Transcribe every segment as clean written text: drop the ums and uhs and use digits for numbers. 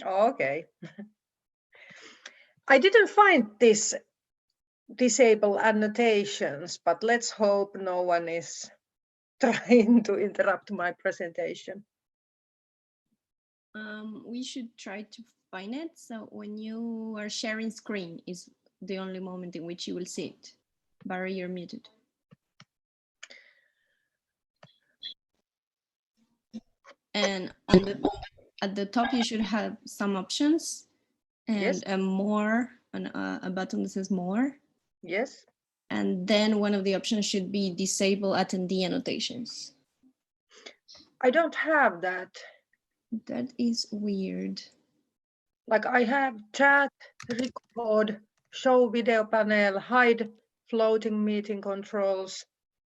Okay. I didn't find this disable annotations, but let's hope no one is trying to interrupt my presentation. We should try to find it. So when you are sharing screen is the only moment in which you will see it. Barry, you're muted. And at the top, you should have some options and Yes. a more, a button that says more. Yes. And then one of the options should be disable attendee annotations. I don't have that. That is weird. Like I have chat, record, show video panel, hide floating meeting controls,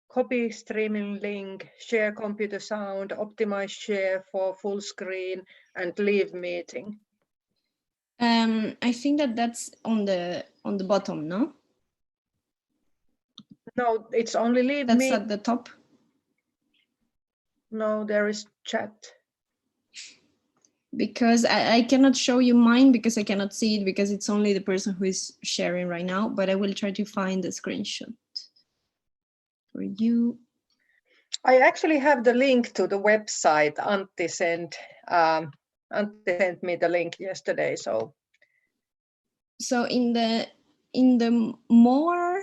copy streaming link, share computer sound, optimize share for full screen, and leave meeting. I think that's on the bottom, no? No, it's only leave That's meeting. at the top. No, there is chat. Because I cannot show you mine because I cannot see it because it's only the person who is sharing right now, but I will try to find the screenshot for you. I actually have the link to the website. Antti sent me the link yesterday. So in the more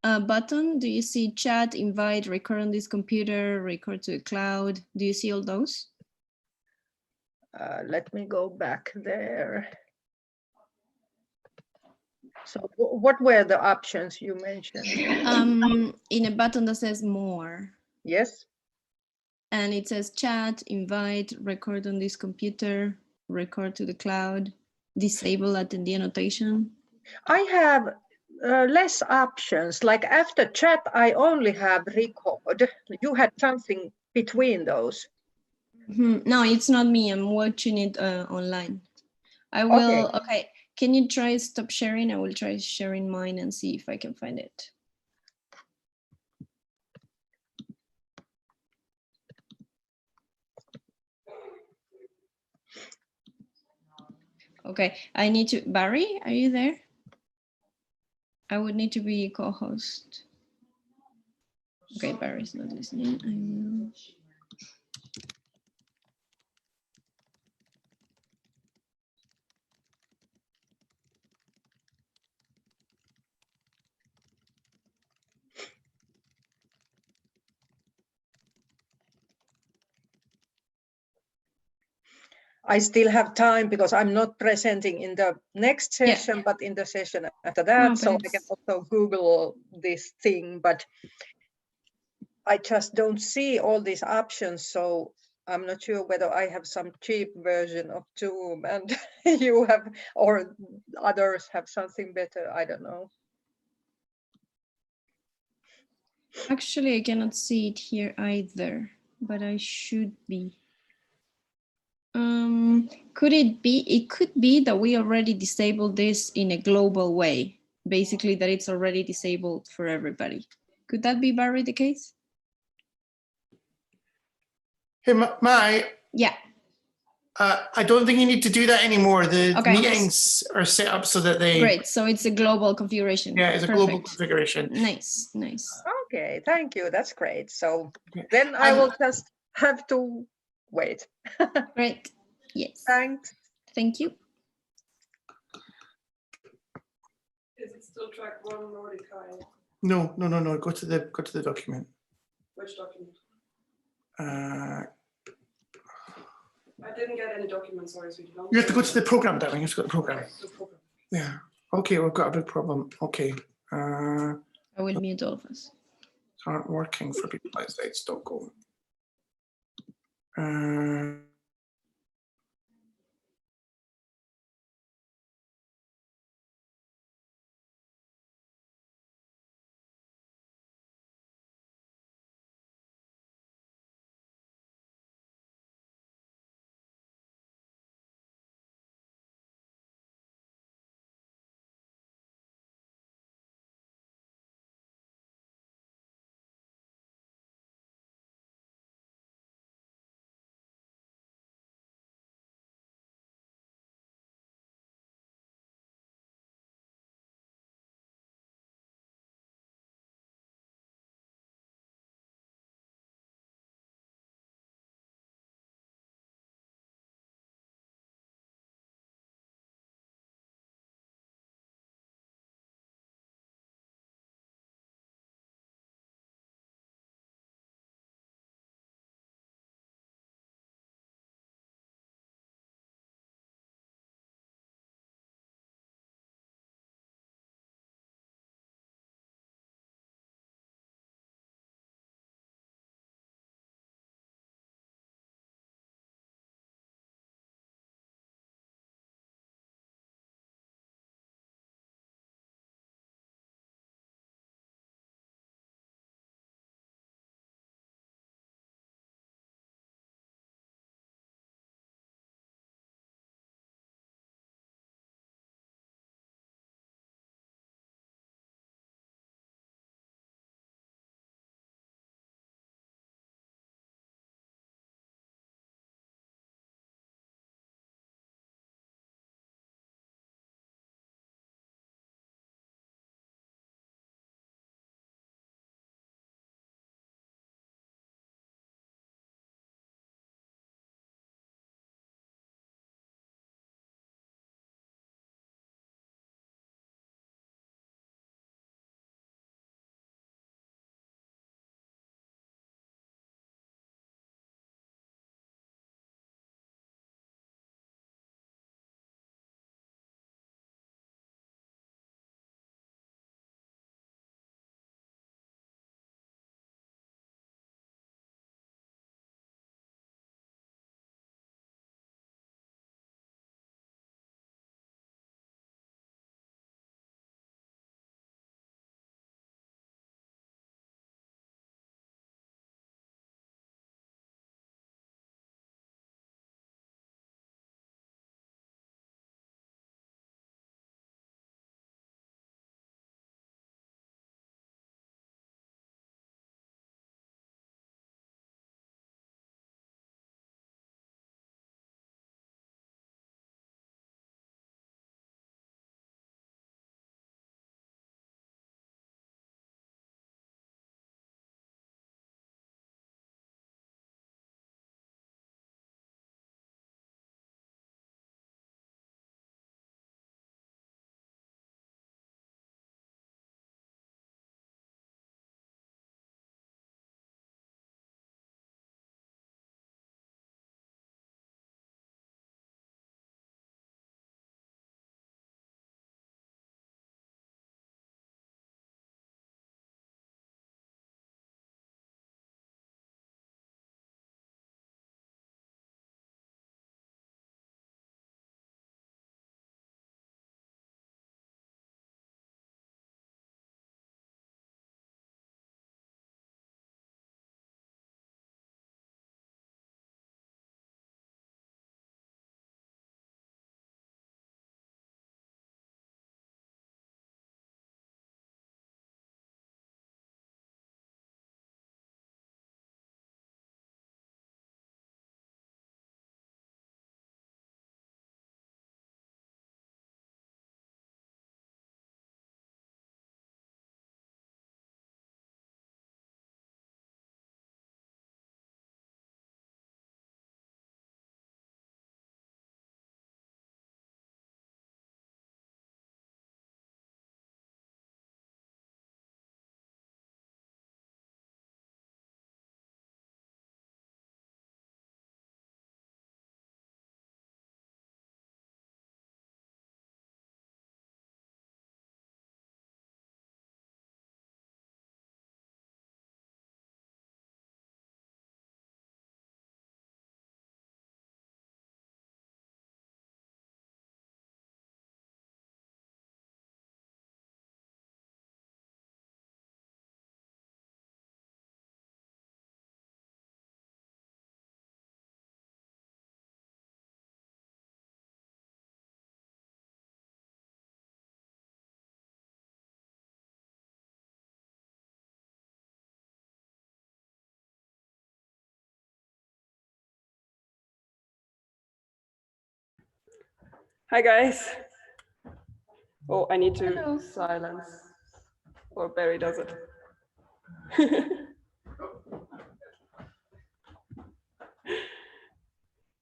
button, do you see chat, invite, record on this computer, record to the cloud? Do you see all those? let me go back there. So what were the options you mentioned? In a button that says more. Yes. And it says chat, invite, record on this computer, record to the cloud, disable attendee annotation. I have less options. Like after chat, I only have record. You had something between those. No, it's not me. I'm watching it online. I will. Okay. Can you try stop sharing? I will try sharing mine and see if I can find it. Okay, I need to, Barry, are you there? I would need to be co-host. Okay, Barry's not listening. I will. I still have time because I'm not presenting in the next session, but in the session after that. No, so I can also Google this thing, but I just don't see all these options. So I'm not sure whether I have some cheap version of Zoom and you have, or others have something better. I don't know. Actually, I cannot see it here either, but I should be. Could it be? It could be that we already disabled this in a global way. Basically, that it's already disabled for everybody. Could that be, Barry, the case? Hey, Mai. Yeah. I don't think you need to do that anymore. The meetings are set up so that they... Great, so it's a global configuration. Yeah, it's a global configuration. Nice, nice. Okay, thank you. That's great. So then I will just have to wait. Great, yes. Thanks. Thank you. Is it still track 1 Nordic? No. Go to the document. Which document? I didn't get any documents, sorry. So you have to go to the program, darling. You have to go to the program. Okay, the program. Yeah. Okay, we've got a big problem. Okay. I will mute all of us. Aren't working for people outside Stockholm. Hi guys. Oh, I need to silence, or Barry does it.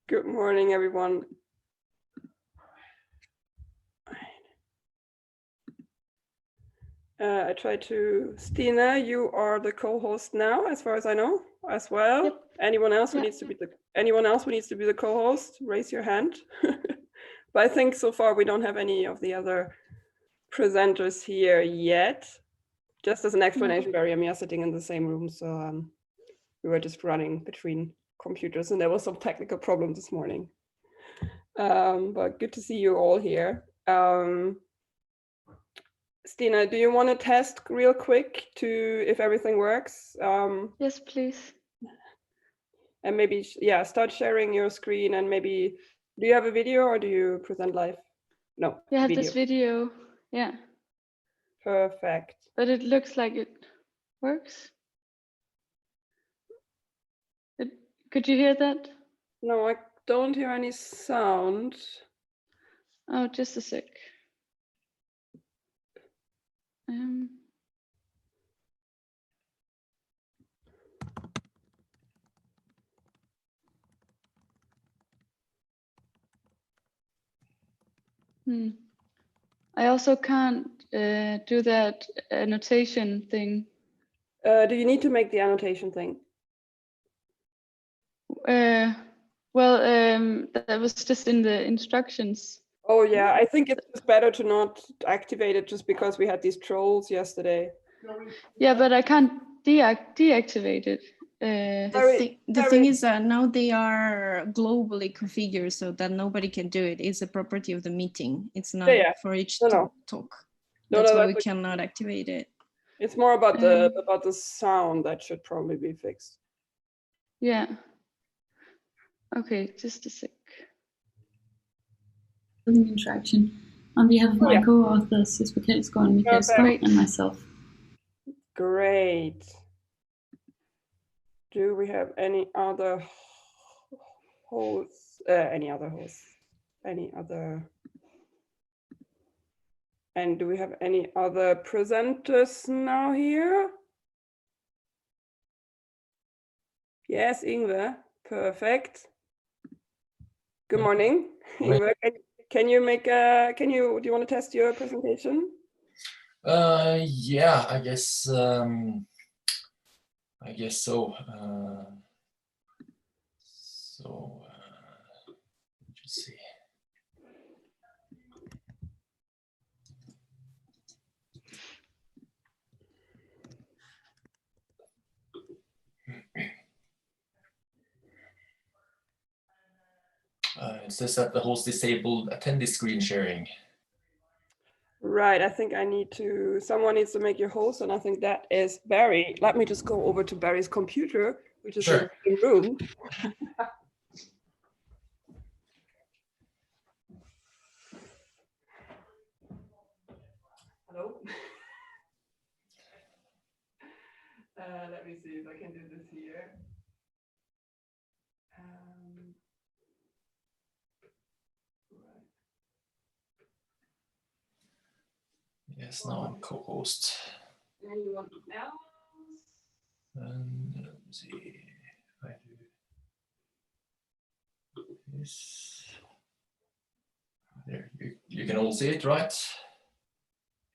Good morning, everyone. I try to. Stine, you are the co-host now, as far as I know, as well. Yep. Anyone else who needs to be the co-host, raise your hand. But I think so far we don't have any of the other presenters here yet. Just as an explanation, Barry and me are sitting in the same room, so we were just running between computers, and there was some technical problem this morning. But good to see you all here. Stine, do you want to test real quick to if everything works? Yes, please. And maybe, yeah, start sharing your screen, and maybe, do you have a video or do you present live? No. You have this video, yeah. Perfect. But it looks like it works. Could you hear that? No, I don't hear any sound. Oh, just a sec. I also can't do that annotation thing. Do you need to make the annotation thing? That was just in the instructions. Oh yeah, I think it's better to not activate it just because we had these trolls yesterday. Yeah, but I can't deactivate it. The thing is that now they are globally configured so that nobody can do it. It's a property of the meeting. It's not for each talk. That's why we cannot activate it. It's more about the sound that should probably be fixed. Yeah. Okay, just a sec. Interaction on behalf of my co-authors, Jesper, Kjeldskov, and Mikael, Skov, and myself. Great. Do we have any other hosts? And do we have any other presenters now here? Yes, Yngve. Perfect. Good morning, Yngve. Do you want to test your presentation? Yeah, I guess so. Let's see. It says that the host disabled attendee screen sharing. Right, I think someone needs to make your host, and I think that is Barry. Let me just go over to Barry's computer, which is in the room. Hello. Let me see if I can do this here. Yes, now I'm co-host. Anyone else? And let me see if I do this. There, you can all see it, right?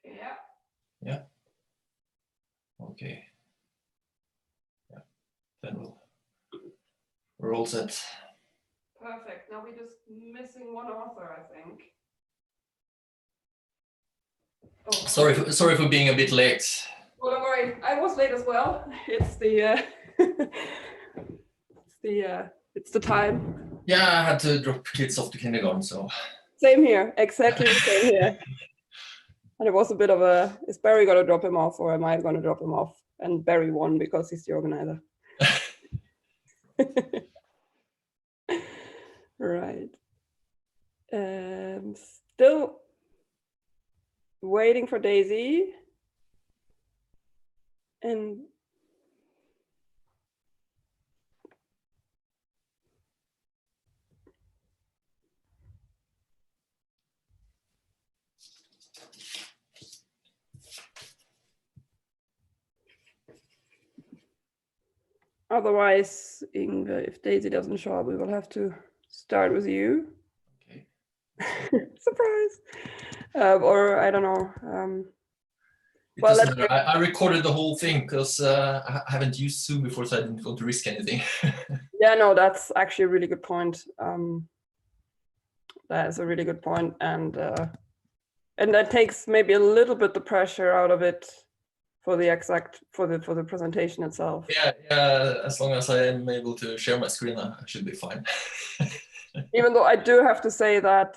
Yeah. Yeah. Okay. Yeah. Then we're all set. Perfect. Now we're just missing one author, I think. Oh. Sorry for being a bit late. Well, don't worry. I was late as well. It's the it's the time. Yeah, I had to drop kids off to kindergarten, so. Same here. Exactly the same here. And it was a bit of is Barry going to drop him off, or am I going to drop him off? And Barry won because he's the organizer. Right. Still waiting for Daisy. And Otherwise, Yngve, if Daisy doesn't show up, we will have to start with you. Okay. Surprise. Or I don't know. It doesn't matter. I recorded the whole thing because I haven't used Zoom before, so I didn't want to risk anything. Yeah, no, that's actually a really good point. That is a really good point, and that takes maybe a little bit the pressure out of it for the presentation itself. Yeah, as long as I am able to share my screen, I should be fine. Even though I do have to say that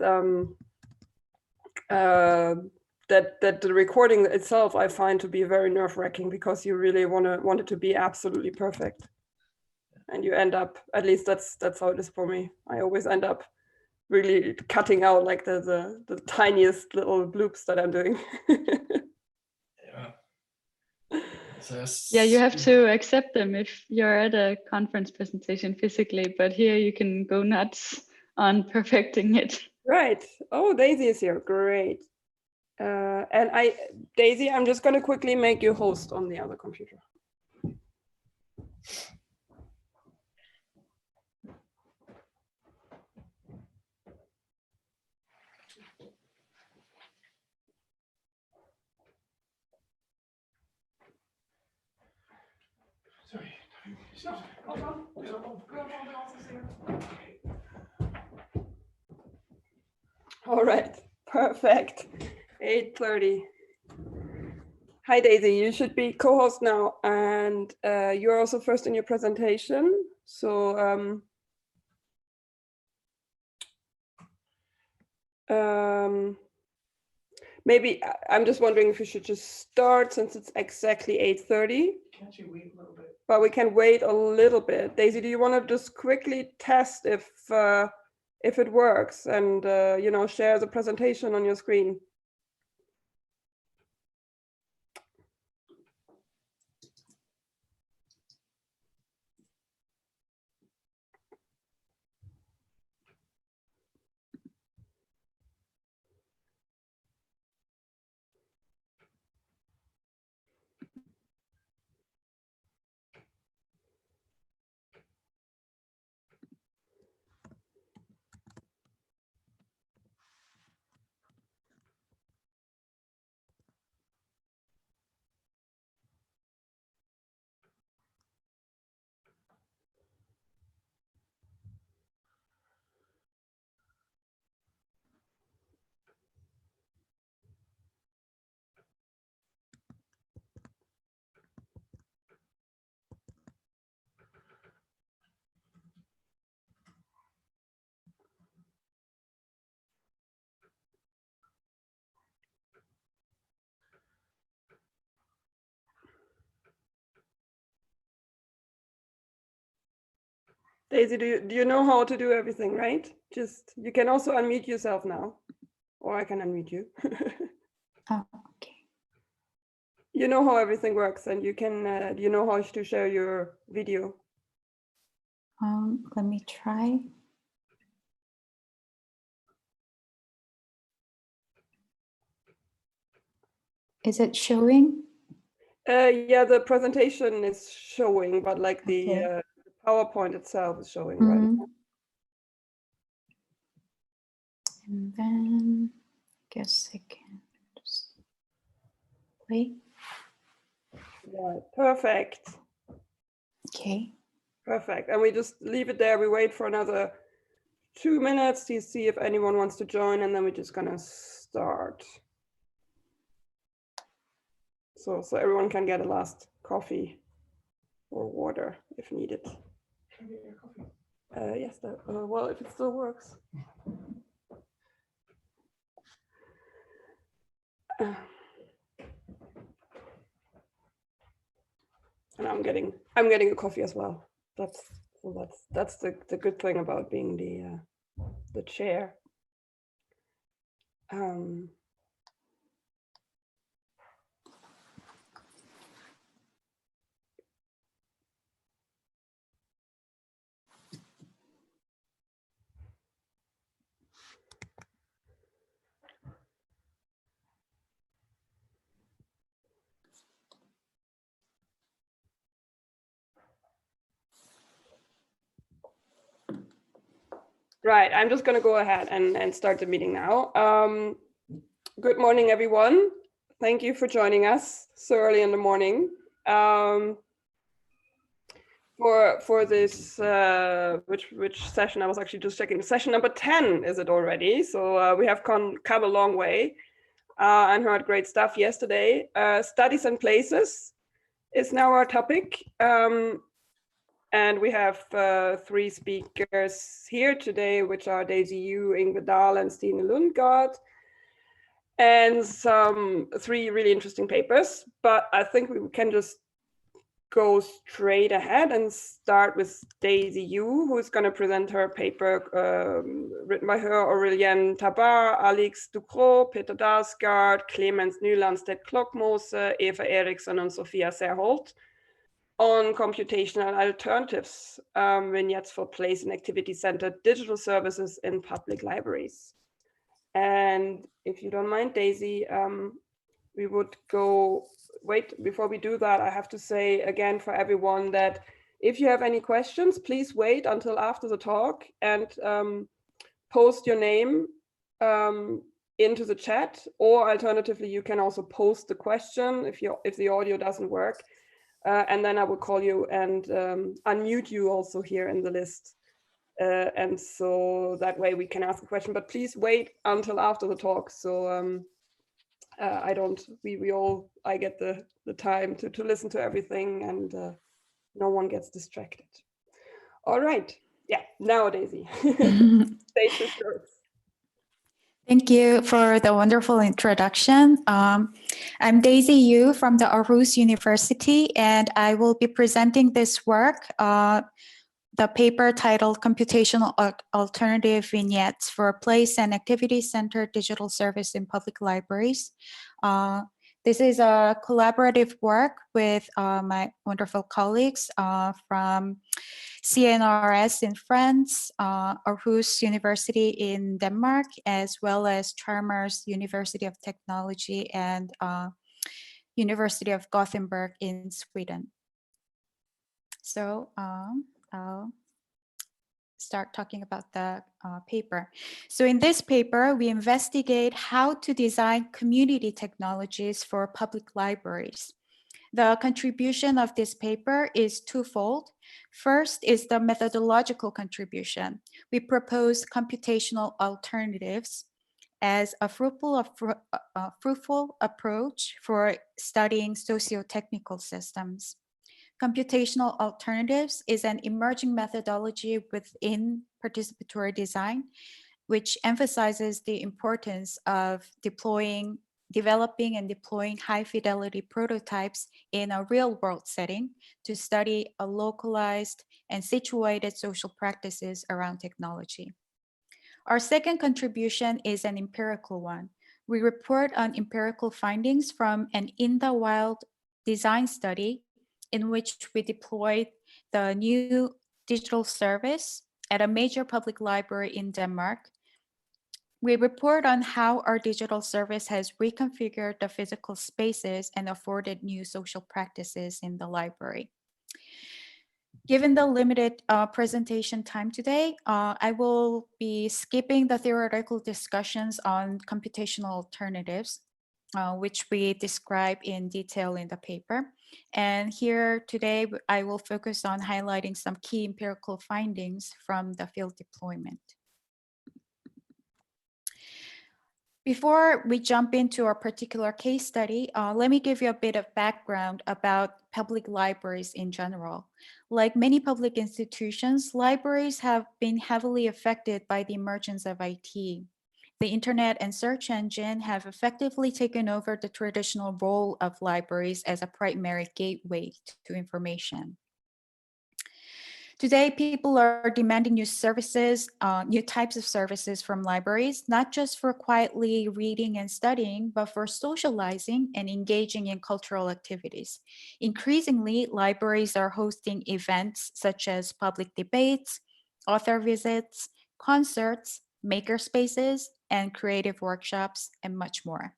that the recording itself I find to be very nerve-wracking, because you really want it to be absolutely perfect, and you end up, at least that's how it is for me. I always end up really cutting out like the tiniest little bloops that I'm doing. Yeah, you have to accept them if you're at a conference presentation physically, but here you can go nuts on perfecting it. Right. Oh, Daisy is here. Great. And Daisy, I'm just going to quickly make you host on the other computer. All right, perfect. 8:30. Hi, Daisy. You should be co-host now, and you're also first in your presentation. So maybe I'm just wondering if we should just start, since it's exactly 8:30. Can't you wait a little bit? But we can wait a little bit. Daisy, do you want to just quickly test if it works, and you know, share the presentation on your screen? Daisy, do you know how to do everything, right? Just, you can also unmute yourself now, or I can unmute you. Oh, okay. You know how everything works, and you can, do you know how to share your video? Let me try. Is it showing? Yeah, the presentation is showing, but like the Okay. PowerPoint itself is showing, right? And then I guess I can just wait. Yeah, perfect. Okay. Perfect. And we just leave it there. We wait for another 2 minutes to see if anyone wants to join, and then we're just gonna start. So everyone can get a last coffee or water if needed. Can I get your coffee? Yes, well, if it still works. And I'm getting a coffee as well. That's the good thing about being the chair. Right, I'm just going to go ahead and start the meeting now. Good morning, everyone. Thank you for joining us so early in the morning. For this, which session, I was actually just checking. Session number 10 is it already? So we have come a long way and heard great stuff yesterday. Studies and places is now our topic. And we have 3 speakers here today, which are Daisy Yu, Yngve, Dahl, and Stine Lundgaard, and some 3 really interesting papers. But I think we can just go straight ahead and start with Daisy Yu, who's going to present her paper written by her, Auréllien, Tabard, Alix, Ducros, Peter Dalsgaard, Clemens, Nylandsted, klokmose, Eva Eriksson, and Sofia Serholt, on computational alternatives, vignettes for place and activity-centered digital services in public libraries. And if you don't mind, Daisy, we would go, wait, before we do that, I have to say again for everyone that if you have any questions, please wait until after the talk and post your name into the chat, or alternatively, you can also post the question if the audio doesn't work. And then I will call you and unmute you also here in the list. And so that way we can ask a question, but please wait until after the talk. So I get the time to listen to everything, and no one gets distracted. All right. Yeah, now Daisy. Stage is yours. Thank you for the wonderful introduction. I'm Daisy Yu from the Aarhus University, and I will be presenting this work, the paper titled Computational Alternative Vignettes for Place and Activity-Centered Digital Service in Public Libraries. This is a collaborative work with my wonderful colleagues from CNRS in France, Aarhus University in Denmark, as well as Chalmers University of Technology and University of Gothenburg in Sweden. So I'll start talking about the paper. So in this paper, we investigate how to design community technologies for public libraries. The contribution of this paper is twofold. First is the methodological contribution. We propose computational alternatives as a fruitful approach for studying socio-technical systems. Computational alternatives is an emerging methodology within participatory design, which emphasizes the importance of developing and deploying high-fidelity prototypes in a real-world setting to study a localized and situated social practices around technology. Our second contribution is an empirical one. We report on empirical findings from an in-the-wild design study in which we deployed the new digital service at a major public library in Denmark. We report on how our digital service has reconfigured the physical spaces and afforded new social practices in the library. Given the limited presentation time today, I will be skipping the theoretical discussions on computational alternatives, which we describe in detail in the paper. And here today, I will focus on highlighting some key empirical findings from the field deployment. Before we jump into our particular case study, let me give you a bit of background about public libraries in general. Like many public institutions, libraries have been heavily affected by the emergence of IT. The internet and search engine have effectively taken over the traditional role of libraries as a primary gateway to information. Today, people are demanding new services, new types of services from libraries, not just for quietly reading and studying, but for socializing and engaging in cultural activities. Increasingly, libraries are hosting events such as public debates, author visits, concerts, makerspaces, and creative workshops, and much more.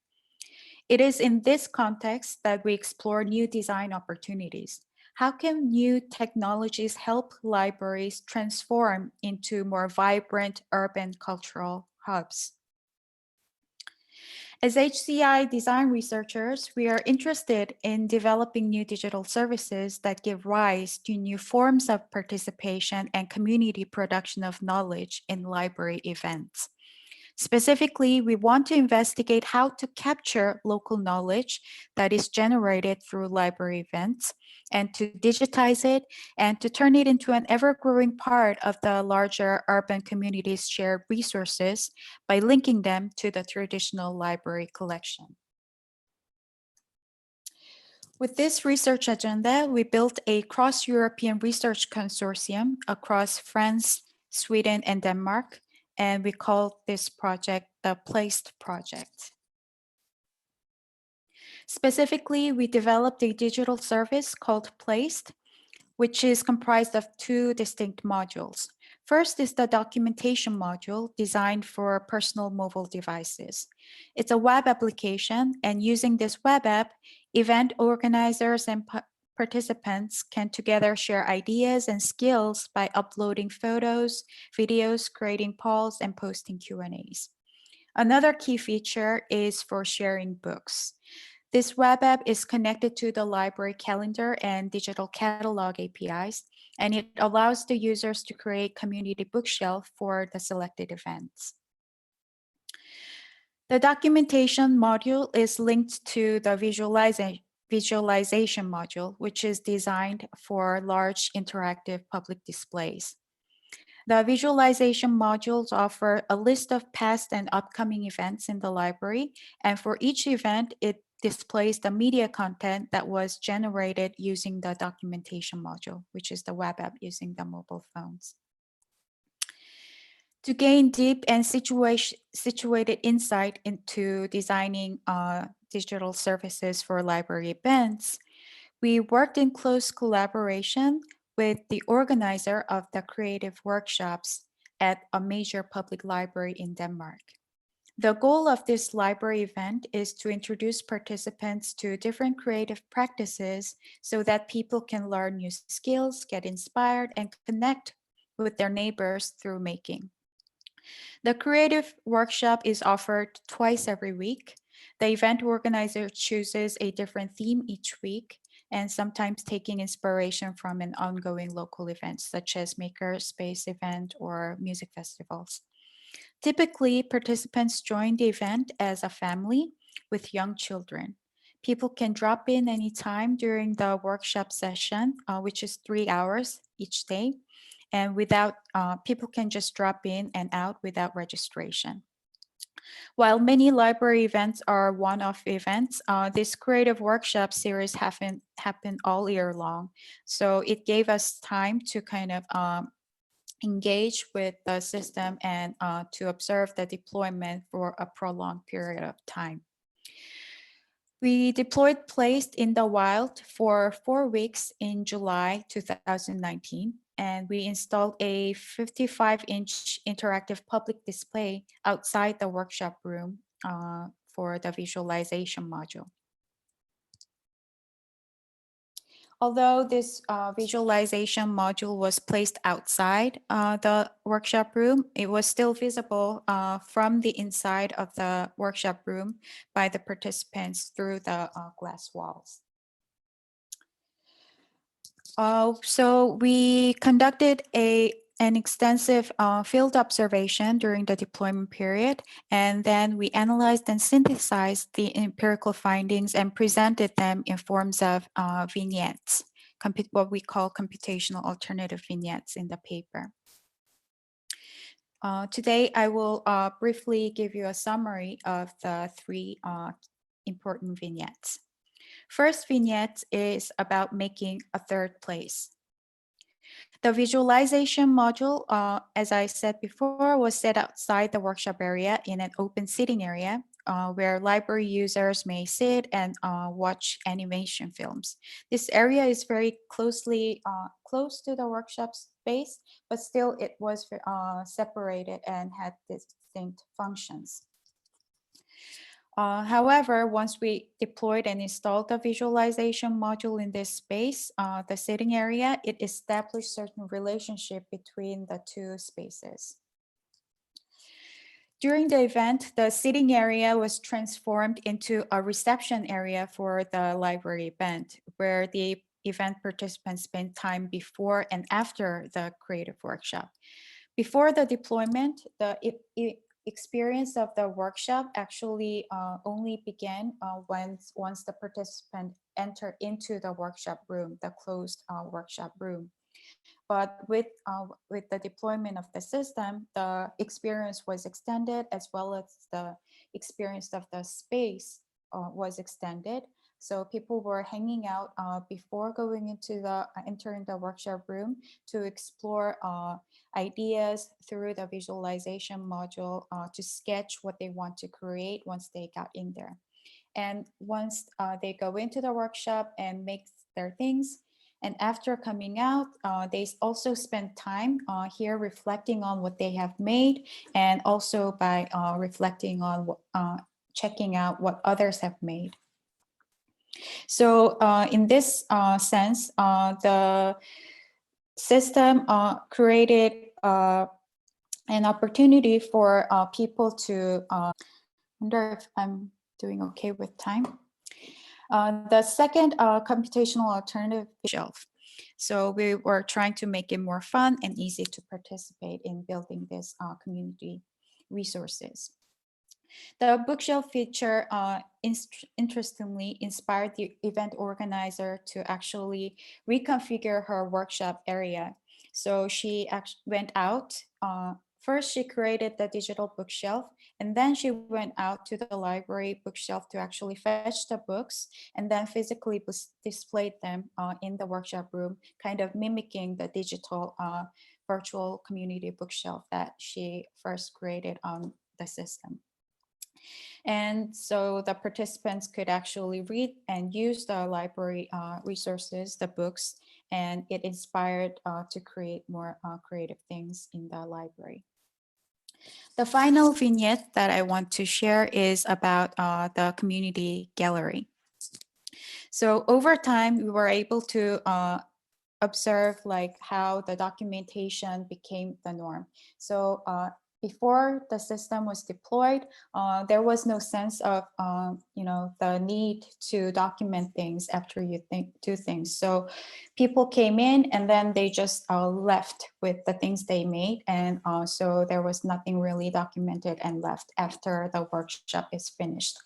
It is in this context that we explore new design opportunities. How can new technologies help libraries transform into more vibrant urban cultural hubs? As HCI design researchers, we are interested in developing new digital services that give rise to new forms of participation and community production of knowledge in library events. Specifically, we want to investigate how to capture local knowledge that is generated through library events and to digitize it and to turn it into an ever-growing part of the larger urban community's shared resources by linking them to the traditional library collection. With this research agenda, we built a cross-European research consortium across France, Sweden, and Denmark, and we call this project the Placed Project. Specifically, we developed a digital service called Placed, which is comprised of two distinct modules. First is the documentation module designed for personal mobile devices. It's a web application, and using this web app, event organizers and participants can together share ideas and skills by uploading photos, videos, creating polls, and posting Q&As. Another key feature is for sharing books. This web app is connected to the library calendar and digital catalog APIs, and it allows the users to create community bookshelf for the selected events. The documentation module is linked to the visualization module, which is designed for large interactive public displays. The visualization modules offer a list of past and upcoming events in the library, and for each event, it displays the media content that was generated using the documentation module, which is the web app using the mobile phones. To gain deep and situated insight into designing digital services for library events, we worked in close collaboration with the organizer of the creative workshops at a major public library in Denmark. The goal of this library event is to introduce participants to different creative practices so that people can learn new skills, get inspired, and connect with their neighbors through making. The creative workshop is offered twice every week. The event organizer chooses a different theme each week, and sometimes taking inspiration from an ongoing local event, such as makerspace event or music festivals. Typically, participants join the event as a family with young children. People can drop in anytime during the workshop session, which is 3 hours each day, and people can just drop in and out without registration. While many library events are one-off events, this creative workshop series happen all year long. So it gave us time to kind of engage with the system and to observe the deployment for a prolonged period of time. We deployed Placed in the wild for 4 weeks in July 2019, and we installed a 55-inch interactive public display outside the workshop room for the visualization module. Although this visualization module was placed outside the workshop room, it was still visible from the inside of the workshop room by the participants through the glass walls. So we conducted an extensive field observation during the deployment period, and then we analyzed and synthesized the empirical findings and presented them in forms of vignettes, what we call computational alternative vignettes in the paper. Today, I will briefly give you a summary of the 3 important vignettes. First vignette is about making a third place. The visualization module, as I said before, was set outside the workshop area in an open sitting area where library users may sit and watch animation films. This area is very close to the workshop space, but still it was separated and had distinct functions. However, once we deployed and installed the visualization module in this space, the sitting area, it established certain relationship between the two spaces. During the event, the sitting area was transformed into a reception area for the library event, where the event participants spent time before and after the creative workshop. Before the deployment, the experience of the workshop actually only began once the participant entered into the workshop room, the closed workshop room. But with the deployment of the system, the experience was extended, as well as the experience of the space was extended. So people were hanging out before going into entering the workshop room to explore ideas through the visualization module to sketch what they want to create once they got in there. And once they go into the workshop and make their things, and after coming out, they also spend time here reflecting on what they have made, and also by reflecting on checking out what others have made. So in this sense, the system created an opportunity for people to, wonder if I'm doing okay with time. The second computational alternative shelf. So we were trying to make it more fun and easy to participate in building this community resources. The bookshelf feature, interestingly, inspired the event organizer to actually reconfigure her workshop area. So she went out. First, she created the digital bookshelf, and then she went out to the library bookshelf to actually fetch the books, and then physically displayed them in the workshop room, kind of mimicking the digital virtual community bookshelf that she first created on the system. And so the participants could actually read and use the library resources, the books, and it inspired to create more creative things in the library. The final vignette that I want to share is about the community gallery. So over time, we were able to observe like how the documentation became the norm. So before the system was deployed, there was no sense of the need to document things after you do things. So people came in and then they just left with the things they made, and so there was nothing really documented and left after the workshop is finished.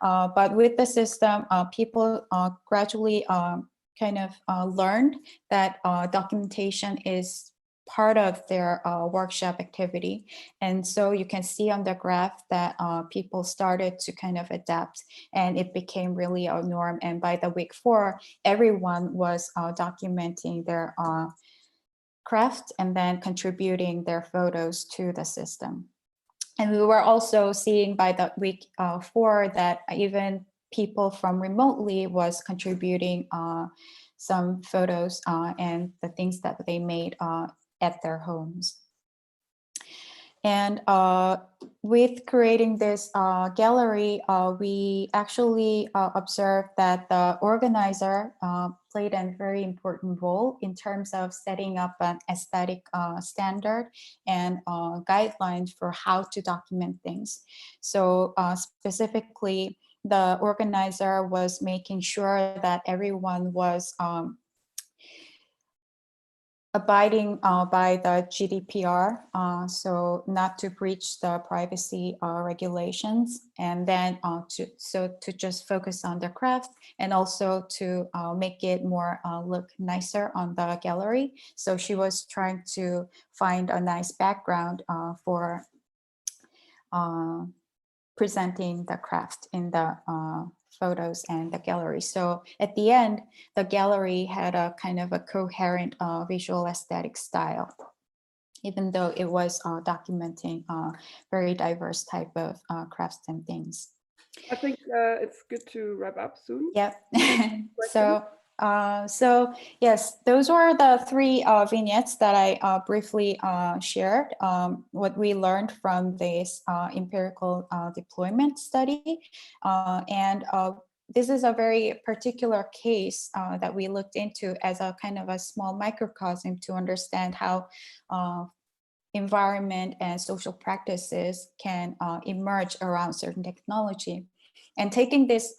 But with the system, people gradually kind of learned that documentation is part of their workshop activity. And so you can see on the graph that people started to kind of adapt, and it became really a norm. And by the week 4, everyone was documenting their craft and then contributing their photos to the system. And we were also seeing by the week 4 that even people from remotely was contributing some photos and the things that they made at their homes. And with creating this gallery, we actually observed that the organizer played a very important role in terms of setting up an aesthetic standard and guidelines for how to document things. So specifically, the organizer was making sure that everyone was abiding by the GDPR, so not to breach the privacy regulations, and then to just focus on the craft, and also to make it more look nicer on the gallery. So she was trying to find a nice background for presenting the craft in the photos and the gallery. So at the end, the gallery had a kind of a coherent visual aesthetic style, even though it was documenting very diverse type of crafts and things. I think it's good to wrap up soon. Yeah. So So yes, those were the three vignettes that I briefly shared, what we learned from this empirical deployment study. And this is a very particular case that we looked into as a kind of a small microcosm to understand how environment and social practices can emerge around certain technology. And taking this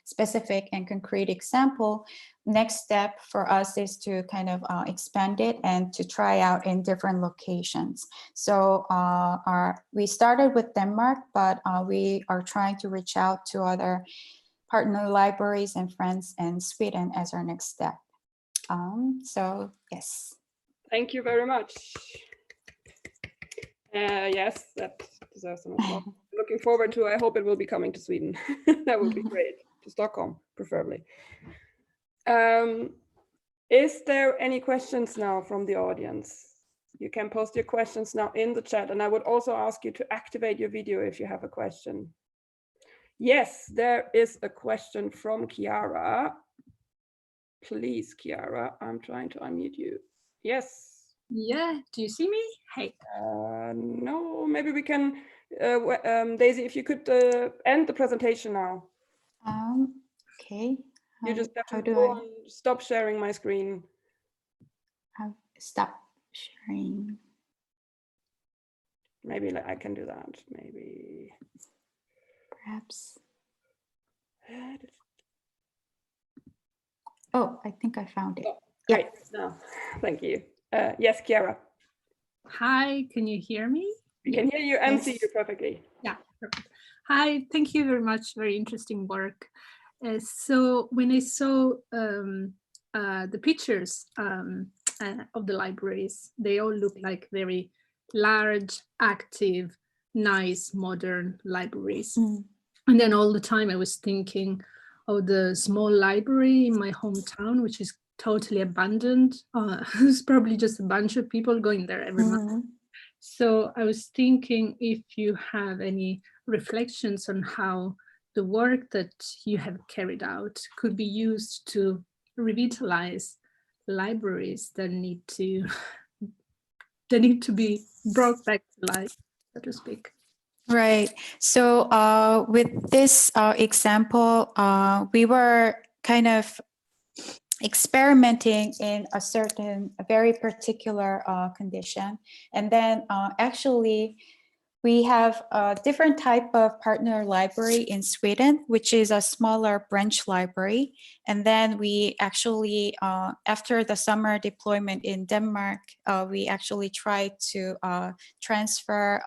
specific and concrete example, next step for us is to kind of expand it and to try out in different locations. So we started with Denmark, but we are trying to reach out to other partner libraries and friends in Sweden as our next step. So yes. Thank you very much. Yes, that deserves some applause. Looking forward to, I hope it will be coming to Sweden. That would be great. To Stockholm, preferably. Is there any questions now from the audience? You can post your questions now in the chat, and I would also ask you to activate your video if you have a question. Yes, there is a question from Chiara. Please, Chiara, I'm trying to unmute you. Yes. Yeah, do you see me? Hey. No, maybe we can, Daisy, if you could end the presentation now. Okay. You just have to go on, stop sharing my screen. Stop sharing. Maybe I can do that, maybe. Perhaps. Oh, I think I found it. Oh, yeah. Right. No, thank you. Yes, Chiara. Hi, can you hear me? We can hear you and see you perfectly. Yeah, perfect. Hi, thank you very much. Very interesting work. So when I saw the pictures of the libraries, they all look like very large, active, nice, modern libraries. And then all the time I was thinking of the small library in my hometown, which is totally abandoned. There's probably just a bunch of people going there every month. So I was thinking if you have any reflections on how the work that you have carried out could be used to revitalize libraries that need to be brought back to life, so to speak. Right. So with this example, we were kind of experimenting in a very particular condition. And then actually, we have a different type of partner library in Sweden, which is a smaller branch library. And then we actually, after the summer deployment in Denmark, we actually tried to transfer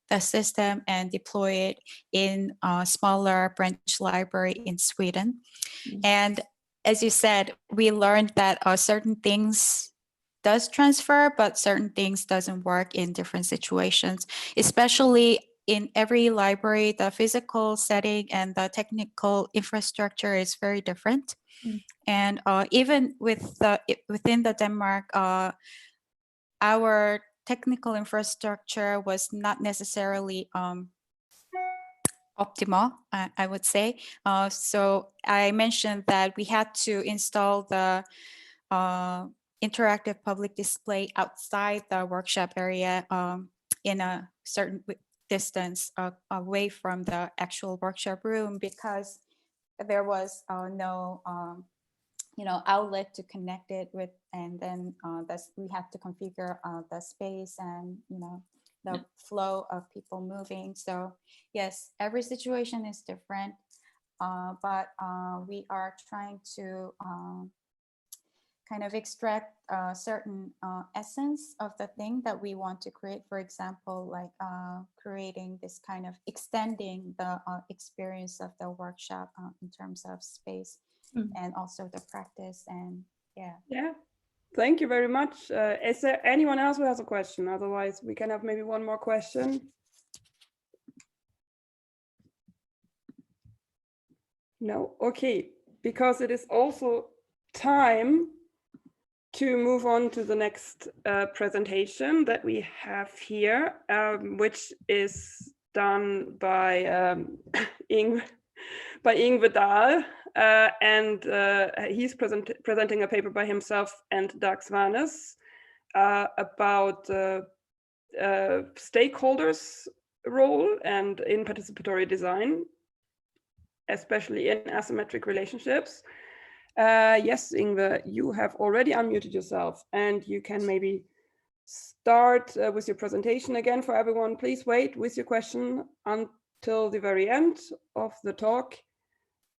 the system and deploy it in a smaller branch library in Sweden. And as you said, we learned that certain things does transfer, but certain things doesn't work in different situations, especially in every library, the physical setting and the technical infrastructure is very different. And even within the Denmark, our technical infrastructure was not necessarily optimal, I would say. So I mentioned that we had to install the interactive public display outside the workshop area in a certain distance away from the actual workshop room, because there was no outlet to connect it with, and then we had to configure the space and the flow of people moving. So yes, every situation is different, but we are trying to kind of extract a certain essence of the thing that we want to create. For example, like creating this kind of extending the experience of the workshop in terms of space and also the practice. And yeah, thank you very much. Is there anyone else who has a question? Otherwise we can have maybe one more question. No, okay, because it is also time to move on to the next presentation that we have here, which is done by Yngve, by Yngve Dahl, and he's presenting a paper by himself and Dag Svanaes about stakeholders' role and in participatory design, especially in asymmetric relationships. Yes, Yngve, you have already unmuted yourself, and you can maybe start with your presentation again for everyone. Please wait with your question until the very end of the talk.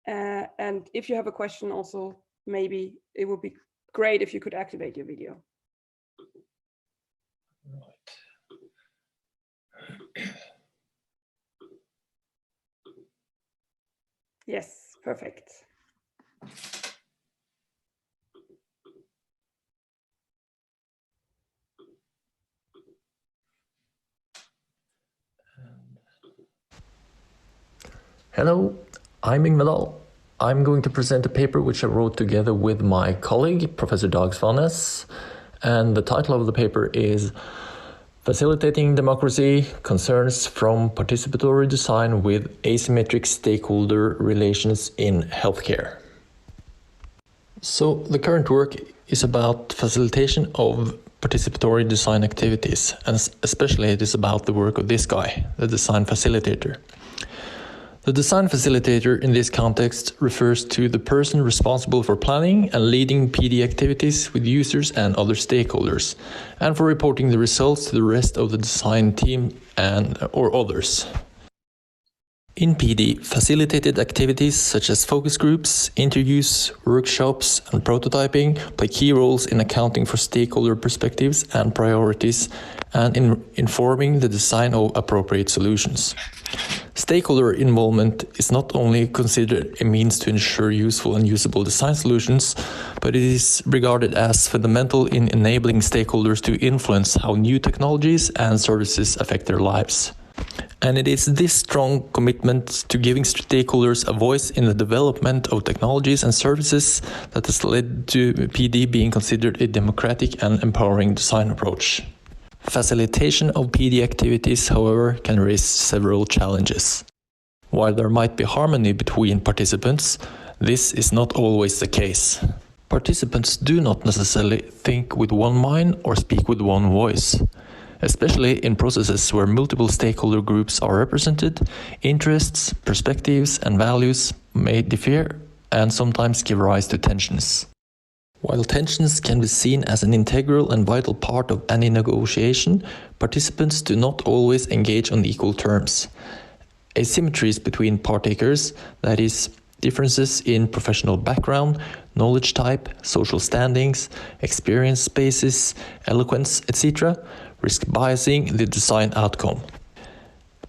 And if you have a question also, maybe it would be great if you could activate your video. Yes, perfect. Hello, I'm Yngve Dahl. I'm going to present a paper which I wrote together with my colleague, Professor Dag Svanaes, and the title of the paper is Facilitating Democracy, Concerns from Participatory Design with Asymmetric Stakeholder Relations in Healthcare. So the current work is about facilitation of participatory design activities, and especially it is about the work of this guy, the design facilitator. The design facilitator in this context refers to the person responsible for planning and leading PD activities with users and other stakeholders, and for reporting the results to the rest of the design team or others. In PD, facilitated activities such as focus groups, interviews, workshops, and prototyping play key roles in accounting for stakeholder perspectives and priorities and in informing the design of appropriate solutions. Stakeholder involvement is not only considered a means to ensure useful and usable design solutions, but it is regarded as fundamental in enabling stakeholders to influence how new technologies and services affect their lives. And it is this strong commitment to giving stakeholders a voice in the development of technologies and services that has led to PD being considered a democratic and empowering design approach. Facilitation of PD activities, however, can raise several challenges. While there might be harmony between participants, this is not always the case. Participants do not necessarily think with one mind or speak with one voice. Especially in processes where multiple stakeholder groups are represented, interests, perspectives, and values may differ and sometimes give rise to tensions. While tensions can be seen as an integral and vital part of any negotiation, participants do not always engage on equal terms. Asymmetries between partakers, that is, differences in professional background, knowledge type, social standings, experience spaces, eloquence, etc., risk biasing the design outcome.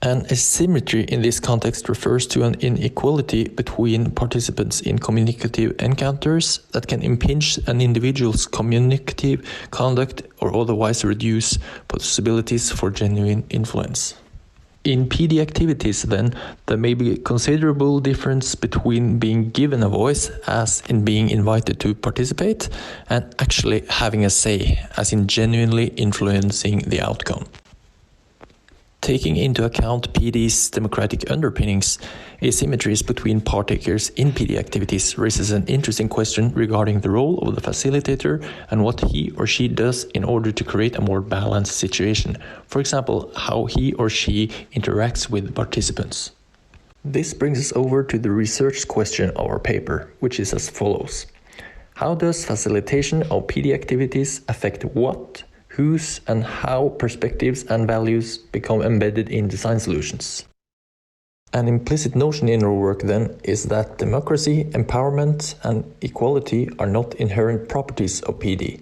An asymmetry in this context refers to an inequality between participants in communicative encounters that can impinge an individual's communicative conduct or otherwise reduce possibilities for genuine influence. In PD activities, then, there may be a considerable difference between being given a voice, as in being invited to participate, and actually having a say, as in genuinely influencing the outcome. Taking into account PD's democratic underpinnings, asymmetries between partakers in PD activities raises an interesting question regarding the role of the facilitator and what he or she does in order to create a more balanced situation. For example, how he or she interacts with participants. This brings us over to the research question of our paper, which is as follows. How does facilitation of PD activities affect what, whose, and how perspectives and values become embedded in design solutions? An implicit notion in our work, then, is that democracy, empowerment, and equality are not inherent properties of PD.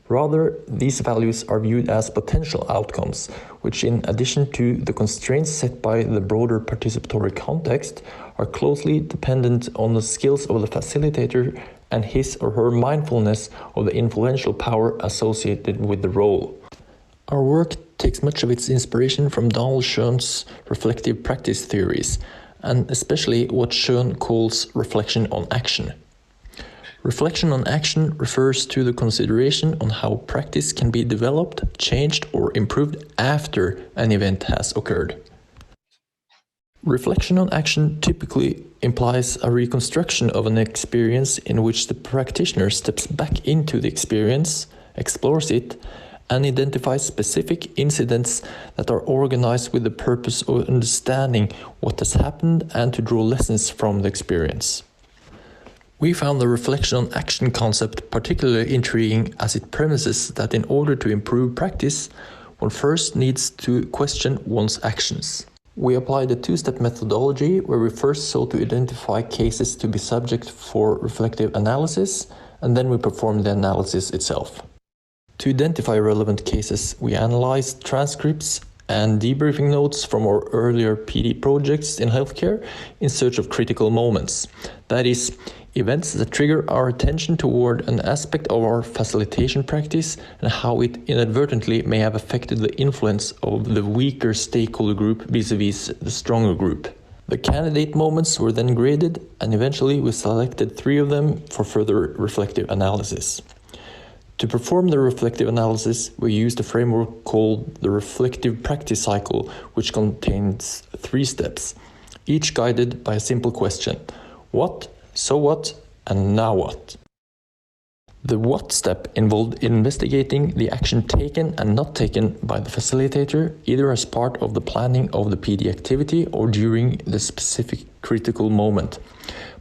Rather, these values are viewed as potential outcomes, which, in addition to the constraints set by the broader participatory context, are closely dependent on the skills of the facilitator and his or her mindfulness of the influential power associated with the role. Our work takes much of its inspiration from Dahl Schoen's reflective practice theories, and especially what Schoen calls reflection on action. Reflection on action refers to the consideration on how practice can be developed, changed, or improved after an event has occurred. Reflection on action typically implies a reconstruction of an experience in which the practitioner steps back into the experience, explores it, and identifies specific incidents that are organized with the purpose of understanding what has happened and to draw lessons from the experience. We found the reflection on action concept particularly intriguing as it premises that in order to improve practice, one first needs to question one's actions. We applied a two-step methodology where we first sought to identify cases to be subject for reflective analysis, and then we performed the analysis itself. To identify relevant cases, we analyzed transcripts and debriefing notes from our earlier PD projects in healthcare in search of critical moments. That is, events that trigger our attention toward an aspect of our facilitation practice and how it inadvertently may have affected the influence of the weaker stakeholder group vis-a-vis the stronger group. The candidate moments were then graded, and eventually we selected 3 of them for further reflective analysis. To perform the reflective analysis, we used a framework called the reflective practice cycle, which contains 3 steps, each guided by a simple question: what, so what, and now what? The what step involved investigating the action taken and not taken by the facilitator, either as part of the planning of the PD activity or during the specific critical moment.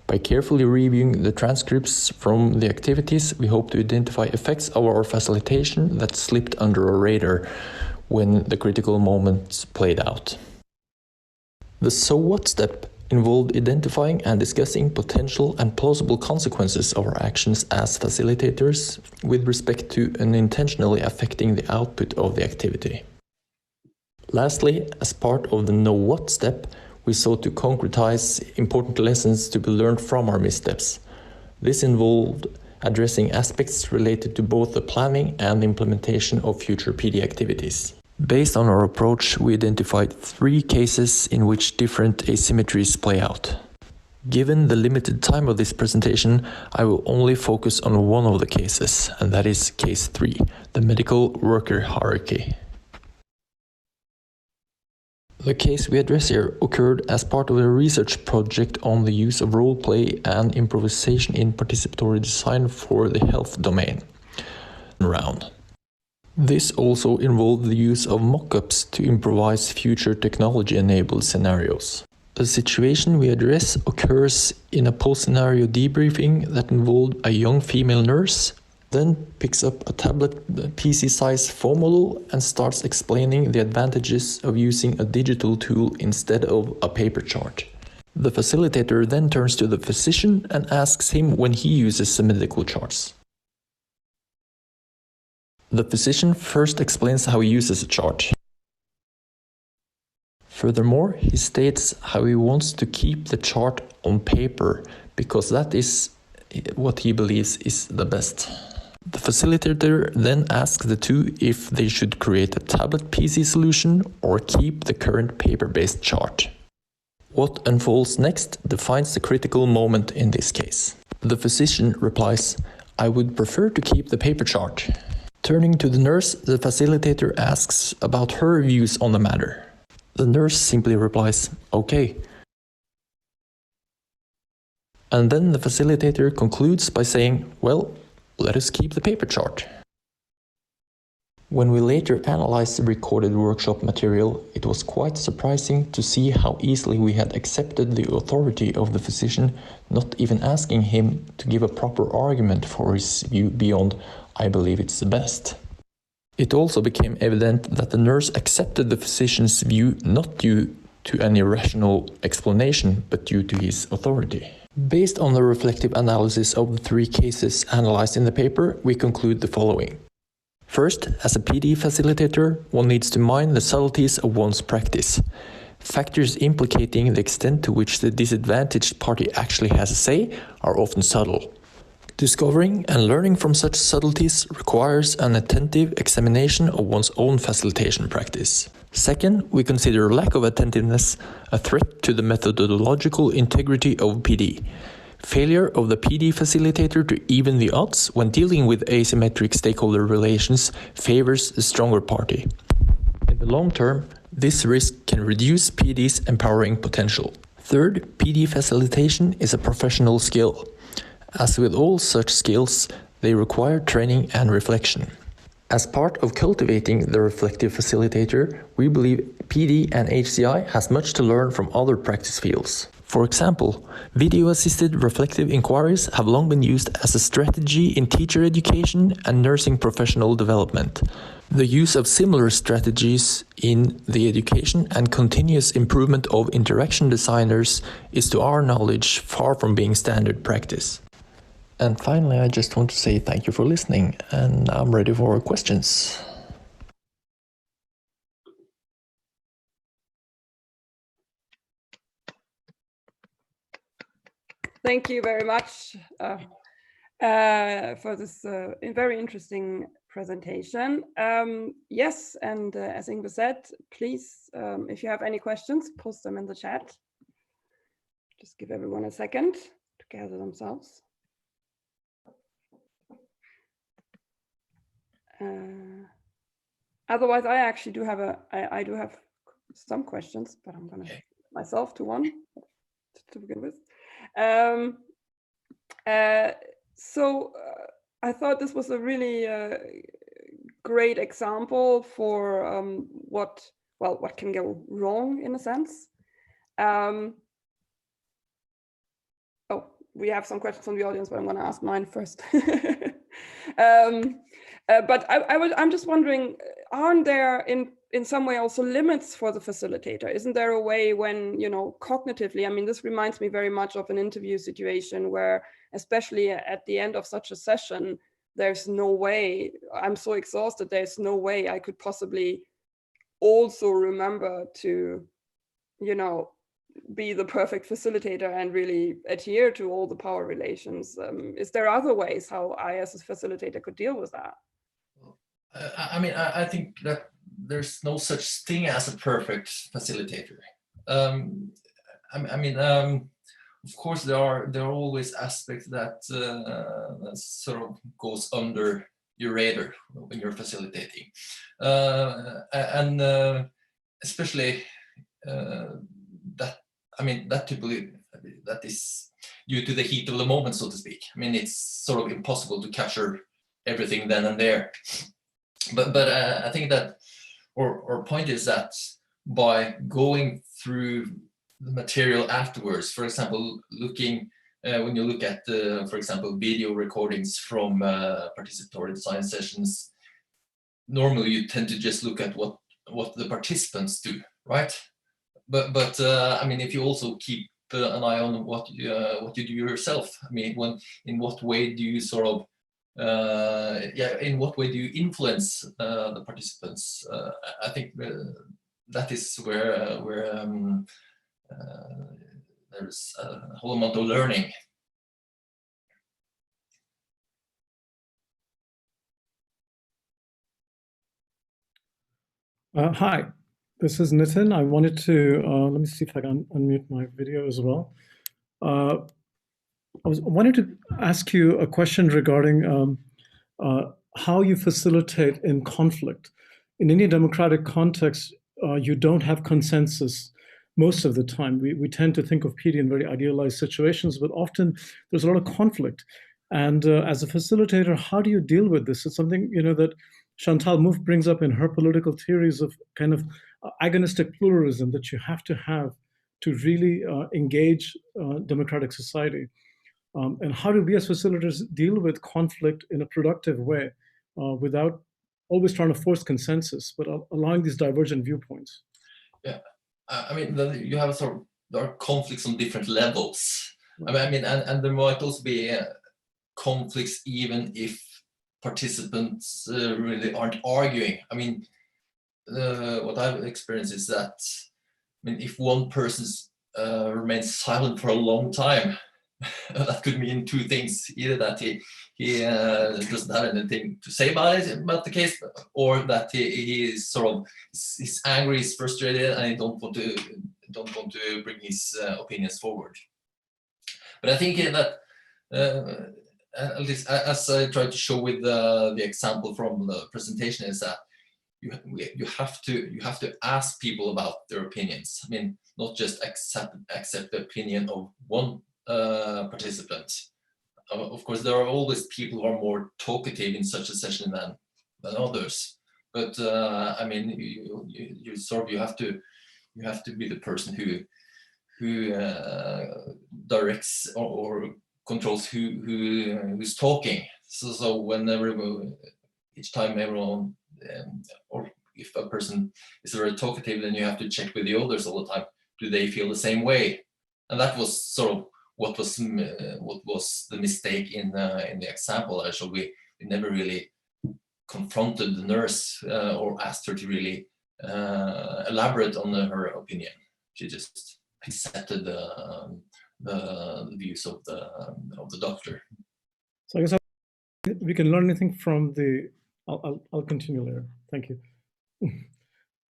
By carefully reviewing the transcripts from the activities, we hope to identify effects of our facilitation that slipped under our radar when the critical moments played out. The so what step involved identifying and discussing potential and plausible consequences of our actions as facilitators with respect to unintentionally affecting the output of the activity. Lastly, as part of the know what step, we sought to concretize important lessons to be learned from our missteps. This involved addressing aspects related to both the planning and the implementation of future PD activities. Based on our approach, we identified 3 cases in which different asymmetries play out. Given the limited time of this presentation, I will only focus on one of the cases, and that is case 3, the medical worker hierarchy. The case we address here occurred as part of a research project on the use of role-play and improvisation in participatory design for the health domain. This also involved the use of mock-ups to improvise future technology-enabled scenarios. The situation we address occurs in a post-scenario debriefing that involved a young female nurse, then picks up a tablet PC-sized phone model and starts explaining the advantages of using a digital tool instead of a paper chart. The facilitator then turns to the physician and asks him when he uses the medical charts. The physician first explains how he uses a chart. Furthermore, he states how he wants to keep the chart on paper because that is what he believes is the best. The facilitator then asks the two if they should create a tablet PC solution or keep the current paper-based chart. What unfolds next defines the critical moment in this case. The physician replies, "I would prefer to keep the paper chart." Turning to the nurse, the facilitator asks about her views on the matter. The nurse simply replies, "Okay." And then the facilitator concludes by saying, "Well, let us keep the paper chart." When we later analyzed the recorded workshop material, it was quite surprising to see how easily we had accepted the authority of the physician, not even asking him to give a proper argument for his view beyond, "I believe it's the best." It also became evident that the nurse accepted the physician's view not due to any rational explanation, but due to his authority. Based on the reflective analysis of the 3 cases analyzed in the paper, we conclude the following. First, as a PD facilitator, one needs to mind the subtleties of one's practice. Factors implicating the extent to which the disadvantaged party actually has a say are often subtle. Discovering and learning from such subtleties requires an attentive examination of one's own facilitation practice. Second, we consider lack of attentiveness a threat to the methodological integrity of PD. Failure of the PD facilitator to even the odds when dealing with asymmetric stakeholder relations favors the stronger party. In the long term, This risk can reduce PD's empowering potential. Third, PD facilitation is a professional skill. As with all such skills, they require training and reflection. As part of cultivating the reflective facilitator, we believe PD and HCI has much to learn from other practice fields. For example, video-assisted reflective inquiries have long been used as a strategy in teacher education and nursing professional development. The use of similar strategies in the education and continuous improvement of interaction designers is, to our knowledge, far from being standard practice. And finally, I just want to say thank you for listening, and I'm ready for questions. Thank you very much for this very interesting presentation. Yes, and as Yngve said, please, if you have any questions, post them in the chat. Just give everyone a second to gather themselves. Otherwise, I actually do have I do have some questions, but I'm going to myself to one to begin with. So I thought this was a really great example for what can go wrong in a sense. Oh, we have some questions from the audience, but I'm going to ask mine first. But I'm just wondering, aren't there in some way also limits for the facilitator? Isn't there a way when, you know, cognitively, I mean, this reminds me very much of an interview situation where, especially at the end of such a session, there's no way, I'm so exhausted, there's no way I could possibly also remember to, you know, be the perfect facilitator and really adhere to all the power relations. Is there other ways how I as a facilitator could deal with that? I mean, I think that there's no such thing as a perfect facilitator. I mean, of course, there are always aspects that, that sort of goes under your radar when you're facilitating, and especially that. I mean, that typically that is due to the heat of the moment, so to speak. I mean, it's sort of impossible to capture everything then and there. But I think that our point is that by going through the material afterwards, for example, looking when you look at for example, video recordings from participatory design sessions, normally you tend to just look at what the participants do, right? But I mean, if you also keep an eye on what you do yourself, I mean, in what way do you sort of in what way do you influence the participants? I think that is where there's a whole amount of learning. Hi, this is Nitin. I wanted to, let me see if I can unmute my video as well. I wanted to ask you a question regarding how you facilitate in conflict. In any democratic context, you don't have consensus most of the time. We tend to think of PD in very idealized situations, but often there's a lot of conflict. And as a facilitator, how do you deal with this? It's something, you know, that Chantal Mouffe brings up in her political theories of kind of agonistic pluralism that you have to really engage democratic society. And how do we as facilitators deal with conflict in a productive way without always trying to force consensus, but allowing these divergent viewpoints? Yeah, I mean, you have there are conflicts on different levels. Right. I mean, and there might also be conflicts even if participants really aren't arguing. I mean, what I've experienced is that, I mean, if one person remains silent for a long time, that could mean two things: either that he doesn't have anything to say about the case, or that he is sort of he's angry, he's frustrated, and he don't want to bring his opinions forward. But I think that at least as I tried to show with the example from the presentation, is that you have to ask people about their opinions. I mean, not just accept the opinion of one participant. Of course, there are always people who are more talkative in such a session than others. But I mean, you have to be the person who directs or controls who's talking. So whenever each time everyone or if a person is very talkative, then you have to check with the others all the time. Do they feel the same way? And that was sort of what was the mistake in the example. Actually, we never really confronted the nurse or asked her to really elaborate on her opinion. She just accepted the views of the doctor. So I guess we can learn anything from the. I'll continue later. Thank you.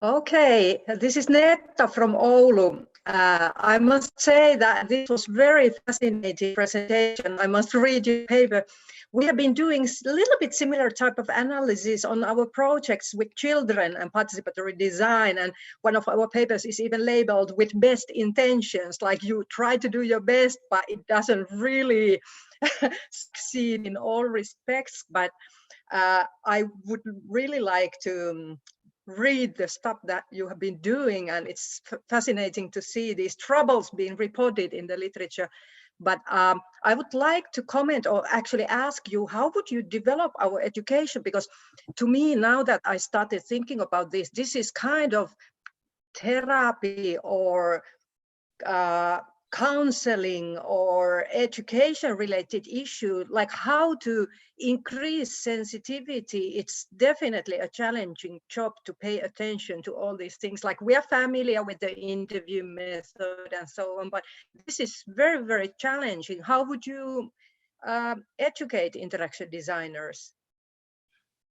Okay, this is Netta from Oulu. I must say that this was very fascinating presentation. I must read your paper. We have been doing a little bit similar type of analysis on our projects with children and participatory design. And one of our papers is even labeled with best intentions, like you try to do your best, but it doesn't really succeed in all respects. But I would really like to read the stuff that you have been doing, and it's fascinating to see these troubles being reported in the literature. But I would like to comment or actually ask you, how would you develop our education? Because to me, now that I started thinking about this, this is kind of therapy or counseling or education related issue, like how to increase sensitivity. It's definitely a challenging job to pay attention to all these things. Like we are familiar with the interview method and so on, but this is very, very challenging. How would you educate interaction designers?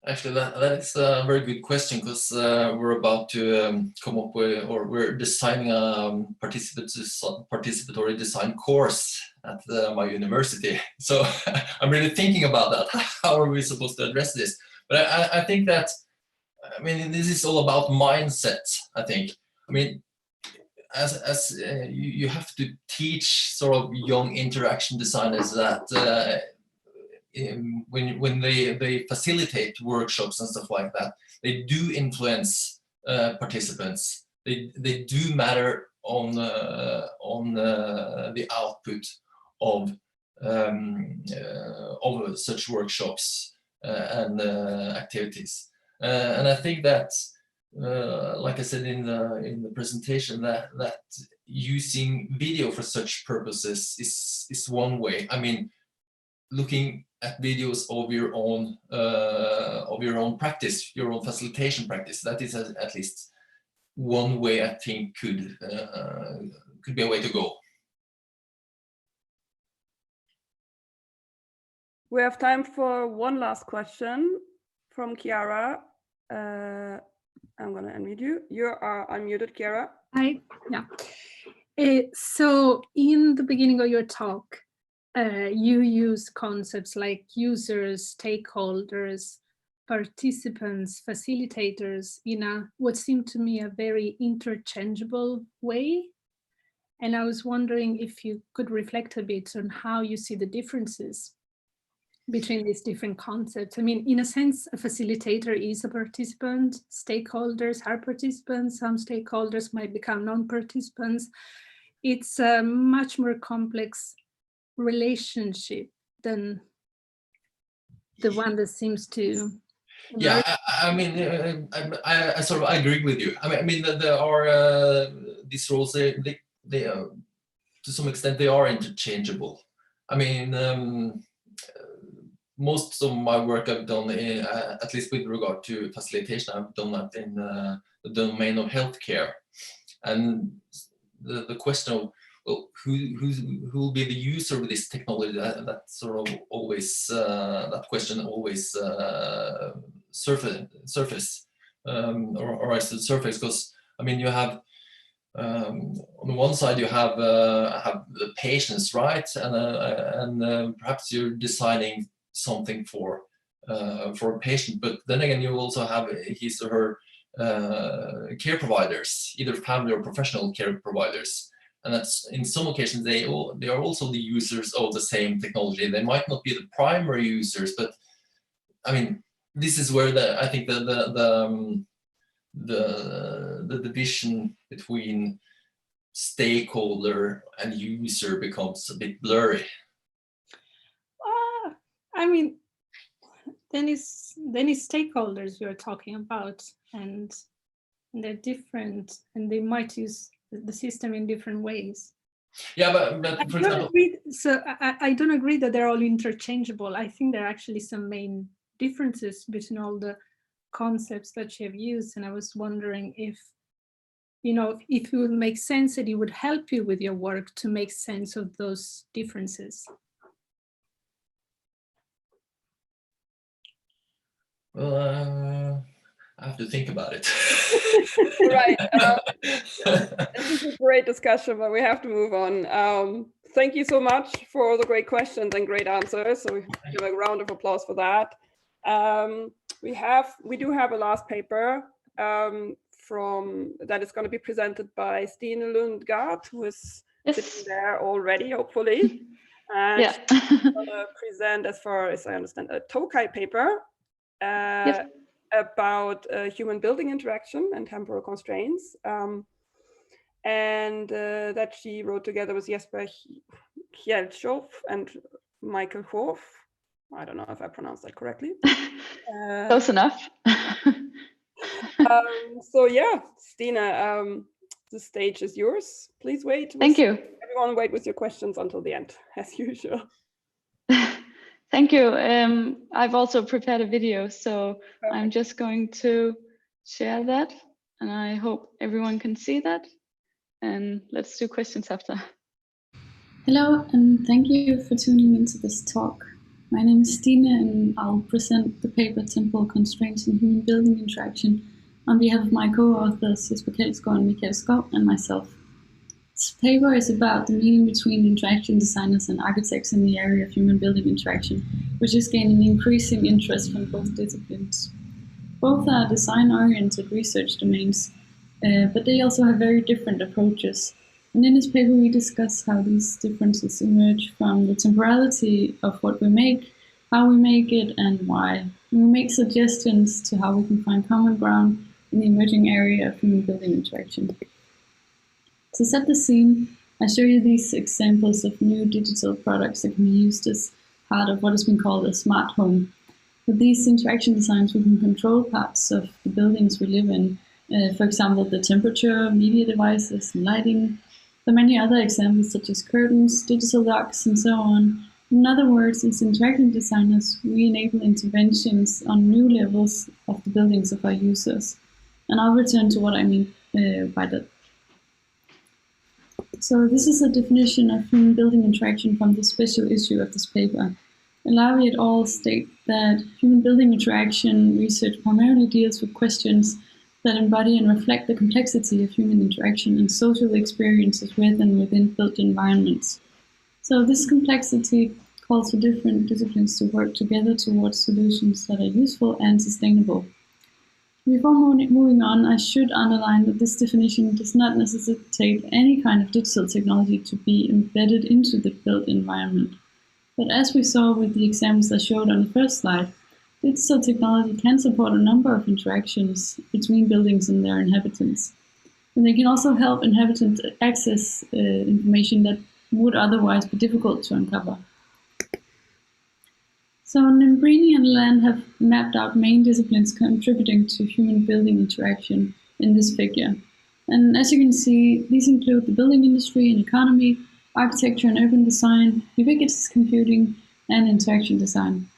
Actually, that is a very good question, because we're about to come up with, or we're designing a participatory design course at my university. So I'm really thinking about that. How are we supposed to address this? But I think that, I mean, this is all about mindset, I think. I mean, as you have to teach sort of young interaction designers that when they facilitate workshops and stuff like that, they do influence participants. They do matter on the output of such workshops and activities. And I think that, like I said in the presentation, that using video for such purposes is one way. I mean, looking at videos of your own practice, your own facilitation practice, that is at least one way I think could be a way to go. We have time for one last question from Chiara. I'm going to unmute you. You are unmuted, Chiara. Hi. Yeah. So in the beginning of your talk, you use concepts like users, stakeholders, participants, facilitators in what seemed to me a very interchangeable way. And I was wondering if you could reflect a bit on how you see the differences between these different concepts. I mean, in a sense, a facilitator is a participant, stakeholders are participants, some stakeholders might become non-participants. It's a much more complex relationship than the one that seems to. Yeah, I mean, I sort of agree with you. I mean that there are these roles. They to some extent they are interchangeable. I mean, most of my work I've done, at least with regard to facilitation, I've done that in the domain of healthcare, and the question of, well, who will be the user of this technology? That sort of always that question always surface or I said surface, because I mean you have on the one side you have the patients, right, and perhaps you're designing something for a patient, but then again you also have his or her care providers, either family or professional care providers. And that's in some occasions they are also the users of the same technology. They might not be the primary users, but I mean, this is where I think the division between stakeholder and user becomes a bit blurry. I mean, then it's stakeholders we are talking about, and they're different, and they might use the system in different ways. Yeah, but for example, I don't agree that they're all interchangeable. I think there are actually some main differences between all the concepts that you have used, and I was wondering if, you know, if it would make sense that it would help you with your work to make sense of those differences. Well, I have to think about it. Right. This is a great discussion, but we have to move on. Thank you so much for the great questions and great answers. So we give a round of applause for that. We do have a last paper that is going to be presented by Stine Lundgaard, who is sitting there already, hopefully. And she's going to present, as far as I understand, a Tokai paper about human building interaction and temporal constraints. And that she wrote together with Jesper Kjeldskov and Mikael. I don't know if I pronounced that correctly. Close enough. So yeah, Stine, the stage is yours. Please wait. Thank you. Everyone wait with your questions until the end, as usual. Thank you. I've also prepared a video, so I'm just going to share that, and I hope everyone can see that. And let's do questions after. Hello, and thank you for tuning into this talk. My name is Stine, and I'll present the paper Temporal Constraints in Human Building Interaction on behalf of my co-authors Jesper Kjeldskov and Mikael Skov and myself. This paper is about the meeting between interaction designers and architects in the area of human building interaction, which is gaining increasing interest from both disciplines. Both are design-oriented research domains, but they also have very different approaches. And in this paper we discuss how these differences emerge from the temporality of what we make, how we make it, and why. And we make suggestions to how we can find common ground in the emerging area of human building interaction. To set the scene, I show you these examples of new digital products that can be used as part of what has been called a smart home. With these interaction designs, we can control parts of the buildings we live in, for example, the temperature, media devices, and lighting. There are many other examples such as curtains, digital locks, and so on. In other words, as interaction designers, we enable interventions on new levels of the buildings of our users. And I'll return to what I mean by that. So this is a definition of human building interaction from the special issue of this paper. Alavi et al. State that human building interaction research primarily deals with questions that embody and reflect the complexity of human interaction and social experiences with and within built environments. So this complexity calls for different disciplines to work together towards solutions that are useful and sustainable. Before moving on, I should underline that this definition does not necessitate any kind of digital technology to be embedded into the built environment. But as we saw with the examples I showed on the first slide, digital technology can support a number of interactions between buildings and their inhabitants. And they can also help inhabitants access information that would otherwise be difficult to uncover. So Nembrini and Land have mapped out main disciplines contributing to human building interaction in this figure. And as you can see, these include the building industry and economy, architecture and urban design, ubiquitous computing, and interaction design.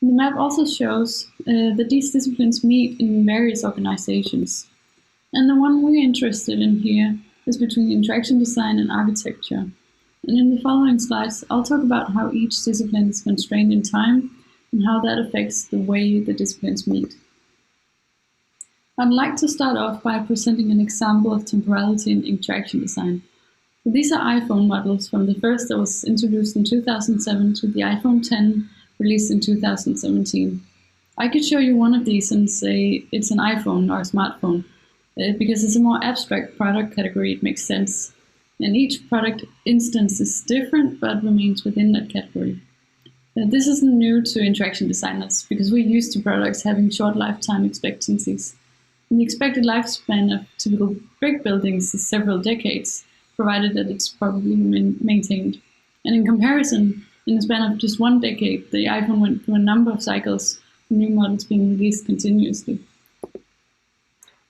And the map also shows that these disciplines meet in various organizations. And the one we're interested in here is between interaction design and architecture. And in the following slides, I'll talk about how each discipline is constrained in time and how that affects the way the disciplines meet. I'd like to start off by presenting an example of temporality in interaction design. So these are iPhone models from the first that was introduced in 2007 to the iPhone 10 released in 2017. I could show you one of these and say it's an iPhone or a smartphone, because it's a more abstract product category, it makes sense. And each product instance is different, but remains within that category. This isn't new to interaction designers, because we're used to products having short lifetime expectancies. And the expected lifespan of typical brick buildings is several decades, provided that it's properly maintained. And in comparison, in the span of just 1 decade, the iPhone went through a number of cycles, with new models being released continuously.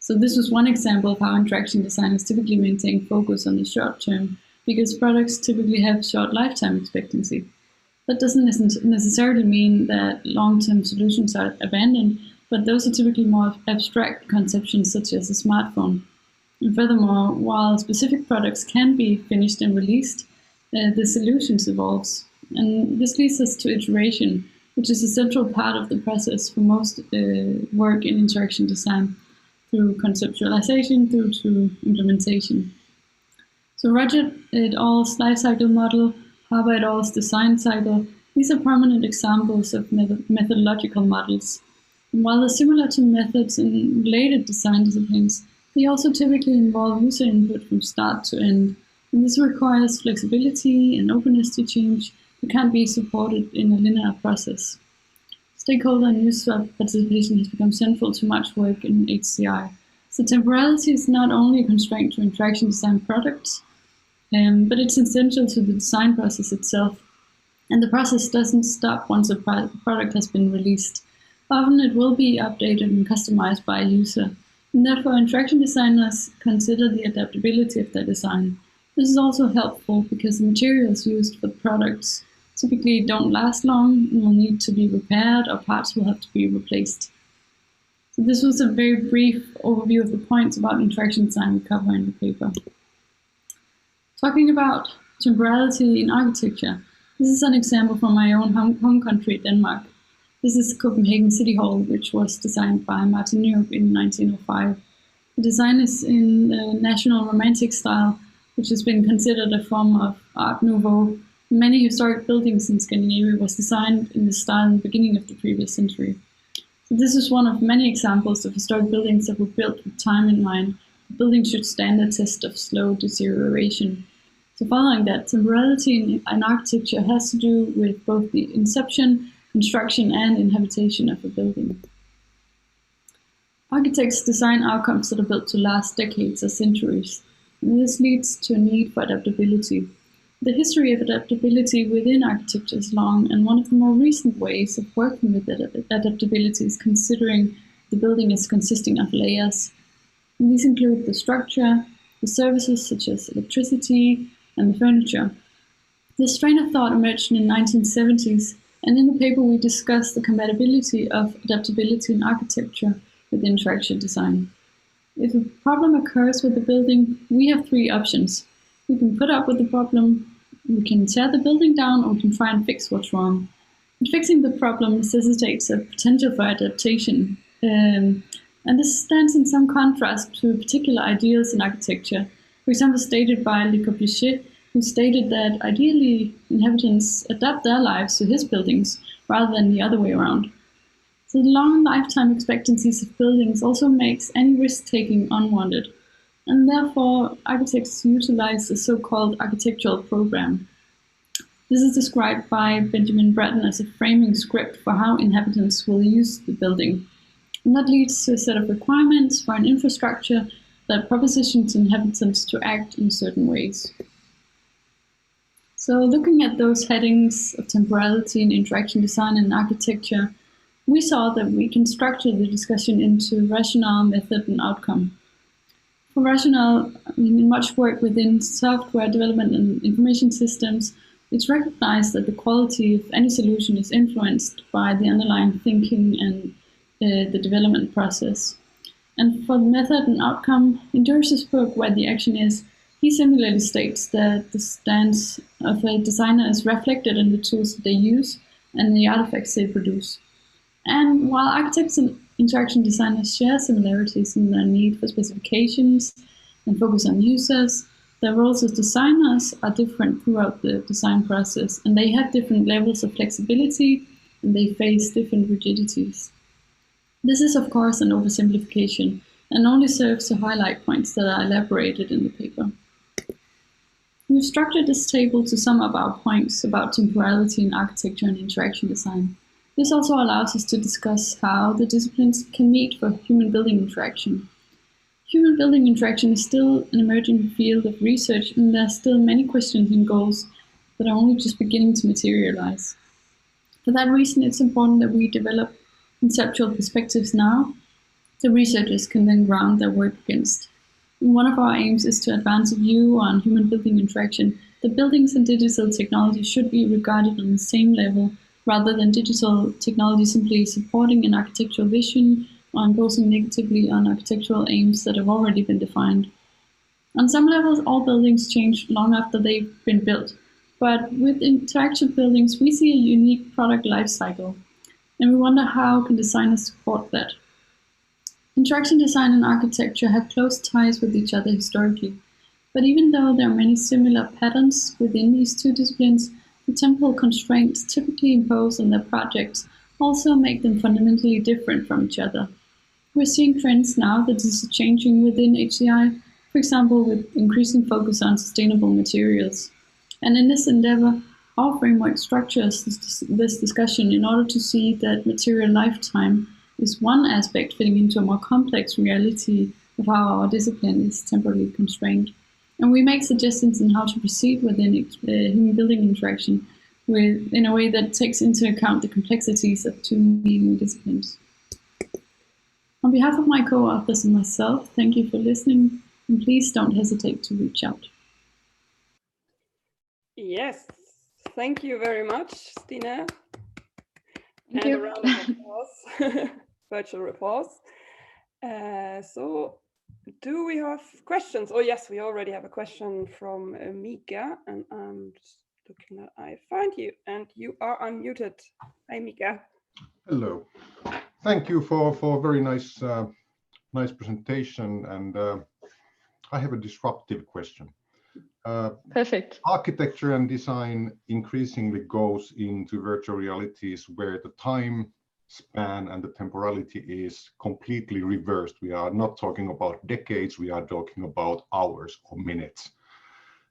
So this was one example of how interaction designers typically maintain focus on the short term, because products typically have short lifetime expectancy. That doesn't necessarily mean that long-term solutions are abandoned, but those are typically more abstract conceptions such as a smartphone. And furthermore, while specific products can be finished and released, the solutions evolves. And this leads us to iteration, which is a central part of the process for most work in interaction design, through conceptualization through to implementation. So Roger et al.'s life cycle model, Haber et al.'s design cycle, these are prominent examples of methodological models. And while they're similar to methods in related design disciplines, they also typically involve user input from start to end. And this requires flexibility and openness to change that can't be supported in a linear process. Stakeholder and user participation has become central to much work in HCI. So temporality is not only a constraint to interaction design products, but it's essential to the design process itself. And the process doesn't stop once a product has been released. Often it will be updated and customized by a user. And therefore, interaction designers consider the adaptability of their design. This is also helpful because the materials used for the products typically don't last long and will need to be repaired, or parts will have to be replaced. So this was a very brief overview of the points about interaction design we cover in the paper. Talking about temporality in architecture, this is an example from my own home country, Denmark. This is Copenhagen City Hall, which was designed by Martin Nyrop in 1905. The design is in the National Romantic style, which has been considered a form of Art Nouveau. Many historic buildings in Scandinavia was designed in this style in the beginning of the previous century. So this is one of many examples of historic buildings that were built with time in mind. The building should stand the test of slow deterioration. So following that, temporality in architecture has to do with both the inception, construction, and inhabitation of a building. Architects design outcomes that are built to last decades or centuries, and this leads to a need for adaptability. The history of adaptability within architecture is long, and one of the more recent ways of working with adaptability is considering the building as consisting of layers. And these include the structure, the services such as electricity, and the furniture. This strain of thought emerged in the 1970s, and in the paper we discussed the compatibility of adaptability in architecture with interaction design. If a problem occurs with the building, we have 3 options. We can put up with the problem, we can tear the building down, or we can try and fix what's wrong. And fixing the problem necessitates a potential for adaptation. And this stands in some contrast to particular ideals in architecture. For example, stated by Le Corbusier, who stated that ideally inhabitants adapt their lives to his buildings rather than the other way around. So the long lifetime expectancies of buildings also makes any risk-taking unwanted. And therefore, architects utilize a so-called architectural program. This is described by Benjamin Bratton as a framing script for how inhabitants will use the building. And that leads to a set of requirements for an infrastructure that propositions inhabitants to act in certain ways. So looking at those headings of temporality and interaction design and architecture, we saw that we can structure the discussion into rationale, method, and outcome. For rationale, in much work within software development and information systems, it's recognized that the quality of any solution is influenced by the underlying thinking and the development process. And for the method and outcome, in Ducros' book, Where the Action Is, he similarly states that the stance of a designer is reflected in the tools that they use and the artifacts they produce. And while architects and interaction designers share similarities in their need for specifications and focus on users, their roles as designers are different throughout the design process, and they have different levels of flexibility, and they face different rigidities. This is, of course, an oversimplification and only serves to highlight points that are elaborated in the paper. We've structured this table to sum up our points about temporality in architecture and interaction design. This also allows us to discuss how the disciplines can meet for human-building interaction. Human-building interaction is still an emerging field of research, and there are still many questions and goals that are only just beginning to materialize. For that reason, it's important that we develop conceptual perspectives now the researchers can then ground their work against. And one of our aims is to advance a view on human-building interaction that buildings and digital technology should be regarded on the same level, rather than digital technology simply supporting an architectural vision or imposing negatively on architectural aims that have already been defined. On some levels, all buildings change long after they've been built, but with interactive buildings, we see a unique product life cycle, and we wonder how can designers support that. Interaction design and architecture have close ties with each other historically, but even though there are many similar patterns within these two disciplines, the temporal constraints typically imposed on their projects also make them fundamentally different from each other. We're seeing trends now that this is changing within HCI, for example, with increasing focus on sustainable materials. And in this endeavor, our framework structures this discussion in order to see that material lifetime is one aspect fitting into a more complex reality of how our discipline is temporally constrained. And we make suggestions on how to proceed within human-building interaction in a way that takes into account the complexities of two meeting disciplines. On behalf of my co-authors and myself, thank you for listening, and please don't hesitate to reach out. Yes, thank you very much, Stine. Thank and you. a round of applause, virtual applause. So, do we have questions? Oh yes, we already have a question from Mika, and I'm just looking that I find you, and you are unmuted. Hi, Mika. Hello. Thank you for a very nice nice presentation, and I have a disruptive question. Perfect. Architecture and design increasingly goes into virtual realities where the time span and the temporality is completely reversed. We are not talking about decades, we are talking about hours or minutes.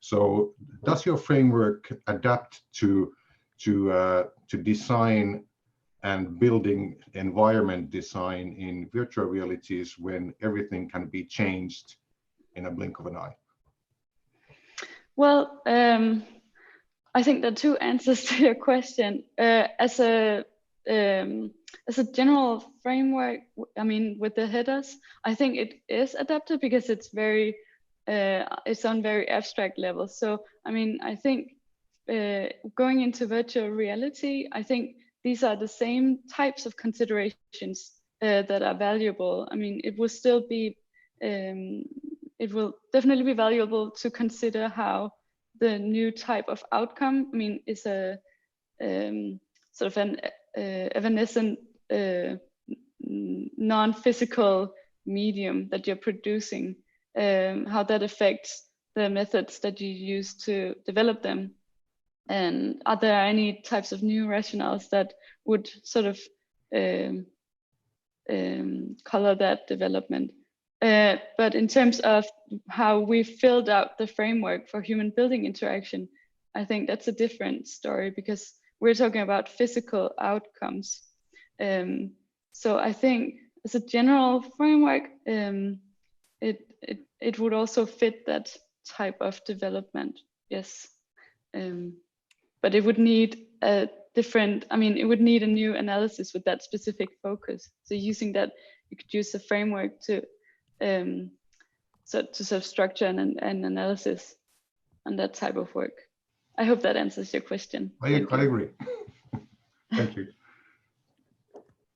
So does your framework adapt to design and building environment design in virtual realities when everything can be changed in a blink of an eye? Well, I think there are two answers to your question. As a general framework, I mean, with the headers, I think it is adapted because it's very, it's on very abstract levels. So, I mean, I think going into virtual reality, I think these are the same types of considerations that are valuable. I mean, it will still be, it will definitely be valuable to consider how the new type of outcome, I mean, is a sort of an evanescent non-physical medium that you're producing, how that affects the methods that you use to develop them. And are there any types of new rationales that would sort of color that development? But in terms of how we filled out the framework for human building interaction, I think that's a different story because we're talking about physical outcomes. So I think as a general framework, it would also fit that type of development, yes. But it would need a different, I mean, it would need a new analysis with that specific focus. So using that, you could use the framework to sort of structure and analysis on that type of work. I hope that answers your question. I agree. Thank you.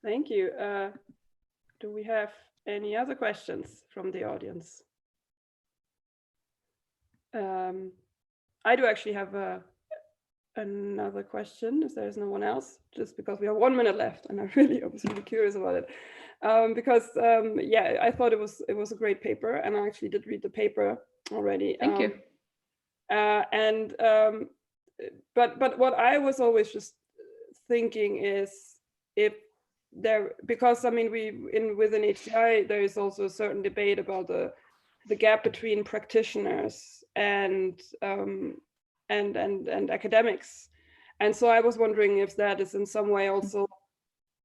Thank you. Do we have any other questions from the audience? I do actually have another question, if there's no one else, just because we have 1 minute left, and I was really curious about it. Because yeah, I thought it was a great paper, and I actually did read the paper already. Thank you. But what I was always just thinking is, if because I mean within HCI there is also a certain debate about the gap between practitioners and academics, and so I was wondering if that is in some way also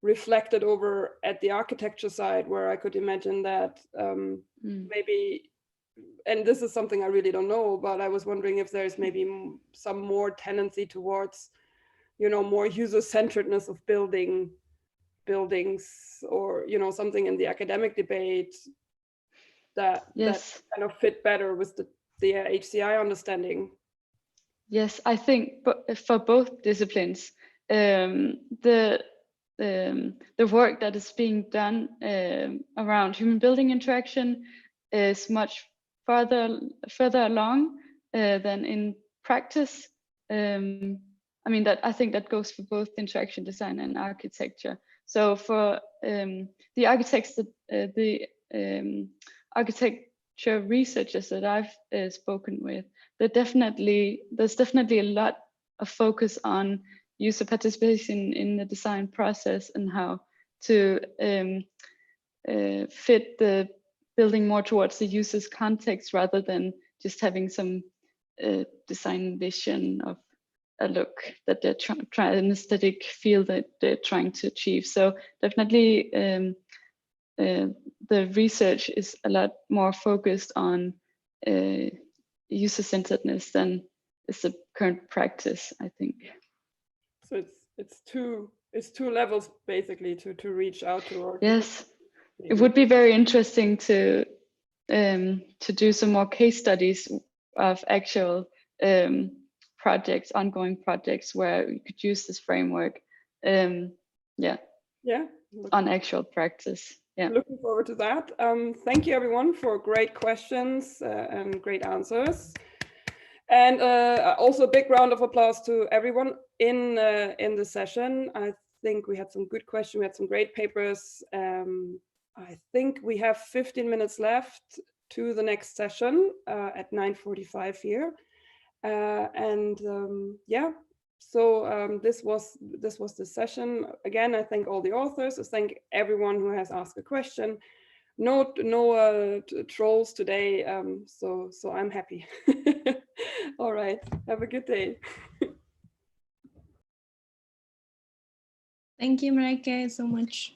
reflected over at the architecture side, where I could imagine that maybe, and this is something I really don't know, but I was wondering if there's maybe some more tendency towards, you know, more user-centeredness of buildings, or, you know, something in the academic debate that kind of fit better with the HCI understanding. Yes, I think for both disciplines, the work that is being done around human building interaction is much further along than in practice. I mean, I think that goes for both interaction design and architecture. So for the architects, the architecture researchers that I've spoken with, there's definitely a lot of focus on user participation in the design process and how to fit the building more towards the user's context rather than just having some design vision of a look that they're trying, an aesthetic feel that they're trying to achieve. So definitely the research is a lot more focused on user-centeredness than is the current practice, I think. So it's two levels basically to reach out to. Or yes, it would be very interesting to do some more case studies of actual projects, ongoing projects where you could use this framework. On actual practice. Yeah. Looking forward to that. Thank you everyone for great questions and great answers. And also a big round of applause to everyone in the session. I think we had some good questions. We had some great papers. I think we have 15 minutes left to the next session at 9:45 here. So this was the session. Again, I thank all the authors. I thank everyone who has asked a question. No trolls today, so I'm happy. All right, have a good day. Thank you, Mareike, so much.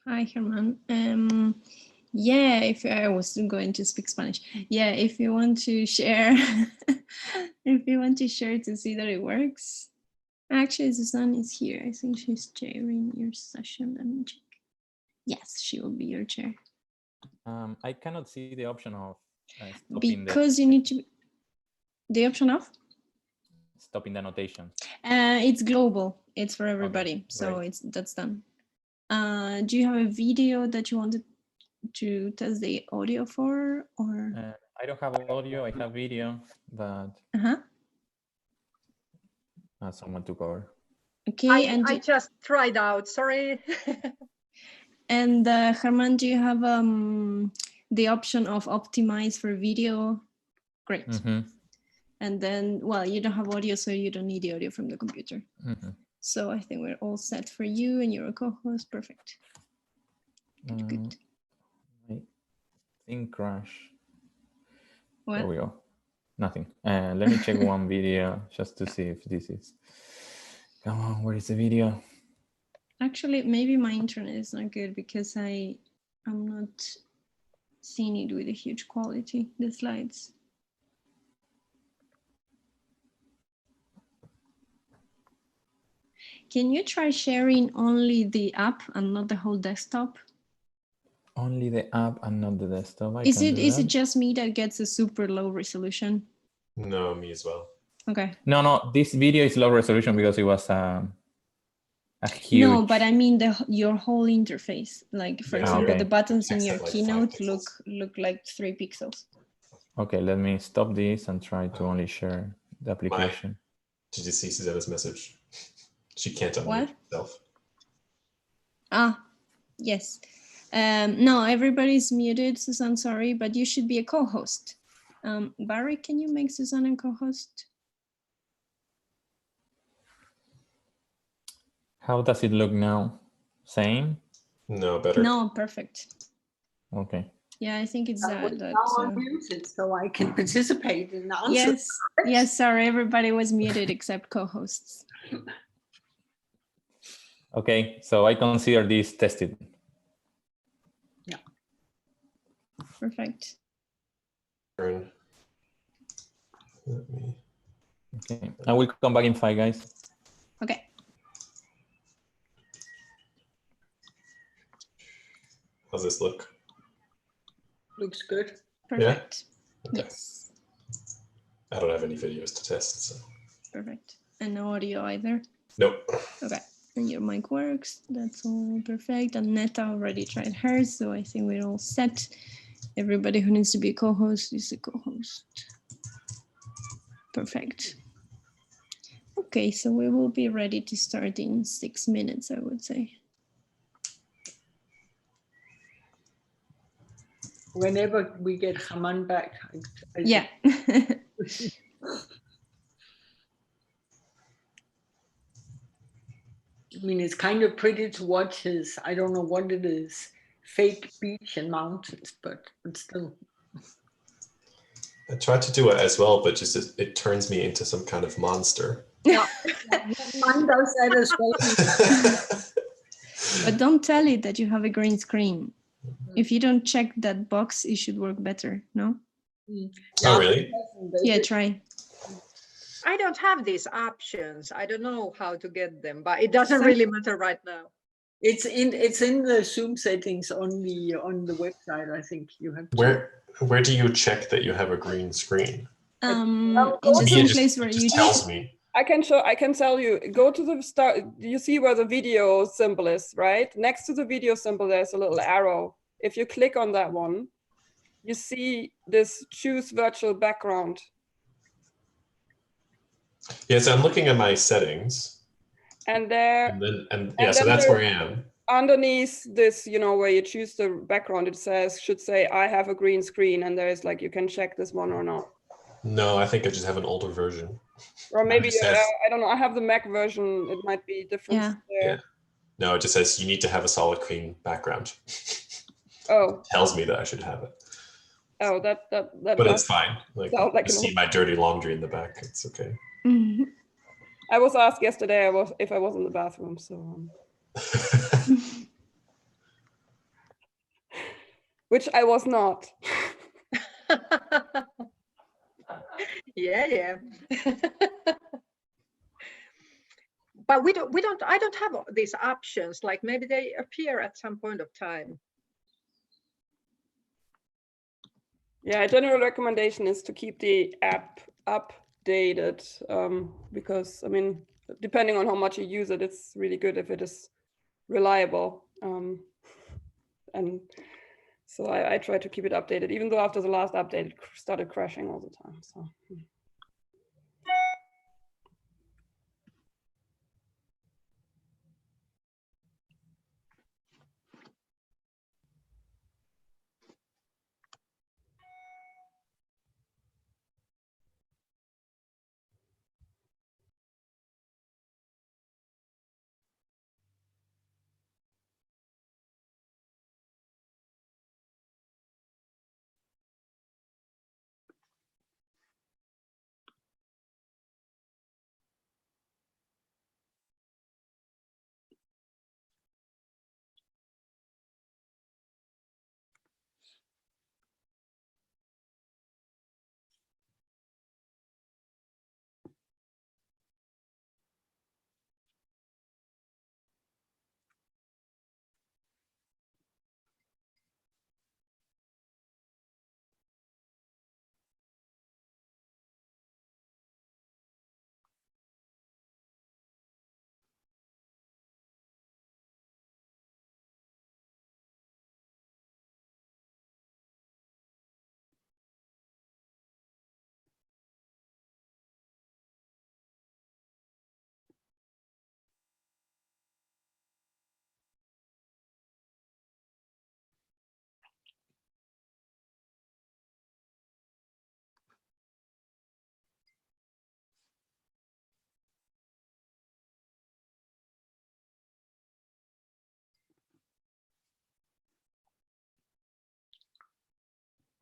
Hi, Herman. Yeah, if I was going to speak Spanish. Yeah, if you want to share, if you want to share to see that it works. Actually, Susanne is here. I think she's chairing your session. Let me check. Yes, she will be your chair. I cannot see the option of because you need to. The option of stopping the annotation. It's global. It's for everybody. Okay, so great. That's done. Do you have a video that you wanted to test the audio for, or? I don't have audio. I have video, but someone took over. Okay, I just tried out. Sorry. And Herman, do you have the option of optimize for video? Great. And then, well, you don't have audio, so you don't need the audio from the computer. So I think we're all set for you, and you're a co-host. Perfect. Good. I think crash. What? There we go. Nothing. Let me check one video just to see if this is. Come on, where is the video? Actually, maybe my internet is not good because I'm not seeing it with a huge quality, the slides. Can you try sharing only the app and not the whole desktop? Only the app and not the desktop. Is it just me that gets a super low resolution? No, me as well. Okay. No, this video is low resolution because it was a huge. No, but I mean your whole interface. Like for example, the buttons in your keynote look like 3 pixels. Okay, let me stop this and try to only share the application. Did you see Susanne's message? She can't unmute herself. Yes. No, everybody's muted, Susanne, sorry, but you should be a co-host. Barry, can you make Susanne a co-host? How does it look now? Same? No, better. No, perfect. Okay. Yeah, I think it's that. Muted, so I can participate in the answer. Yes, sorry, everybody was muted except co-hosts. Okay, so I consider this tested. Yeah. Perfect. Okay. Okay, I will come back in 5, guys. Okay. How's this look? Looks good. Perfect. Yeah? Okay. Yes. I don't have any videos to test. So. Perfect. And no audio either? Nope. Okay. And your mic works. That's all perfect. And Netta already tried hers, so I think we're all set. Everybody who needs to be a co-host is a co-host. Perfect. Okay, so we will be ready to start in 6 minutes, I would say. Whenever we get Haman back. Yeah. I mean, it's kind of pretty to watch his, I don't know what it is, fake beach and mountains, but still. I tried to do it as well, but just it turns me into some kind of monster. Yeah, mine does that as well. But don't tell it that you have a green screen. If you don't check that box, it should work better, no? Oh, really? Yeah, try. I don't have these options. I don't know how to get them, but it doesn't really matter right now. It's in the Zoom settings on the website. I think you have to. Where do you check that you have a green screen? In the same place where you tells me. I can tell you, go to the start. You see where the video symbol is, right? Next to the video symbol, there's a little arrow. If you click on that one, you see this choose virtual background. Yes, I'm looking at my settings. And there. So that's where I am. Underneath this, where you choose the background, it should say, I have a green screen. And there's like, you can check this one or not. No, I think I just have an older version. Or maybe, I don't know, I have the Mac version. It might be different there. Yeah. No, it just says you need to have a solid green background. Oh. It tells me that I should have it. Oh, that but it's fine. Like you see my dirty laundry in the back. It's okay. Mm-hmm. I was asked yesterday if I was in the bathroom, so. which I was not. Yeah. But I don't have these options. Like maybe they appear at some point of time. Yeah, a general recommendation is to keep the app updated, because I mean, depending on how much you use it, it's really good if it is reliable. And so I try to keep it updated, even though after the last update it started crashing all the time. So.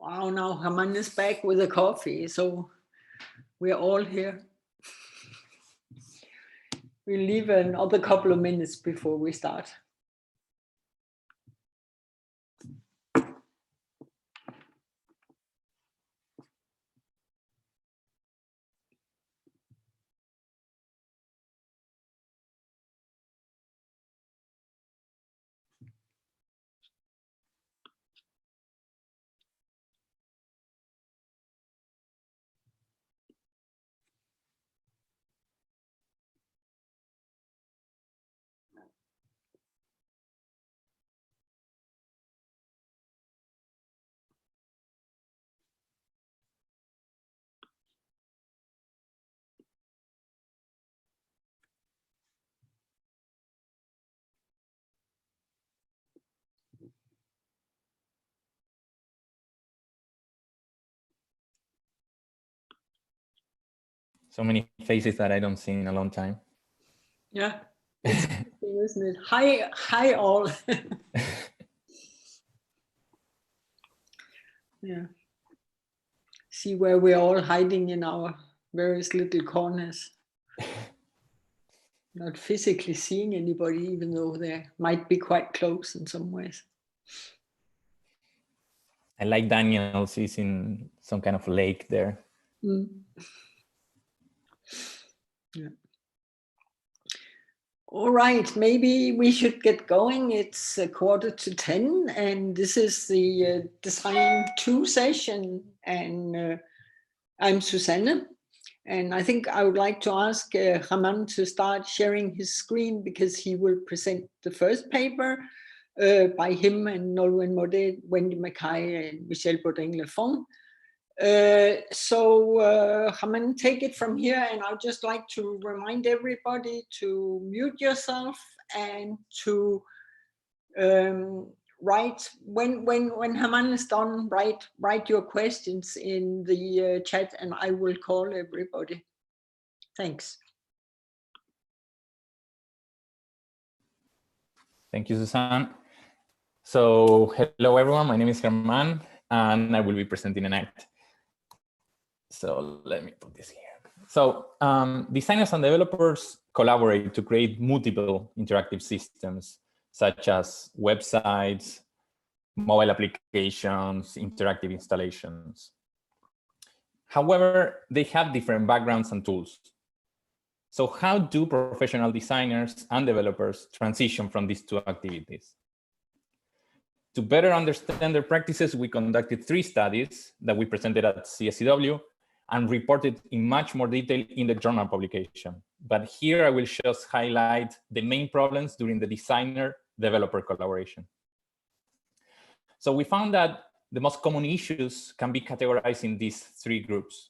Wow, now Herman is back with a coffee, so we're all here. We'll leave another couple of minutes before we start. So many faces that I don't see in a long time. Yeah, it's interesting, isn't it? Hi all. Yeah. See where we're all hiding in our various little corners. Not physically seeing anybody, even though they might be quite close in some ways. I like Daniel's is in some kind of lake there. Mm. Yeah. All right, maybe we should get going. It's 9:45, and this is the Design 2 session, and I'm Susanne. And I think I would like to ask Herman to start sharing his screen, because he will present the first paper by him and Nolwenn Maudet, Wendy Mackay, and Michel Beaudouin-Lafon. So Herman, take it from here, and I'd just like to remind everybody to mute yourself and to write when Herman is done. Write your questions in the chat, and I will call everybody. Thanks. Thank you, Susanne. So hello everyone, my name is Herman, and I will be presenting an act. So let me put this here. So designers and developers collaborate to create multiple interactive systems, such as websites, mobile applications, interactive installations. However, they have different backgrounds and tools. So how do professional designers and developers transition from these two activities? To better understand their practices, we conducted 3 studies that we presented at CSCW and reported in much more detail in the journal publication. But here I will just highlight the main problems during the designer-developer collaboration. So we found that the most common issues can be categorized in these 3 groups.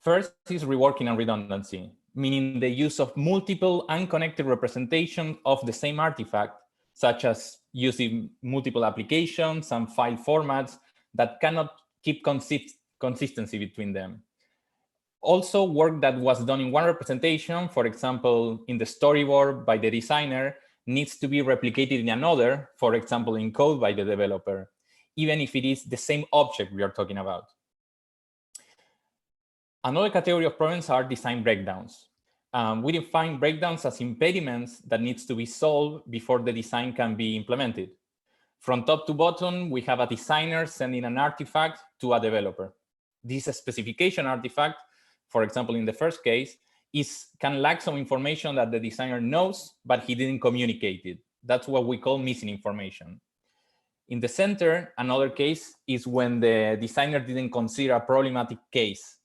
First is reworking and redundancy, meaning the use of multiple unconnected representations of the same artifact, such as using multiple applications and file formats that cannot keep consistency between them. Also, work that was done in one representation, for example, in the storyboard by the designer, needs to be replicated in another, for example, in code by the developer, even if it is the same object we are talking about. Another category of problems are design breakdowns. We define breakdowns as impediments that needs to be solved before the design can be implemented. From top to bottom, we have a designer sending an artifact to a developer. This specification artifact, for example, in the first case, can lack some information that the designer knows, but he didn't communicate it. That's what we call missing information. In the center, another case is when the designer didn't consider a problematic case,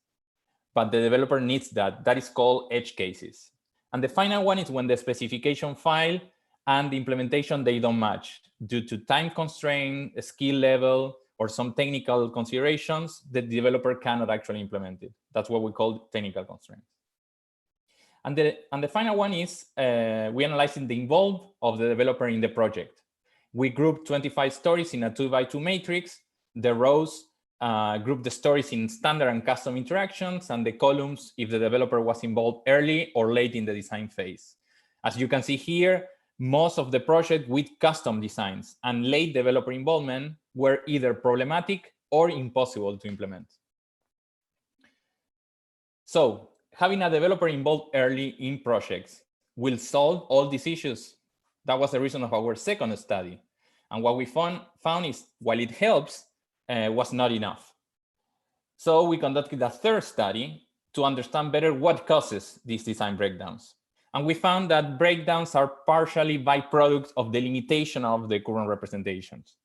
but the developer needs that. That is called edge cases. And the final one is when the specification file and the implementation, they don't match. Due to time constraint, skill level, or some technical considerations, the developer cannot actually implement it. That's what we call technical constraints. And the final one is we analyzing the involvement of the developer in the project. We grouped 25 stories in a 2x2 matrix. The rows group the stories in standard and custom interactions, and the columns if the developer was involved early or late in the design phase. As you can see here, most of the project with custom designs and late developer involvement were either problematic or impossible to implement. So having a developer involved early in projects will solve all these issues. That was the reason of our second study. And what we found is while it helps, was not enough. So we conducted a third study to understand better what causes these design breakdowns. And we found that breakdowns are partially byproducts of the limitation of the current representations.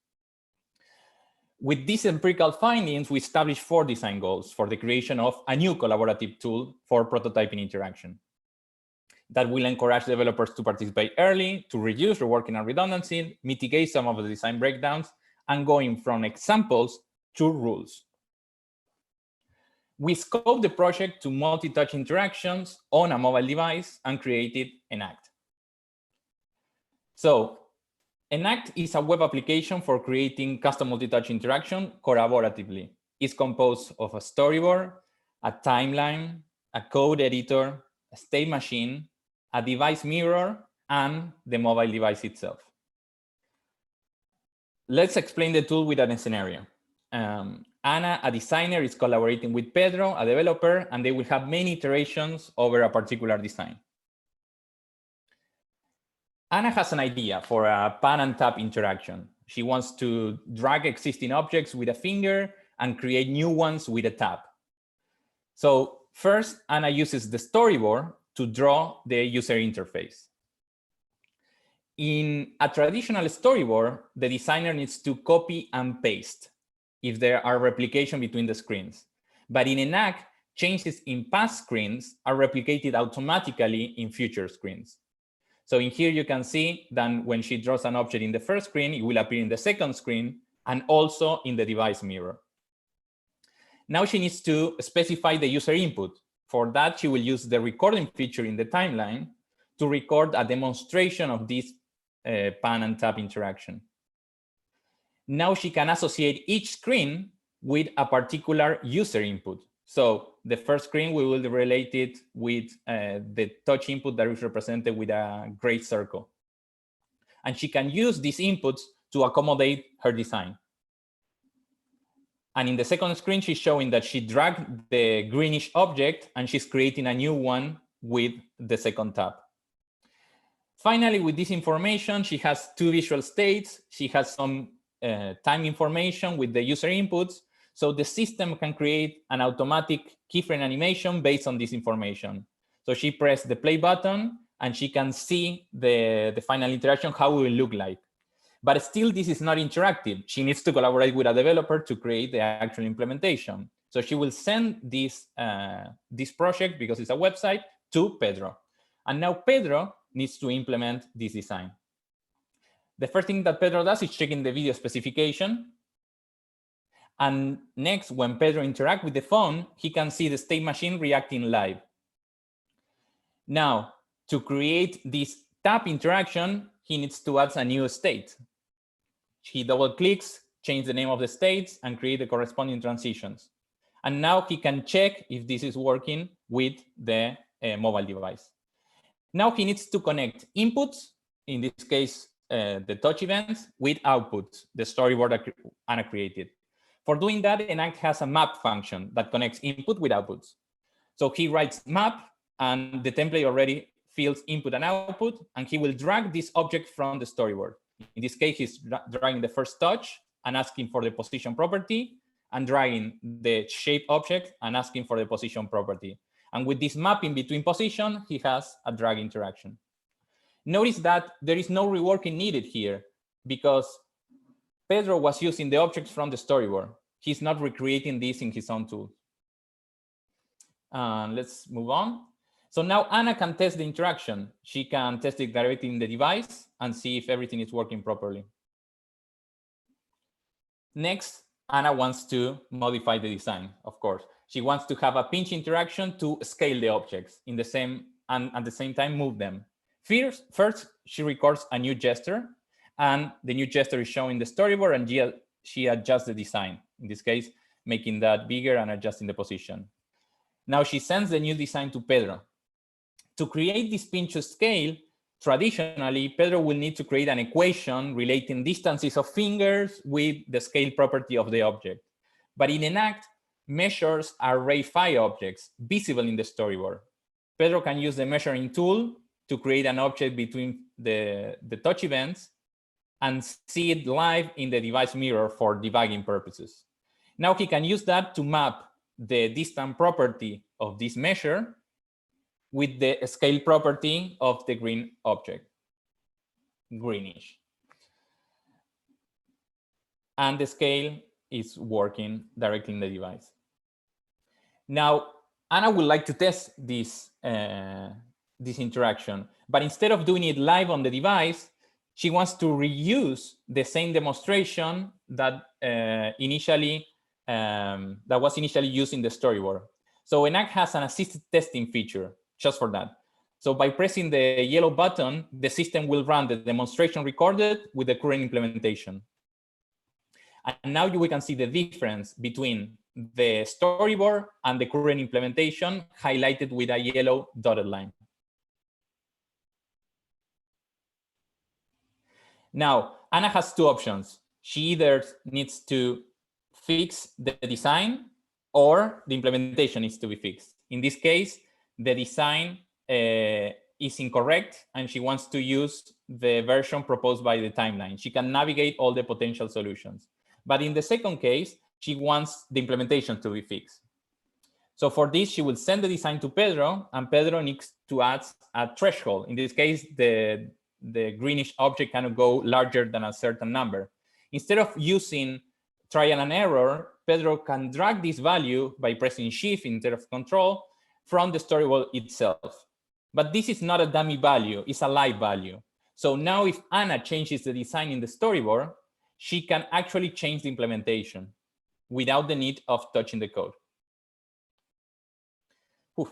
With these empirical findings, we established 4 design goals for the creation of a new collaborative tool for prototyping interaction that will encourage developers to participate early, to reduce reworking and redundancy, mitigate some of the design breakdowns, and going from examples to rules. We scoped the project to multi-touch interactions on a mobile device and created Enact. So Enact is a web application for creating custom multi-touch interaction collaboratively. It's composed of a storyboard, a timeline, a code editor, a state machine, a device mirror, and the mobile device itself. Let's explain the tool with a scenario. Ana, a designer, is collaborating with Pedro, a developer, and they will have many iterations over a particular design. Ana has an idea for a pan and tap interaction. She wants to drag existing objects with a finger and create new ones with a tap. So first, Ana uses the storyboard to draw the user interface. In a traditional storyboard, the designer needs to copy and paste if there are replication between the screens. But in Enact, changes in past screens are replicated automatically in future screens. So in here, you can see that when she draws an object in the first screen, it will appear in the second screen and also in the device mirror. Now she needs to specify the user input. For that, she will use the recording feature in the timeline to record a demonstration of this pan and tap interaction. Now she can associate each screen with a particular user input. So the first screen, we will relate it with the touch input that is represented with a gray circle. And she can use these inputs to accommodate her design. And in the second screen, she's showing that she dragged the greenish object and she's creating a new one with the second tap. Finally, with this information, she has 2 visual states. She has some time information with the user inputs, so the system can create an automatic keyframe animation based on this information. So she pressed the play button and she can see the final interaction, how it will look like. But still, this is not interactive. She needs to collaborate with a developer to create the actual implementation. So she will send this project, because it's a website, to Pedro. And now Pedro needs to implement this design. The first thing that Pedro does is checking the video specification. And next, when Pedro interacts with the phone, he can see the state machine reacting live. Now, to create this tap interaction, he needs to add a new state. He double clicks, change the name of the states, and create the corresponding transitions. And now he can check if this is working with the mobile device. Now he needs to connect inputs, in this case, the touch events, with outputs, the storyboard that Anna created. For doing that, Enact has a map function that connects input with outputs. So he writes map, and the template already fills input and output, and he will drag this object from the storyboard. In this case, he's dragging the first touch and asking for the position property, and dragging the shape object and asking for the position property. And with this mapping between position, he has a drag interaction. Notice that there is no reworking needed here, because Pedro was using the objects from the storyboard. He's not recreating this in his own tool. Let's move on. So now Anna can test the interaction. She can test it directly in the device and see if everything is working properly. Next, Anna wants to modify the design, of course. She wants to have a pinch interaction to scale the objects in the same, and at the same time move them. First, she records a new gesture, and the new gesture is shown in the storyboard, and she adjusts the design, in this case, making that bigger and adjusting the position. Now she sends the new design to Pedro. To create this pinch to scale, traditionally, Pedro will need to create an equation relating distances of fingers with the scale property of the object. But in Enact, measures are ray-fi objects visible in the storyboard. Pedro can use the measuring tool to create an object between the touch events and see it live in the device mirror for debugging purposes. Now he can use that to map the distance property of this measure with the scale property of the green object, greenish. And the scale is working directly in the device. Now, Anna would like to test this interaction, but instead of doing it live on the device, she wants to reuse the same demonstration that was initially used in the storyboard. So Enact has an assisted testing feature just for that. So by pressing the yellow button, the system will run the demonstration recorded with the current implementation. And now we can see the difference between the storyboard and the current implementation highlighted with a yellow dotted line. Now, Anna has two options. She either needs to fix the design or the implementation needs to be fixed. In this case, the design is incorrect and she wants to use the version proposed by the timeline. She can navigate all the potential solutions. But in the second case, she wants the implementation to be fixed. So for this, she will send the design to Pedro, and Pedro needs to add a threshold. In this case, the greenish object cannot go larger than a certain number. Instead of using trial and error, Pedro can drag this value by pressing Shift instead of Control from the storyboard itself. But this is not a dummy value, it's a live value. So now if Anna changes the design in the storyboard, she can actually change the implementation without the need of touching the code. Oof.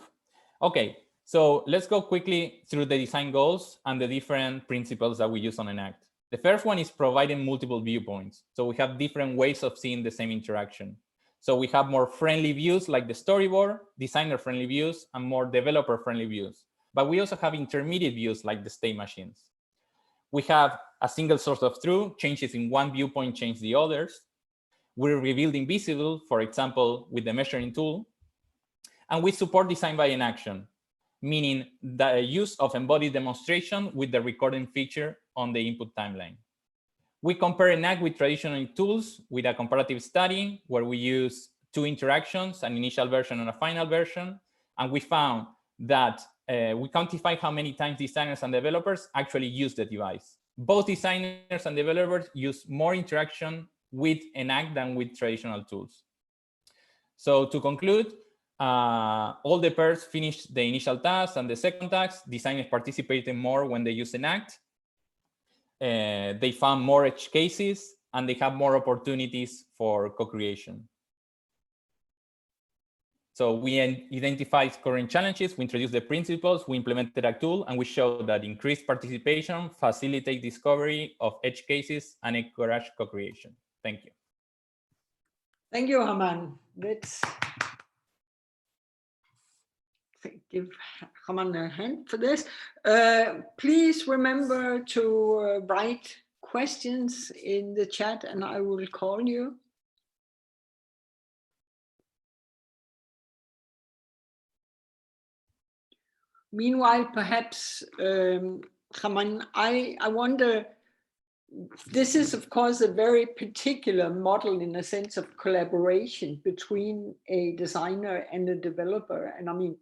Okay, so let's go quickly through the design goals and the different principles that we use on Enact. The first one is providing multiple viewpoints. So we have different ways of seeing the same interaction. So we have more friendly views like the storyboard, designer-friendly views, and more developer-friendly views. But we also have intermediate views like the state machines. We have a single source of truth, changes in one viewpoint change the others. We're rebuilding visible, for example, with the measuring tool. And we support design by enaction, meaning the use of embodied demonstration with the recording feature on the input timeline. We compare Enact with traditional tools with a comparative study where we use 2 interactions, an initial version and a final version. And we found that we quantify how many times designers and developers actually use the device. Both designers and developers use more interaction with Enact than with traditional tools. So to conclude, all the pairs finished the initial task and the second task. Designers participated more when they use Enact. They found more edge cases, and they have more opportunities for co-creation. So we identified current challenges, we introduced the principles, we implemented a tool, and we showed that increased participation facilitates discovery of edge cases and encourage co-creation. Thank you. Thank you, Herman. Let's give Herman a hand for this. Please remember to write questions in the chat and I will call you. Meanwhile, perhaps, Herman, I wonder, this is of course a very particular model in a sense of collaboration between a designer and a developer. And I mean,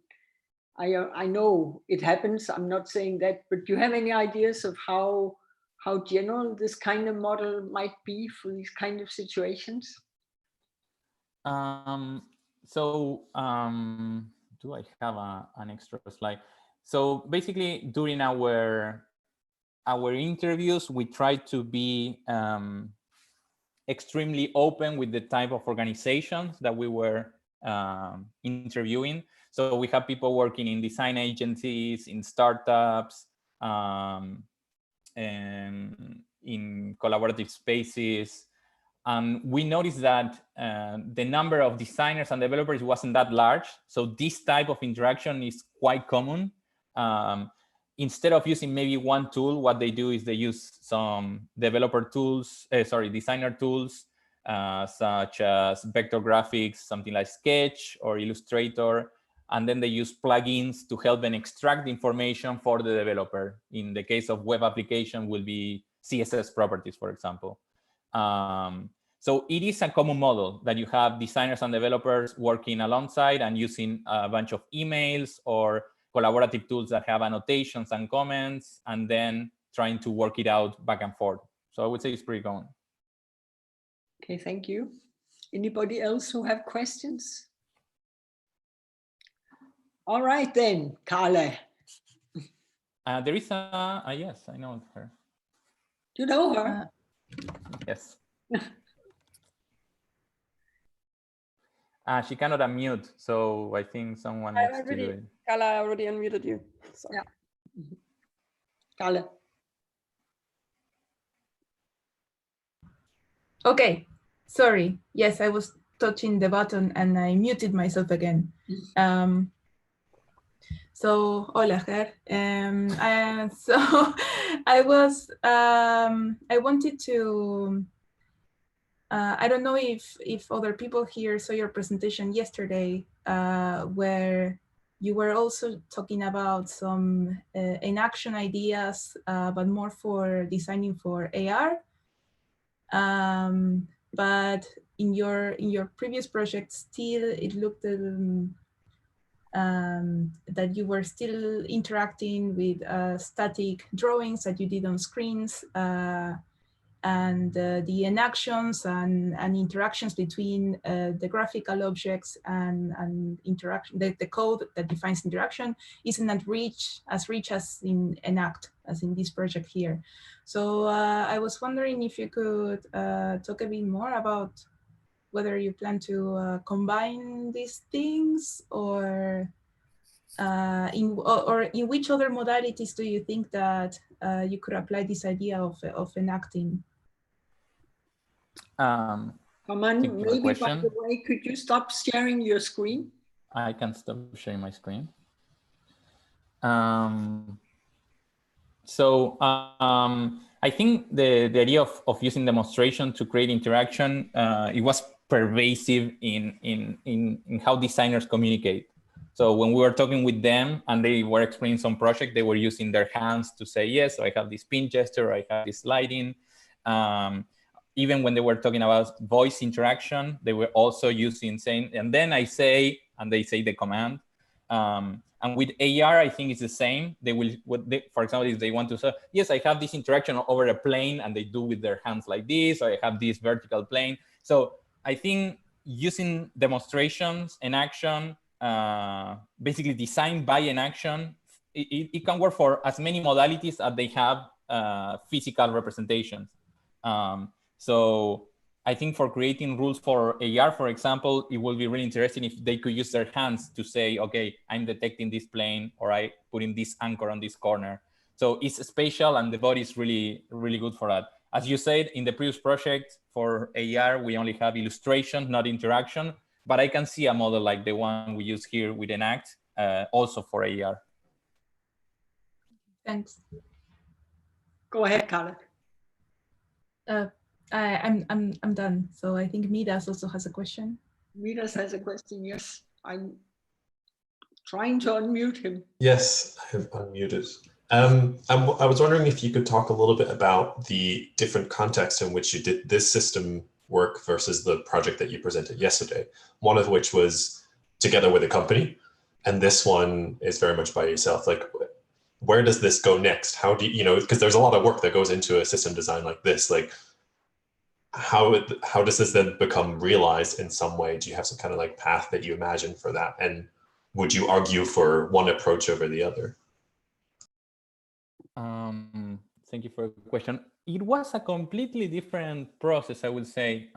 I know it happens, I'm not saying that, but do you have any ideas of how general this kind of model might be for these kind of situations? Do I have an extra slide? So basically, during our interviews, we try to be extremely open with the type of organizations that we were interviewing. So we have people working in design agencies, in startups, and in collaborative spaces. And we noticed that the number of designers and developers wasn't that large. So this type of interaction is quite common. Instead of using maybe one tool, what they do is they use some designer tools, such as vector graphics, something like Sketch or Illustrator. And then they use plugins to help them extract information for the developer. In the case of web application, will be CSS properties, for example. So it is a common model that you have designers and developers working alongside and using a bunch of emails or collaborative tools that have annotations and comments, and then trying to work it out back and forth. So I would say it's pretty common. Okay, thank you. Anybody else who have questions? All right then, Carla. There is yes, I know her. You know her? Yes. She cannot unmute, so I think someone needs to do it. Carla, I already unmuted you. So. Yeah. Carla. Okay, sorry. Yes, I was touching the button and I muted myself again. So, hola, Ger. So I wanted to, I don't know if other people here saw your presentation yesterday, where you were also talking about some in-action ideas, but more for designing for AR. But in your previous project, still it looked that you were still interacting with static drawings that you did on screens, and the inactions and interactions between the graphical objects and interaction, the code that defines interaction isn't as rich as in Enact, as in this project here. So I was wondering if you could talk a bit more about whether you plan to combine these things, or in which other modalities do you think that you could apply this idea of enacting? Come on, maybe by the way, could you stop sharing your screen? I can stop sharing my screen. I think the idea of using demonstration to create interaction, it was pervasive in how designers communicate. So when we were talking with them and they were explaining some project, they were using their hands to say, yes, so I have this pin gesture, I have this sliding. Even when they were talking about voice interaction, they were also using saying, and then I say, and they say the command. And with AR, I think it's the same. They will, for example, if they want to say, yes, I have this interaction over a plane, and they do with their hands like this, or I have this vertical plane. So I think using demonstrations and action, basically designed by an action, it can work for as many modalities as they have physical representations. So I think for creating rules for AR, for example, it will be really interesting if they could use their hands to say, okay, I'm detecting this plane, or I put in this anchor on this corner. So it's spatial, and the body is really, really good for that. As you said, in the previous project for AR, we only have illustration, not interaction, but I can see a model like the one we use here with Enact, also for AR. Thanks. Go ahead, Carla. I'm done. So I think Midas also has a question. Midas has a question, yes. I'm trying to unmute him. Yes, I have unmuted. I was wondering if you could talk a little bit about the different contexts in which you did this system work versus the project that you presented yesterday. One of which was together with a company, and this one is very much by yourself. Like, where does this go next? How do you, because there's a lot of work that goes into a system design like this. Like, how does this then become realized in some way? Do you have some kind of like path that you imagine for that? And would you argue for one approach over the other? Thank you for the question. It was a completely different process, I would say.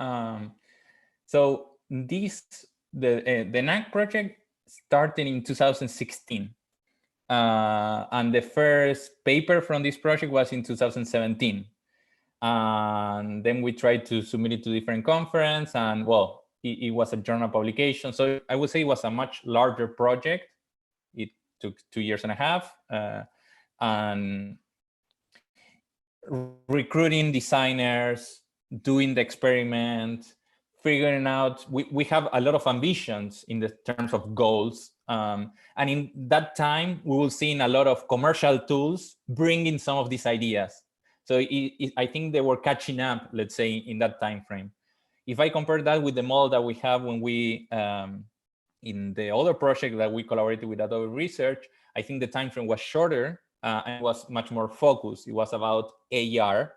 So the NAC project started in 2016. And the first paper from this project was in 2017. And then we tried to submit it to different conference, and well, it was a journal publication. So I would say it was a much larger project. It took 2.5 years, and recruiting designers, doing the experiment, figuring out, we have a lot of ambitions in the terms of goals. And in that time, we will see in a lot of commercial tools bringing some of these ideas. So I think they were catching up, let's say, in that time frame. If I compare that with the model that we have when we, in the other project that we collaborated with Adobe Research, I think the time frame was shorter and was much more focused. It was about AR.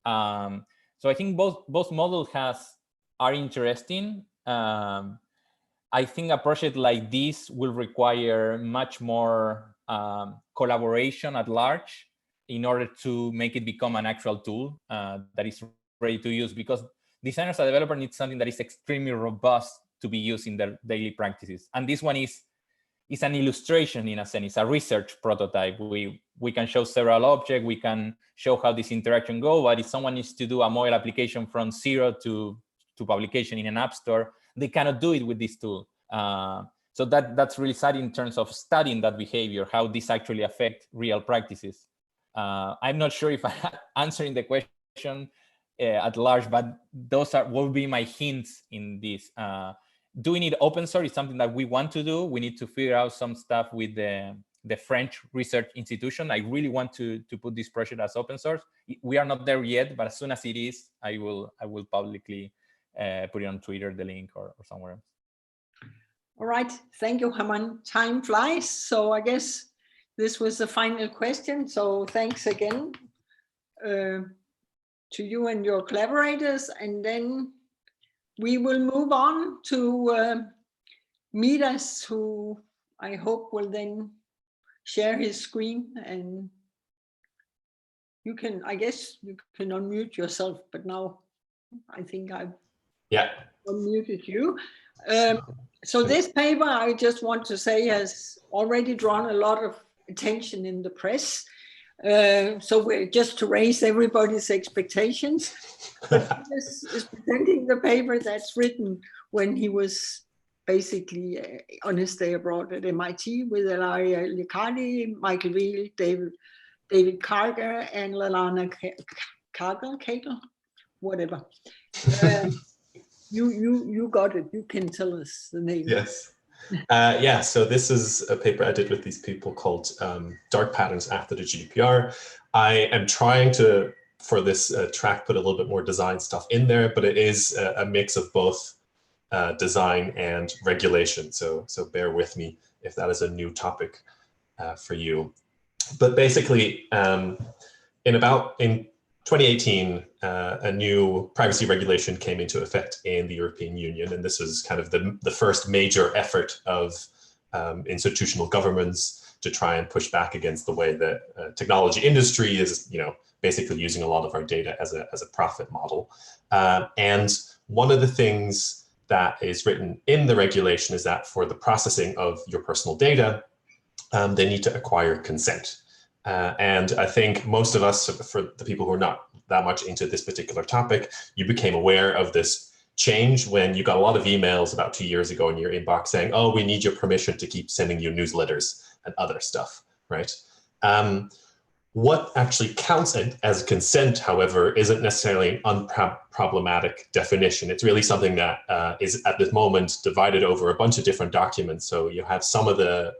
So I think both models are interesting. I think a project like this will require much more collaboration at large in order to make it become an actual tool that is ready to use, because designers and developers need something that is extremely robust to be used in their daily practices. And this one is an illustration in a sense, it's a research prototype. We can show several objects, we can show how this interaction goes, but if someone needs to do a mobile application from zero to publication in an app store, they cannot do it with this tool. So that's really sad in terms of studying that behavior, how this actually affects real practices. I'm not sure if I'm answering the question at large, but those will be my hints in this. Doing it open source is something that we want to do. We need to figure out some stuff with the French research institution. I really want to put this project as open source. We are not there yet, but as soon as it is, I will publicly put it on Twitter, the link, or somewhere else. All right, thank you, Herman. Time flies, so I guess this was the final question. So thanks again to you and your collaborators, and then we will move on to Midas, who I hope will then share his screen, and you can, I guess you can unmute yourself, but now I think I've unmuted you. So this paper, I just want to say, has already drawn a lot of attention in the press. So we're just to raise everybody's expectations. This is presenting the paper that's written when he was basically on his day abroad at MIT with Ilaria Liccardi, Michael Weil, David Karger, and Lalana Kagel, whatever. You got it. You can tell us the name. Yes. Yeah, so this is a paper I did with these people called Dark Patterns After the GDPR. I am trying to for this track, put a little bit more design stuff in there, but it is a mix of both design and regulation. So bear with me if that is a new topic for you. But basically, in 2018, a new privacy regulation came into effect in the European Union, and this was kind of the first major effort of institutional governments to try and push back against the way that technology industry is, basically using a lot of our data as a profit model. And one of the things that is written in the regulation is that for the processing of your personal data, they need to acquire consent. And I think most of us, for the people who are not that much into this particular topic, you became aware of this change when you got a lot of emails about 2 years ago in your inbox saying, oh, we need your permission to keep sending you newsletters and other stuff, right? What actually counts as consent, however, isn't necessarily an unproblematic definition. It's really something that is at this moment divided over a bunch of different documents. So you have some of the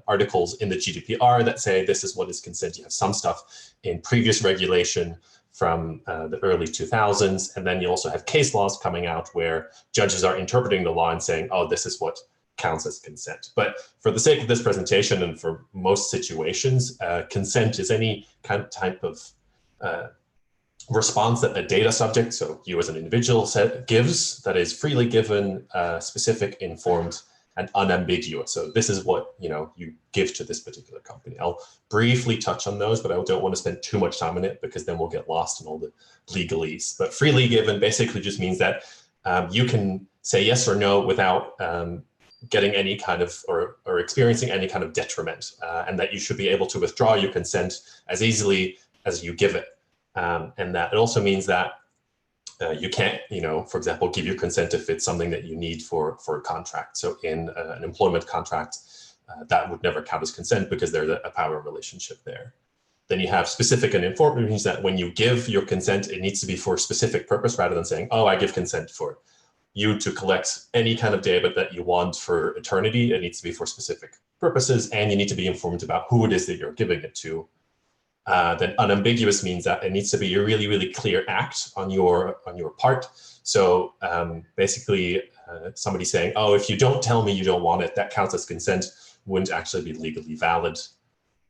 articles in the GDPR that say this is what is consent. You have some stuff in previous regulation from the early 2000s. And then you also have case laws coming out where judges are interpreting the law and saying, oh, this is what counts as consent. But for the sake of this presentation and for most situations, consent is any kind of type of response that a data subject, so you as an individual, gives that is freely given, specific, informed, and unambiguous. So this is what you give to this particular company. I'll briefly touch on those, but I don't want to spend too much time on it because then we'll get lost in all the legalese. But freely given basically just means that you can say yes or no without getting any kind of or experiencing any kind of detriment, and that you should be able to withdraw your consent as easily as you give it. And that it also means that you can't, for example, give your consent if it's something that you need for a contract. So in an employment contract, that would never count as consent because there's a power relationship there. Then you have specific and informed, which means that when you give your consent, it needs to be for a specific purpose rather than saying, oh, I give consent for you to collect any kind of data that you want for eternity. It needs to be for specific purposes, and you need to be informed about who it is that you're giving it to. Then unambiguous means that it needs to be a really, really clear act on your part. So basically somebody saying, oh, if you don't tell me you don't want it, that counts as consent, wouldn't actually be legally valid.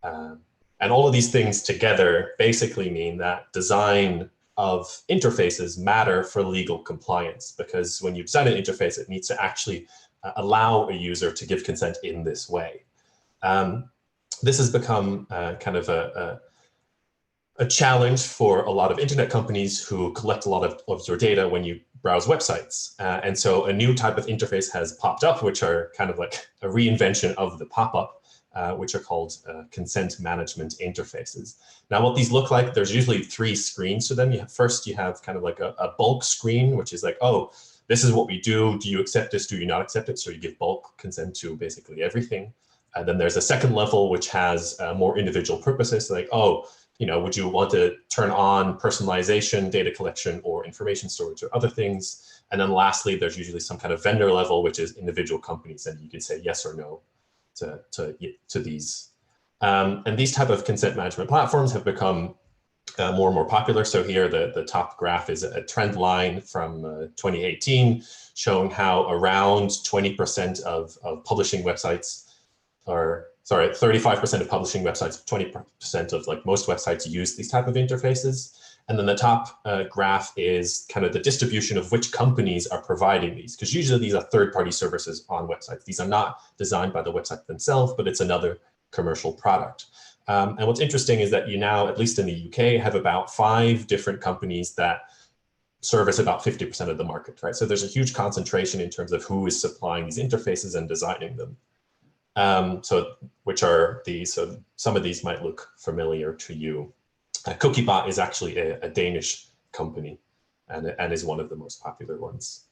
And all of these things together basically mean that design of interfaces matter for legal compliance, because when you design an interface, it needs to actually allow a user to give consent in this way. This has become kind of a challenge for a lot of internet companies who collect a lot of your data when you browse websites. And so a new type of interface has popped up, which are kind of like a reinvention of the pop-up, which are called consent management interfaces. Now, what these look like, there's usually 3 screens to them. First, you have kind of like a bulk screen, which is like, oh, this is what we do. Do you accept this? Do you not accept it? So you give bulk consent to basically everything. And then there's a second level, which has more individual purposes, like, oh, would you want to turn on personalization, data collection, or information storage, or other things? And then lastly, there's usually some kind of vendor level, which is individual companies, and you can say yes or no to these. And these type of consent management platforms have become more and more popular. So here, the top graph is a trend line from 2018, showing how around 20% of publishing websites, or sorry, 35% of publishing websites, 20% of like most websites use these type of interfaces. And then the top graph is kind of the distribution of which companies are providing these, because usually these are third-party services on websites. These are not designed by the website themselves, but it's another commercial product. And what's interesting is that you now, at least in the UK, have about 5 different companies that service about 50% of the market, right? So there's a huge concentration in terms of who is supplying these interfaces and designing them. So which are these? So some of these might look familiar to you. Cookiebot is actually a Danish company and is one of the most popular ones.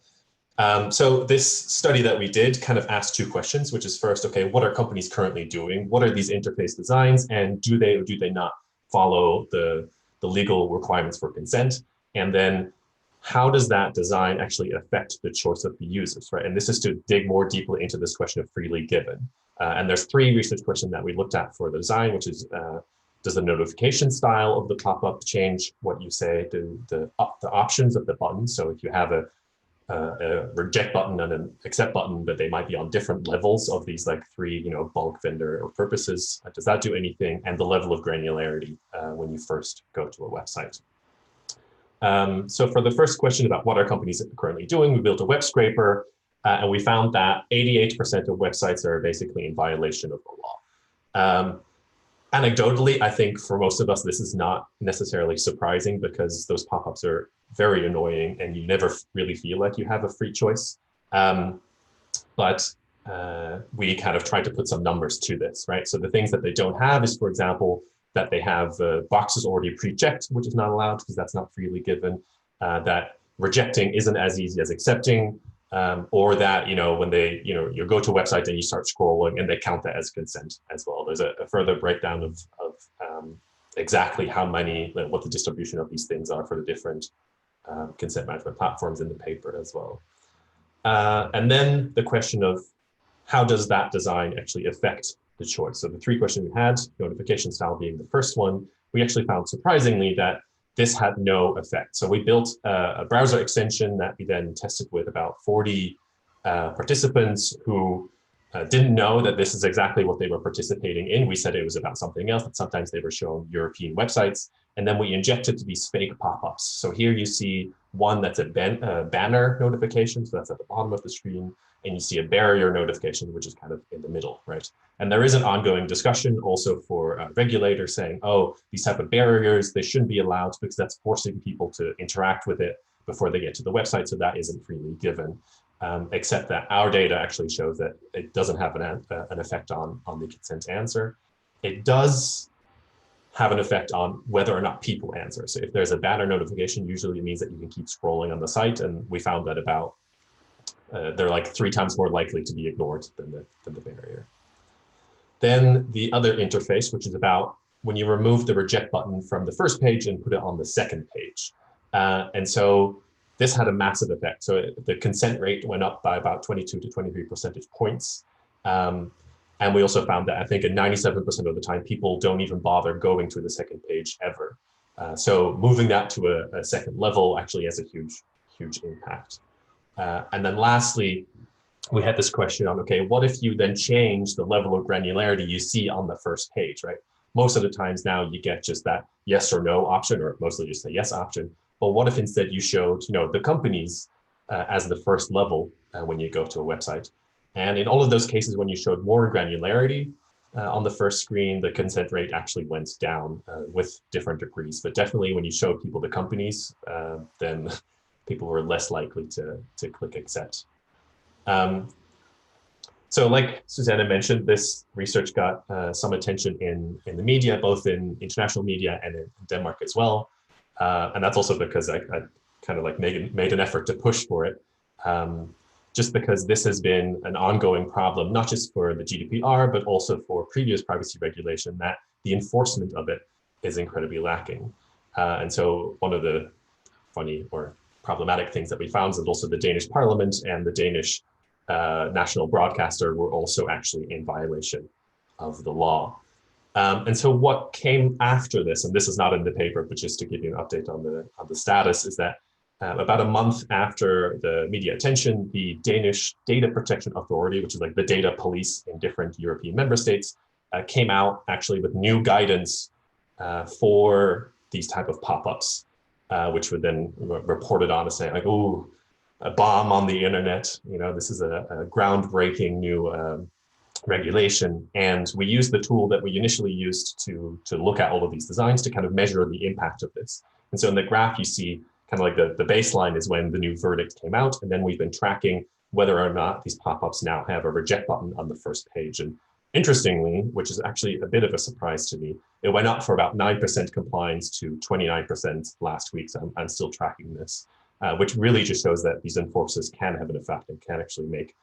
So this study that we did kind of asked 2 questions, which is first, okay, what are companies currently doing? What are these interface designs? And do they or do they not follow the legal requirements for consent? And then how does that design actually affect the choice of the users, right? And this is to dig more deeply into this question of freely given. And there's 3 research questions that we looked at for the design, which is Does the notification style of the pop-up change what you say? Do the options of the button? So if you have a reject button and an accept button, but they might be on different levels of these like three, bulk, vendor, or purposes. Does that do anything? And the level of granularity when you first go to a website. So for the first question about what are companies currently doing, we built a web scraper, and we found that 88% of websites are basically in violation of the law. Anecdotally, I think for most of us, this is not necessarily surprising because those pop-ups are very annoying and you never really feel like you have a free choice. But we kind of tried to put some numbers to this, right? So the things that they don't have is, for example, that they have boxes already pre-checked, which is not allowed because that's not freely given, that rejecting isn't as easy as accepting, or that, when they, you go to a website and you start scrolling and they count that as consent as well. There's a further breakdown of exactly how many, what the distribution of these things are for the different consent management platforms in the paper as well. And then the question of how does that design actually affect the choice? So the three questions we had, notification style being the first one, we actually found surprisingly that this had no effect. So we built a browser extension that we then tested with about 40 participants who didn't know that this is exactly what they were participating in. We said it was about something else, but sometimes they were shown European websites. And then we injected these fake pop-ups. So here you see one that's a banner notification, so that's at the bottom of the screen, and you see a barrier notification, which is kind of in the middle, right? And there is an ongoing discussion also for regulators saying, oh, these type of barriers, they shouldn't be allowed because that's forcing people to interact with it before they get to the website, so that isn't freely given. Except that our data actually shows that it doesn't have an effect on the consent answer. It does have an effect on whether or not people answer. So if there's a banner notification, usually it means that you can keep scrolling on the site, and we found that about they're like 3 times more likely to be ignored than the barrier. Then the other interface, which is about when you remove the reject button from the first page and put it on the second page. And so this had a massive effect. So the consent rate went up by about 22 to 23 percentage points. And we also found that I think at 97% of the time, people don't even bother going to the second page ever. So moving that to a second level actually has a huge impact. And then lastly, we had this question on, okay, what if you then change the level of granularity you see on the first page, right? Most of the times now you get just that yes or no option, or mostly just a yes option. But what if instead you showed, the companies as the first level when you go to a website? And in all of those cases, when you showed more granularity on the first screen, the consent rate actually went down with different degrees. But definitely when you showed people the companies, then people were less likely to click accept. So like Susanne mentioned, this research got some attention in the media, both in international media and in Denmark as well. And that's also because I kind of like made an effort to push for it. Just because this has been an ongoing problem, not just for the GDPR, but also for previous privacy regulation, that the enforcement of it is incredibly lacking. And so one of the funny or problematic things that we found is that also the Danish parliament and the Danish national broadcaster were also actually in violation of the law. And so what came after this, and this is not in the paper, but just to give you an update on the status, is that about a month after the media attention, the Danish Data Protection Authority, which is like the data police in different European member states, came out actually with new guidance for these type of pop-ups, which would then reported on as saying like, oh, a bomb on the internet, this is a groundbreaking new regulation. And we used the tool that we initially used to look at all of these designs to kind of measure the impact of this. And so in the graph, you see kind of like the baseline is when the new verdict came out. And then we've been tracking whether or not these pop-ups now have a reject button on the first page. And interestingly, which is actually a bit of a surprise to me, it went up for about 9% compliance to 29% last week. So I'm still tracking this, which really just shows that these enforcers can have an effect and can actually make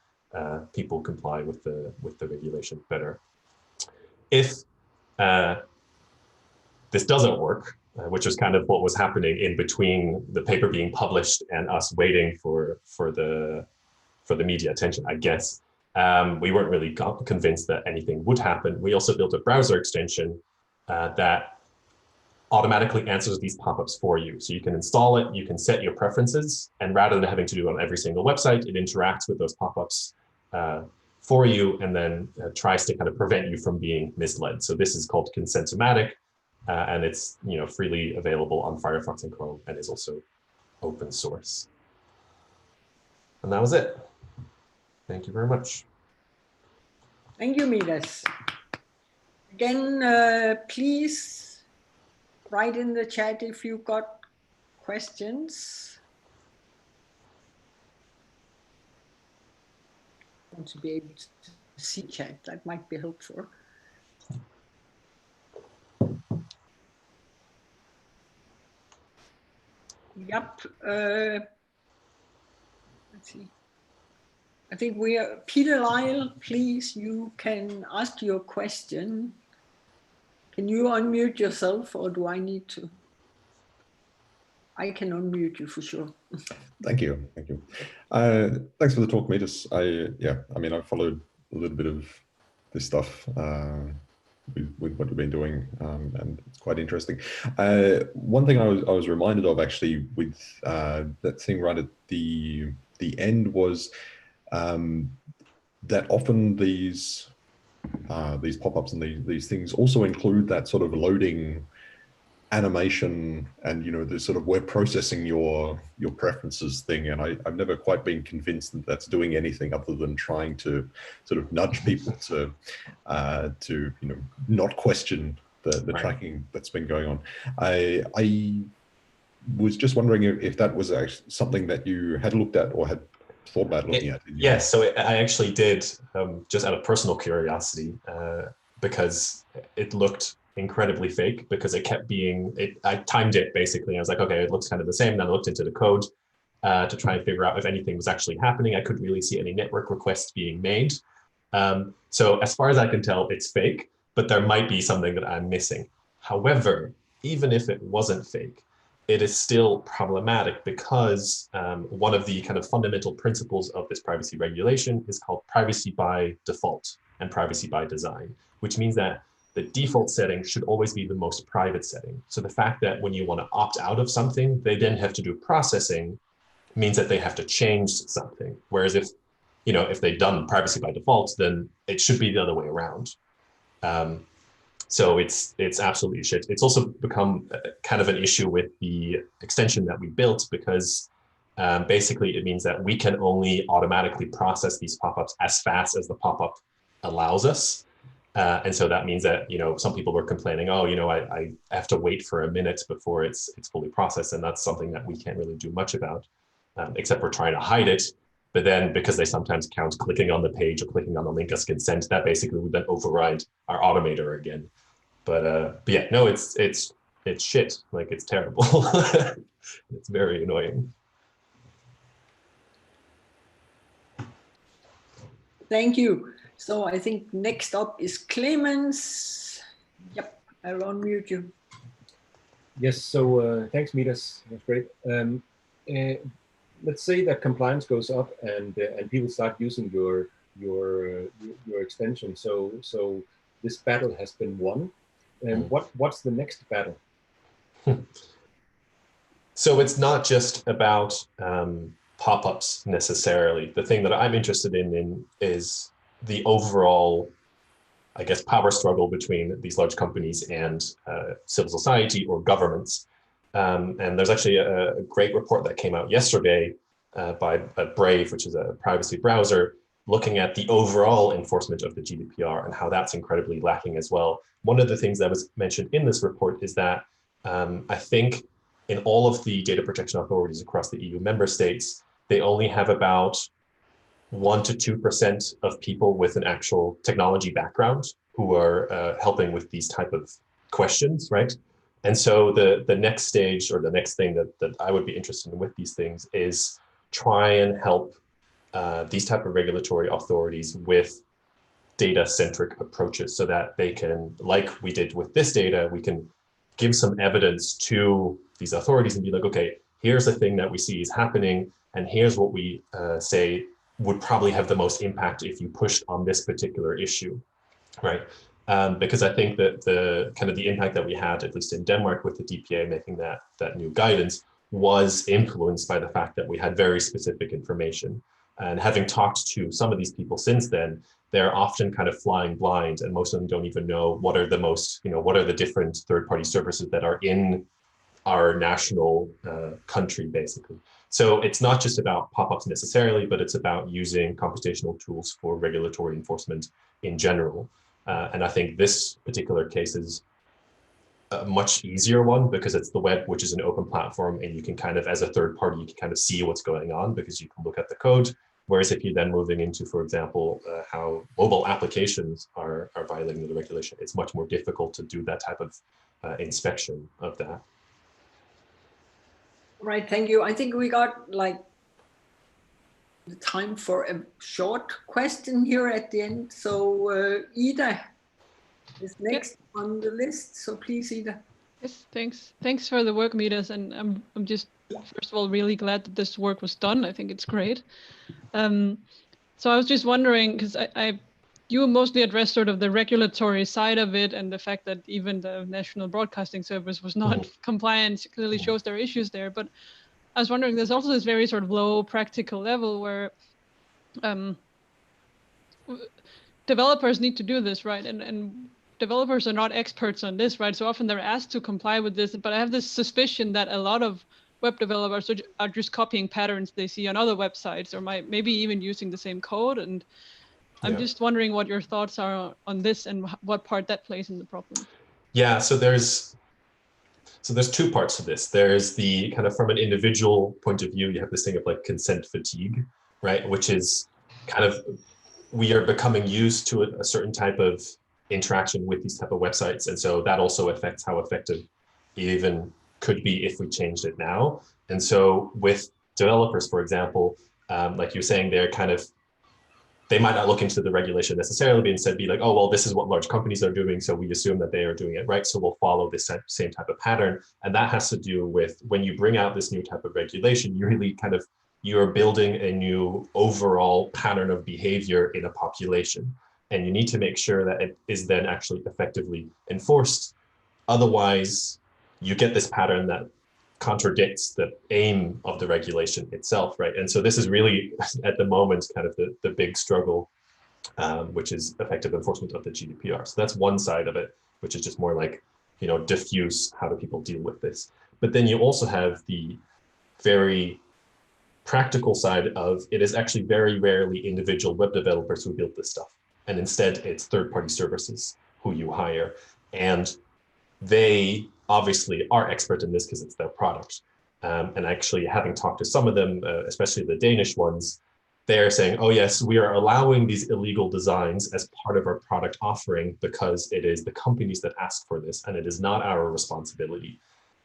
people comply with the regulation better. If this doesn't work, which was kind of what was happening in between the paper being published and us waiting for the media attention, I guess. We weren't really convinced that anything would happen. We also built a browser extension that automatically answers these pop-ups for you. So you can install it, you can set your preferences, and rather than having to do it on every single website, it interacts with those pop-ups for you, and then tries to kind of prevent you from being misled. So this is called Consent-O-Matic, and it's freely available on Firefox and Chrome, and is also open source. And that was it. Thank you very much. Thank you, Midas. Again, please write in the chat if you got questions. I want to be able to see chat, that might be helpful. Yep. Let's see. I think we are, Peter Lyle, please, you can ask your question. Can you unmute yourself, or do I need to? I can unmute you for sure. Thank you. Thank you. Thanks for the talk, Midas. I mean, I followed a little bit of this stuff with what you've been doing, and it's quite interesting. One thing I was reminded of actually with that thing right at the end was that often these pop-ups and these things also include that sort of loading animation and the sort of web processing your preferences thing, and I've never quite been convinced that that's doing anything other than trying to sort of nudge people to not question the tracking that's been going on. I was just wondering if that was actually something that you had looked at or had thought about looking at. Yes, so I actually did, just out of personal curiosity, because it looked incredibly fake, because it kept being, I timed it basically. I was like, okay, it looks kind of the same. Then I looked into the code to try and figure out if anything was actually happening. I couldn't really see any network requests being made. So as far as I can tell, it's fake, but there might be something that I'm missing. However, even if it wasn't fake, it is still problematic because one of the kind of fundamental principles of this privacy regulation is called privacy by default and privacy by design, which means that the default setting should always be the most private setting. So the fact that when you want to opt out of something, they then have to do processing means that they have to change something. Whereas if they've done privacy by default, then it should be the other way around. So it's absolutely shit. It's also become kind of an issue with the extension that we built, because basically it means that we can only automatically process these pop-ups as fast as the pop-up allows us. And so that means that, some people were complaining, oh, I have to wait for a minute before it's fully processed. And that's something that we can't really do much about, except we're trying to hide it. But then because they sometimes count clicking on the page or clicking on the link as consent, that basically would then override our automator again. But yeah, no, it's shit. Like, it's terrible. It's very annoying. Thank you. So I think next up is Clemens. Yep, I'll unmute you. Yes, so thanks, Midas. That's great. Let's say that compliance goes up and people start using your extension. So this battle has been won. And what's the next battle? So it's not just about pop-ups necessarily. The thing that I'm interested in is the overall, I guess, power struggle between these large companies and civil society or governments. And there's actually a great report that came out yesterday by Brave, which is a privacy browser, looking at the overall enforcement of the GDPR and how that's incredibly lacking as well. One of the things that was mentioned in this report is that I think in all of the data protection authorities across the EU member states, they only have about 1% to 2% of people with an actual technology background who are helping with these type of questions, right? And so the next stage, or the next thing that I would be interested in with these things, is try and help these type of regulatory authorities with data-centric approaches, so that they can, like we did with this data, we can give some evidence to these authorities and be like, okay, here's the thing that we see is happening, and here's what we say would probably have the most impact if you pushed on this particular issue, right? because I think that the kind of the impact that we had, at least in Denmark, with the DPA making that new guidance, was influenced by the fact that we had very specific information. And having talked to some of these people since then, they're often kind of flying blind, and most of them don't even know what are the most, what are the different third-party services that are in our national country, basically. So it's not just about pop-ups necessarily, but it's about using computational tools for regulatory enforcement in general. And I think this particular case is a much easier one because it's the web, which is an open platform, and you can kind of, as a third party, you can kind of see what's going on because you can look at the code. Whereas if you're then moving into, for example, how mobile applications are violating the regulation, it's much more difficult to do that type of inspection of that. Right, thank you. I think we got like the time for a short question here at the end. So Ida is next on the list. So please, Ida. Yes, thanks. Thanks for the work, Midas. And I'm just, first of all, really glad that this work was done. I think it's great. So I was just wondering, because you mostly addressed sort of the regulatory side of it, and the fact that even the National Broadcasting Service was not compliant clearly shows there are issues there. But I was wondering, there's also this very sort of low practical level where developers need to do this, right? And developers are not experts on this, right? So often they're asked to comply with this, but I have this suspicion that a lot of web developers are just copying patterns they see on other websites, or maybe even using the same code. And I'm just wondering what your thoughts are on this and what part that plays in the problem. Yeah, so there's two parts to this. There's the kind of, from an individual point of view, you have this thing of like consent fatigue, right? Which is kind of, we are becoming used to a certain type of interaction with these type of websites. And so that also affects how effective it even could be if we changed it now. And so with developers, for example, like you're saying, they might not look into the regulation necessarily, but instead be like, oh, well, this is what large companies are doing, so we assume that they are doing it right, so we'll follow this same type of pattern. And that has to do with, when you bring out this new type of regulation, you really you're building a new overall pattern of behavior in a population. And you need to make sure that it is then actually effectively enforced. Otherwise, you get this pattern that contradicts the aim of the regulation itself, right? And so this is really, at the moment, kind of the big struggle, which is effective enforcement of the GDPR. So that's one side of it, which is just more like, diffuse, how do people deal with this? But then you also have the very practical side of, it is actually very rarely individual web developers who build this stuff. And instead it's third-party services who you hire. And they obviously are expert in this because it's their product. And actually, having talked to some of them, especially the Danish ones, they're saying, oh yes, we are allowing these illegal designs as part of our product offering because it is the companies that ask for this, and it is not our responsibility.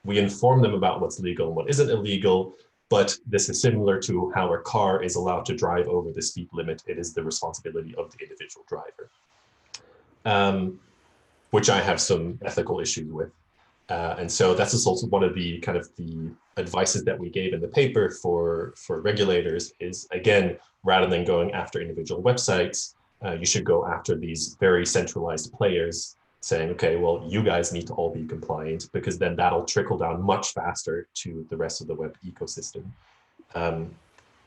We inform them about what's legal and what isn't illegal, but this is similar to how a car is allowed to drive over the speed limit. It is the responsibility of the individual driver, which I have some ethical issues with. And so that's also one of the kind of the advices that we gave in the paper for regulators is, again, rather than going after individual websites, you should go after these very centralized players saying, okay, well, you guys need to all be compliant, because then that'll trickle down much faster to the rest of the web ecosystem.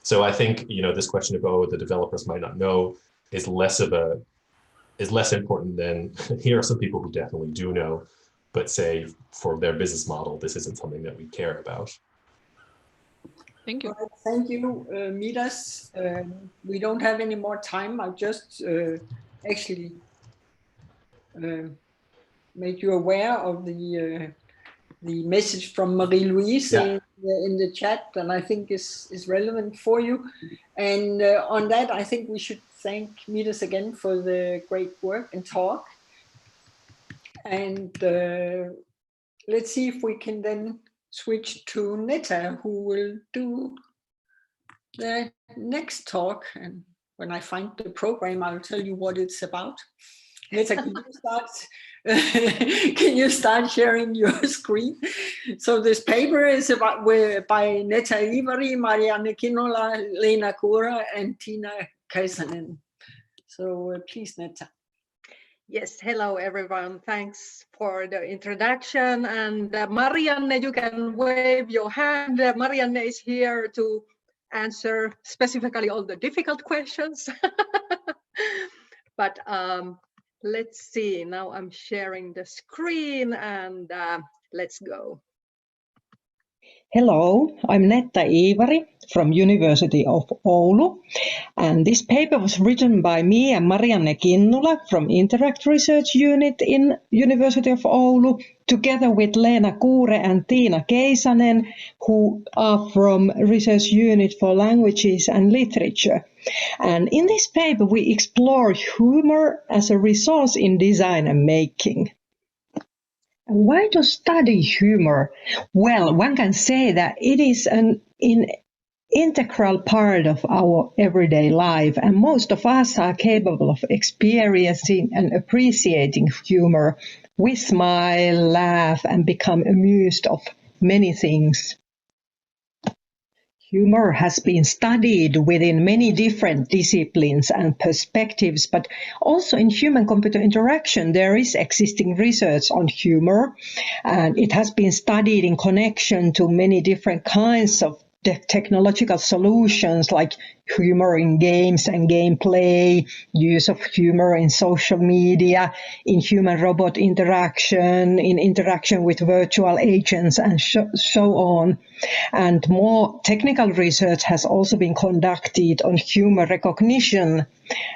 So I think, this question of, oh, the developers might not know is less important than, here are some people who definitely do know, but say for their business model, this isn't something that we care about. Thank you. Well, thank you, Midas. We don't have any more time. I'll just actually make you aware of the message from Marie-Louise in the chat, and I think is relevant for you. And on that, I think we should thank Midas again for the great work and talk. And let's see if we can then switch to Netta, who will do the next talk. And when I find the program, I'll tell you what it's about. Netta, can you start sharing your screen? So this paper is by Netta Ivari, Marianne Kinola, Lena Kura, and Tina Kaisanen. So please, Netta. Yes, hello everyone. Thanks for the introduction. And Marianne, you can wave your hand. Marianne is here to answer specifically all the difficult questions. But let's see, now I'm sharing the screen and let's go. Hello, I'm Netta Iivari from University of Oulu, and this paper was written by me and Marianne Kinnula from Interact Research Unit in University of Oulu, together with Leena Kuure and Tiina Keisanen, who are from Research Unit for Languages and Literature. And in this paper, we explore humor as a resource in design and making. Why to study humor? Well, one can say that it is an integral part of our everyday life, and most of us are capable of experiencing and appreciating humor. We smile, laugh, and become amused of many things. Humor has been studied within many different disciplines and perspectives, but also in human-computer interaction there is existing research on humor, and it has been studied in connection to many different kinds of technological solutions like humor in games and gameplay, use of humor in social media, in human-robot interaction, in interaction with virtual agents, and so on. And more technical research has also been conducted on humor recognition,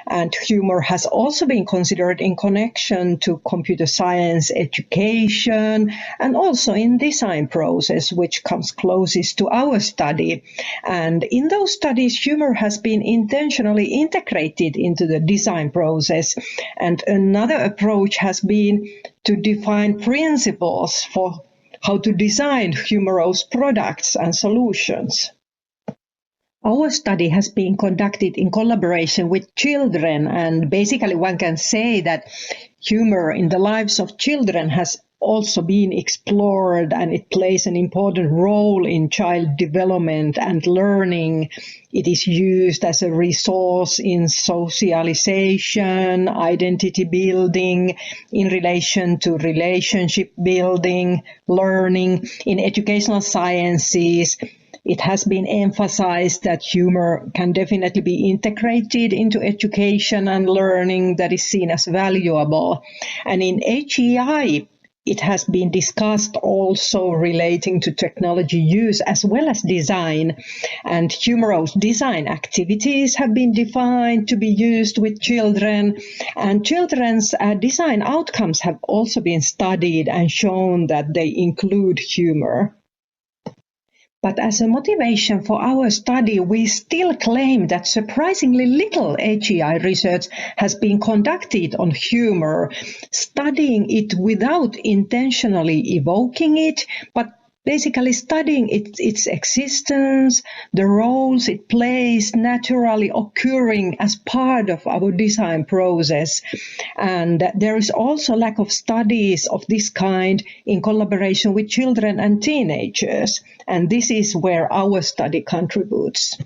and humor has also been considered in connection to computer science education and also in design process, which comes closest to our study. And in those studies, humor has been intentionally integrated into the design process. And another approach has been to define principles for how to design humorous products and solutions. Our study has been conducted in collaboration with children, and basically one can say that humor in the lives of children has also been explored, and it plays an important role in child development and learning. It is used as a resource in socialization, identity building, in relation to relationship building, learning, in educational sciences. It has been emphasized that humor can definitely be integrated into education and learning that is seen as valuable. And in HEI, it has been discussed also relating to technology use as well as design. And humorous design activities have been defined to be used with children. And children's design outcomes have also been studied and shown that they include humor. But as a motivation for our study, we still claim that surprisingly little HEI research has been conducted on humor, studying it without intentionally evoking it, but basically studying its existence, the roles it plays naturally occurring as part of our design process. And there is also lack of studies of this kind in collaboration with children and teenagers. And this is where our study contributes.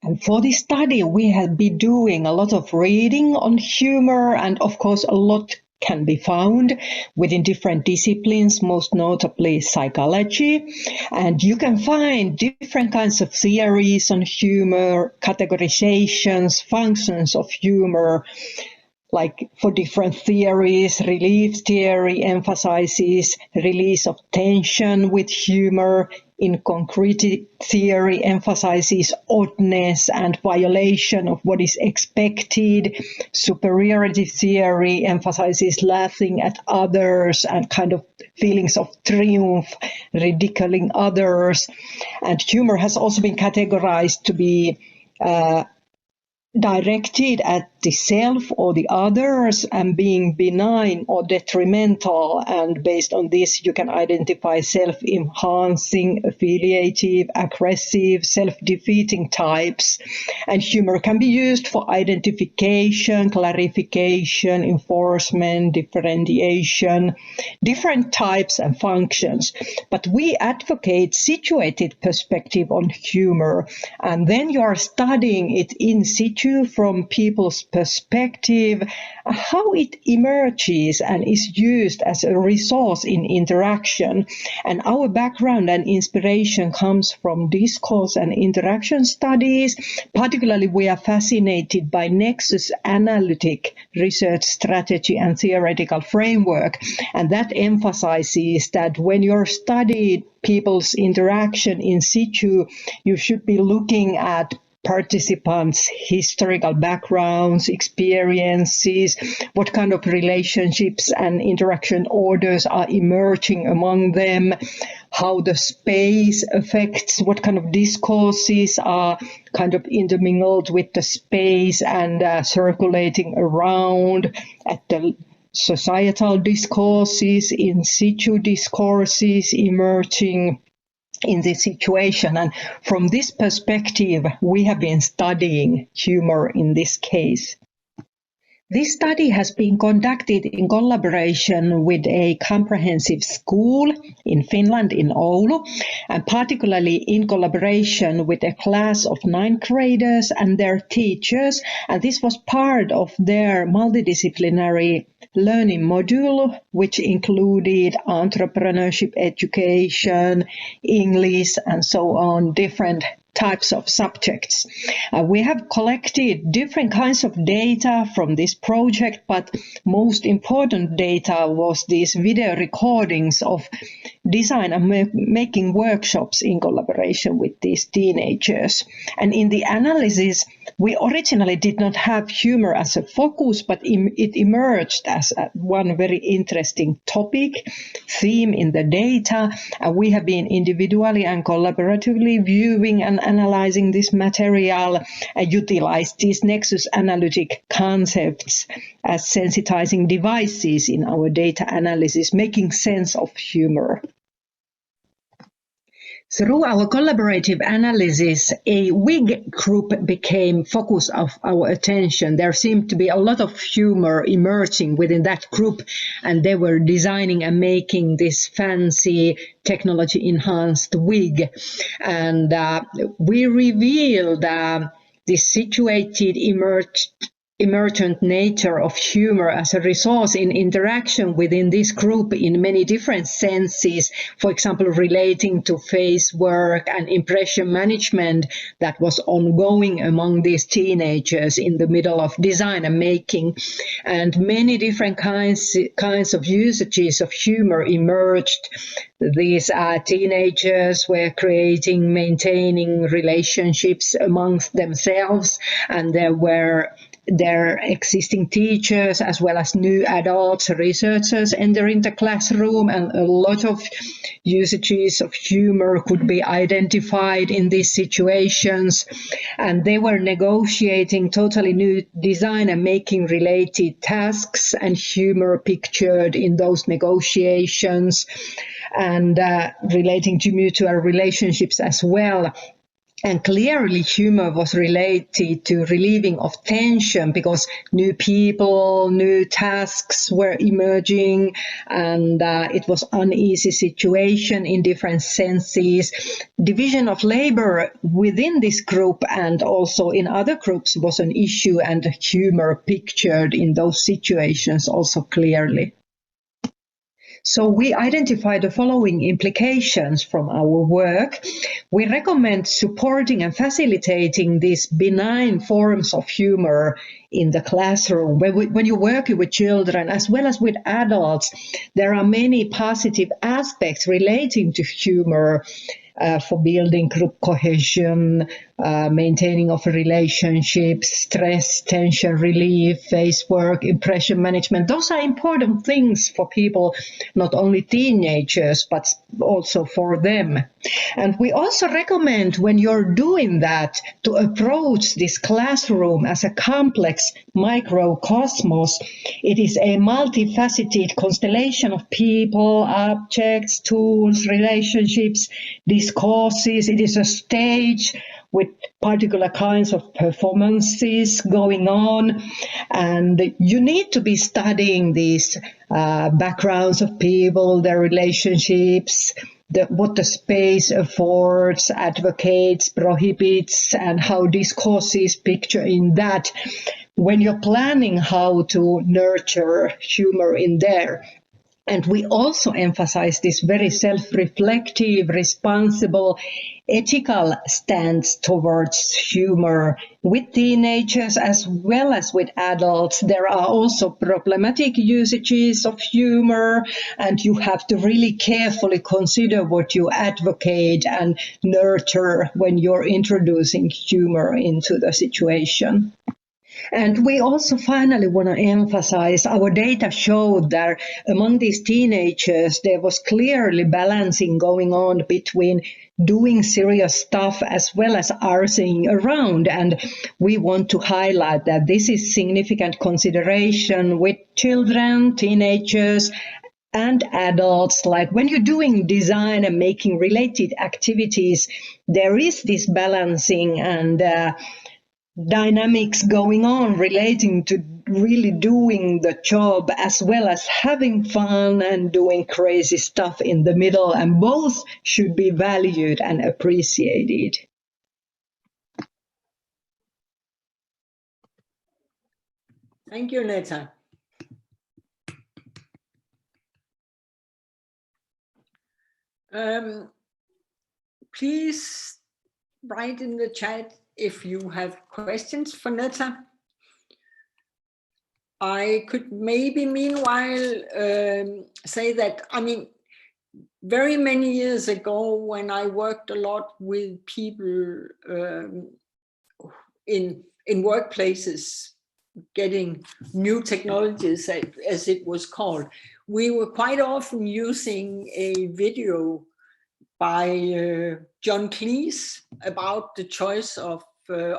And for this study, we have been doing a lot of reading on humor, and of course a lot can be found within different disciplines, most notably psychology. And you can find different kinds of theories on humor, categorizations, functions of humor. Like for different theories, relief theory emphasizes release of tension with humor. In concrete theory emphasizes oddness and violation of what is expected. Superiority theory emphasizes laughing at others and kind of feelings of triumph, ridiculing others. And humor has also been categorized to be directed at the self or the others and being benign or detrimental. And based on this, you can identify self-enhancing, affiliative, aggressive, self-defeating types. And humor can be used for identification, clarification, enforcement, differentiation, different types and functions. But we advocate situated perspective on humor, and then you are studying it in situ situ from people's perspective, how it emerges and is used as a resource in interaction. And our background and inspiration comes from discourse and interaction studies. Particularly, we are fascinated by Nexus analytic research strategy and theoretical framework. And that emphasizes that when you're studying people's interaction in situ, you should be looking at participants' historical backgrounds, experiences, what kind of relationships and interaction orders are emerging among them, how the space affects, what kind of discourses are kind of intermingled with the space and circulating around at the societal discourses, in situ discourses emerging in this situation. And from this perspective, we have been studying humor in this case. This study has been conducted in collaboration with a comprehensive school in Finland, in Oulu, and particularly in collaboration with a class of 9th graders and their teachers. And this was part of their multidisciplinary learning module, which included entrepreneurship education, English, and so on, different types of subjects. We have collected different kinds of data from this project, but most important data was these video recordings of design and making workshops in collaboration with these teenagers. And in the analysis, we originally did not have humor as a focus, but it emerged as one very interesting topic, theme in the data. And we have been individually and collaboratively viewing and analyzing this material and utilize these Nexus analytic concepts as sensitizing devices in our data analysis, making sense of humor. Through our collaborative analysis, a WIG group became focus of our attention. There seemed to be a lot of humor emerging within that group, and they were designing and making this fancy technology-enhanced wig. And we revealed this situated emergent nature of humor as a resource in interaction within this group in many different senses, for example, relating to face work and impression management that was ongoing among these teenagers in the middle of design and making. And many different kinds of usages of humor emerged. These teenagers were creating, maintaining relationships amongst themselves, and there were their existing teachers as well as new adults, researchers entering the classroom, and a lot of usages of humor could be identified in these situations. And they were negotiating totally new design and making related tasks, and humor pictured in those negotiations, and relating to mutual relationships as well. And clearly humor was related to relieving of tension because new people, new tasks were emerging, and it was uneasy situation in different senses. Division of labor within this group and also in other groups was an issue, and humor pictured in those situations also clearly. So we identify the following implications from our work. We recommend supporting and facilitating these benign forms of humor in the classroom. When you work with children as well as with adults, there are many positive aspects relating to humor for building group cohesion, maintaining of relationships, stress, tension relief, face work, impression management. Those are important things for people, not only teenagers, but also for them. And we also recommend, when you're doing that, to approach this classroom as a complex microcosmos. It is a multifaceted constellation of people, objects, tools, relationships, discourses. It is a stage with particular kinds of performances going on. And you need to be studying these backgrounds of people, their relationships, what the space affords, advocates, prohibits, and how discourses picture in that when you're planning how to nurture humor in there. And we also emphasize this very self-reflective, responsible, ethical stance towards humor with teenagers as well as with adults. There are also problematic usages of humor, and you have to really carefully consider what you advocate and nurture when you're introducing humor into the situation. And we also finally want to emphasize our data showed that among these teenagers, there was clearly balancing going on between doing serious stuff as well as arsing around. And we want to highlight that this is significant consideration with children, teenagers, and adults. Like when you're doing design and making related activities, there is this balancing and dynamics going on relating to really doing the job as well as having fun and doing crazy stuff in the middle, and both should be valued and appreciated. Thank you, Netta. Please write in the chat if you have questions for Netta. I could maybe meanwhile say that, I mean, very many years ago when I worked a lot with people in workplaces getting new technologies, as it was called, we were quite often using a video by John Cleese about the choice of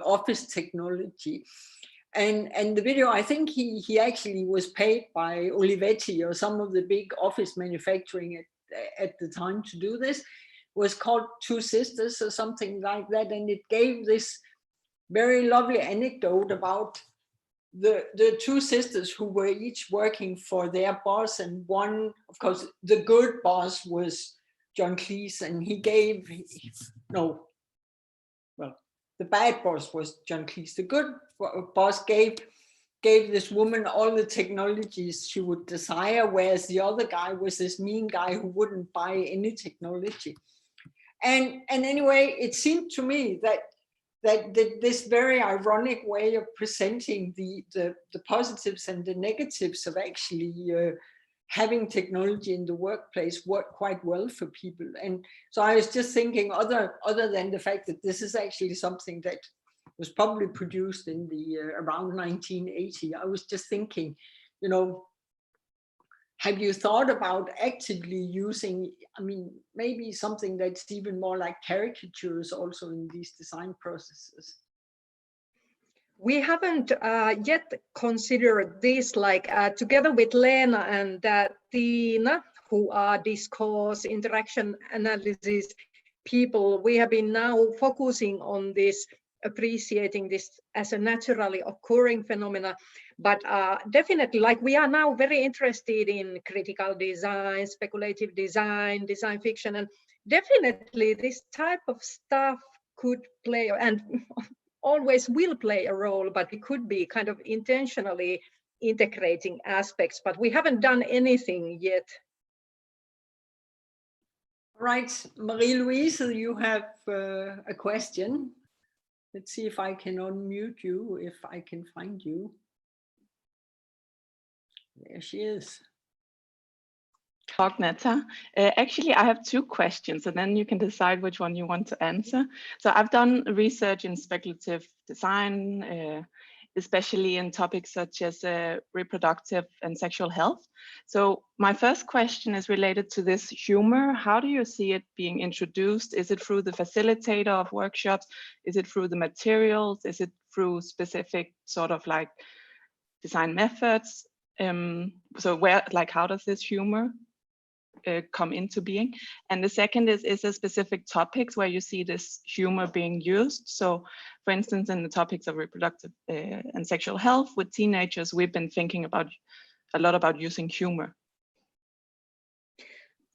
office technology. And the video, I think he actually was paid by Olivetti or some of the big office manufacturing at the time to do this, was called Two Sisters or something like that. And it gave this very lovely anecdote about the two sisters who were each working for their boss. And one, of course, the good boss was John Cleese, and he gave, the bad boss was John Cleese. The good boss gave this woman all the technologies she would desire, whereas the other guy was this mean guy who wouldn't buy any technology. And anyway, it seemed to me that this very ironic way of presenting the positives and the negatives of actually having technology in the workplace worked quite well for people. And so I was just thinking, other than the fact that this is actually something that was probably produced in the around 1980, I was just thinking, have you thought about actively using, I mean, maybe something that's even more like caricatures also in these design processes? We haven't yet considered this, like together with Lena and Tina, who are discourse interaction analysis people, we have been now focusing on this, appreciating this as a naturally occurring phenomena. But definitely, like we are now very interested in critical design, speculative design, design fiction, and definitely this type of stuff could play, and always will play a role, but it could be kind of intentionally integrating aspects, but we haven't done anything yet. All right, Marie-Louise, you have a question. Let's see if I can unmute you, if I can find you. There she is. Talk, Netta. Actually, I have two questions, and then you can decide which one you want to answer. So I've done research in speculative design, especially in topics such as reproductive and sexual health. So my first question is related to this humor. How do you see it being introduced? Is it through the facilitator of workshops? Is it through the materials? Is it through specific sort of like design methods? So where, like, how does this humor come into being? And the second is there specific topics where you see this humor being used? So for instance, in the topics of reproductive and sexual health with teenagers, we've been thinking about a lot about using humor.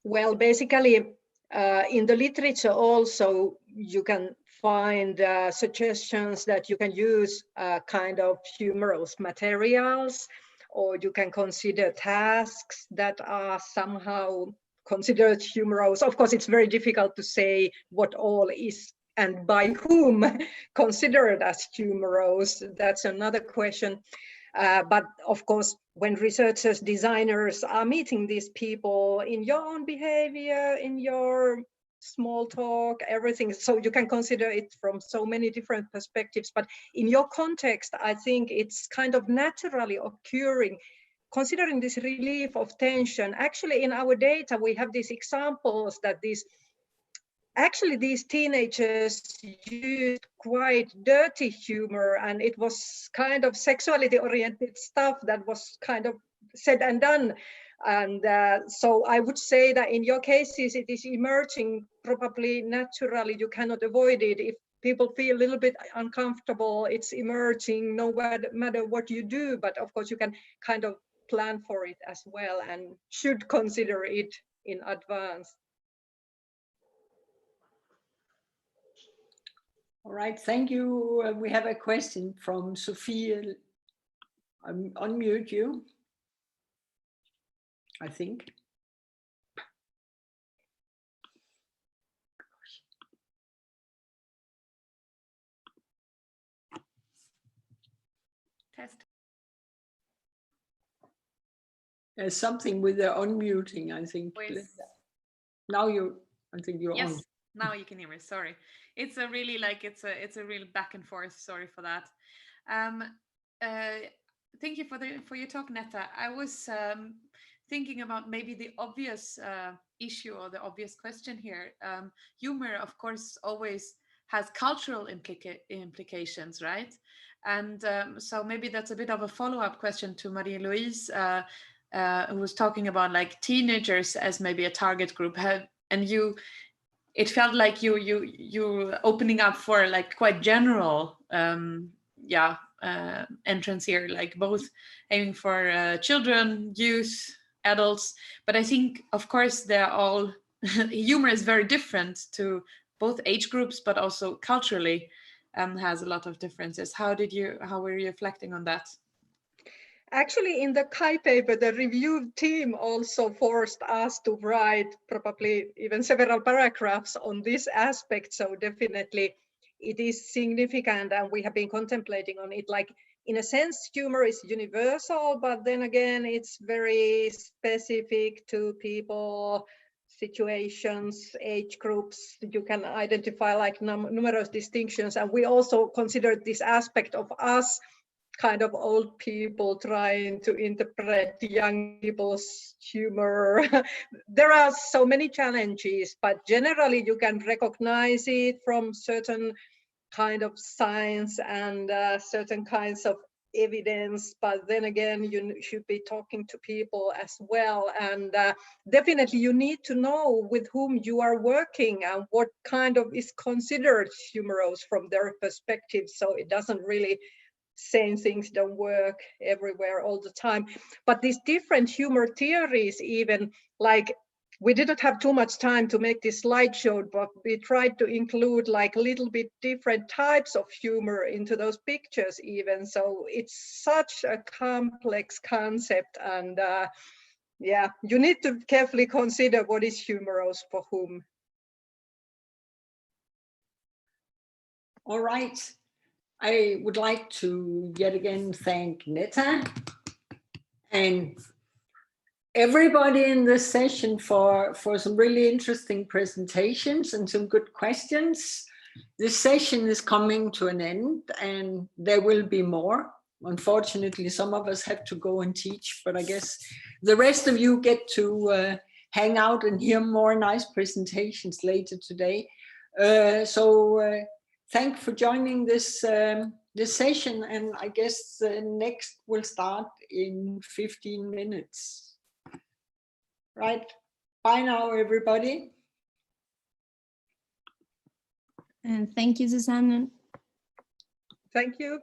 Well, basically, In the literature also, you can find suggestions that you can use kind of humorous materials, or you can consider tasks that are somehow considered humorous. Of course, it's very difficult to say what all is and by whom considered as humorous. That's another question. But of course, when researchers, designers are meeting these people in your own behavior, in your small talk, everything, so you can consider it from so many different perspectives. But in your context, I think it's kind of naturally occurring, considering this relief of tension. Actually, in our data, we have these examples that these teenagers used quite dirty humor, and it was kind of sexuality oriented stuff that was kind of said and done. And so I would say that in your cases, it is emerging probably naturally. You cannot avoid it. If people feel a little bit uncomfortable, it's emerging no matter what you do. But of course, you can kind of plan for it as well and should consider it in advance. All right, thank you. We have a question from Sofia. Unmute you, I think. Test. There's something with the unmuting, I think. Wait. Now I think you're yes, on. Now you can hear me. Sorry. It's a really it's a real back and forth. Sorry for that. Thank you for your talk, Netta. I was thinking about maybe the obvious issue or the obvious question here. Humor, of course, always has cultural implications, right? And so maybe that's a bit of a follow-up question to Marie-Louise, who was talking about like teenagers as maybe a target group. It felt like you opening up for like quite general entrance here, like both aiming for children, youth, adults. But I think, of course, they're all humor is very different to both age groups, but also culturally has a lot of differences. How were you reflecting on that? Actually, in the Kai paper, the review team also forced us to write probably even several paragraphs on this aspect. So definitely it is significant, and we have been contemplating on it. Like, in a sense, humor is universal, but then again, it's very specific to people, situations, age groups. You can identify like numerous distinctions. And we also considered this aspect of us kind of old people trying to interpret young people's humor. There are so many challenges, but generally you can recognize it from certain kind of science and certain kinds of evidence. But then again, you should be talking to people as well. And definitely you need to know with whom you are working and what kind of is considered humorous from their perspective. So it doesn't really same things don't work everywhere all the time. But these different humor theories, even like, we didn't have too much time to make this slideshow, but we tried to include like a little bit different types of humor into those pictures even. So it's such a complex concept, and yeah, you need to carefully consider what is humorous for whom. All right. I would like to yet again thank Netta and everybody in this session for some really interesting presentations and some good questions. This session is coming to an end, and there will be more. Unfortunately, some of us have to go and teach, but I guess the rest of you get to hang out and hear more nice presentations later today. Thank you for joining this session, and I guess the next will start in 15 minutes. Right, bye now, everybody. And thank you, Susanne. Thank you.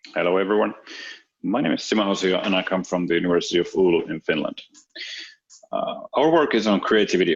Hello, everyone. My name is Simo Hosio, and I come from the University of Oulu in Finland. Our work is on creativity.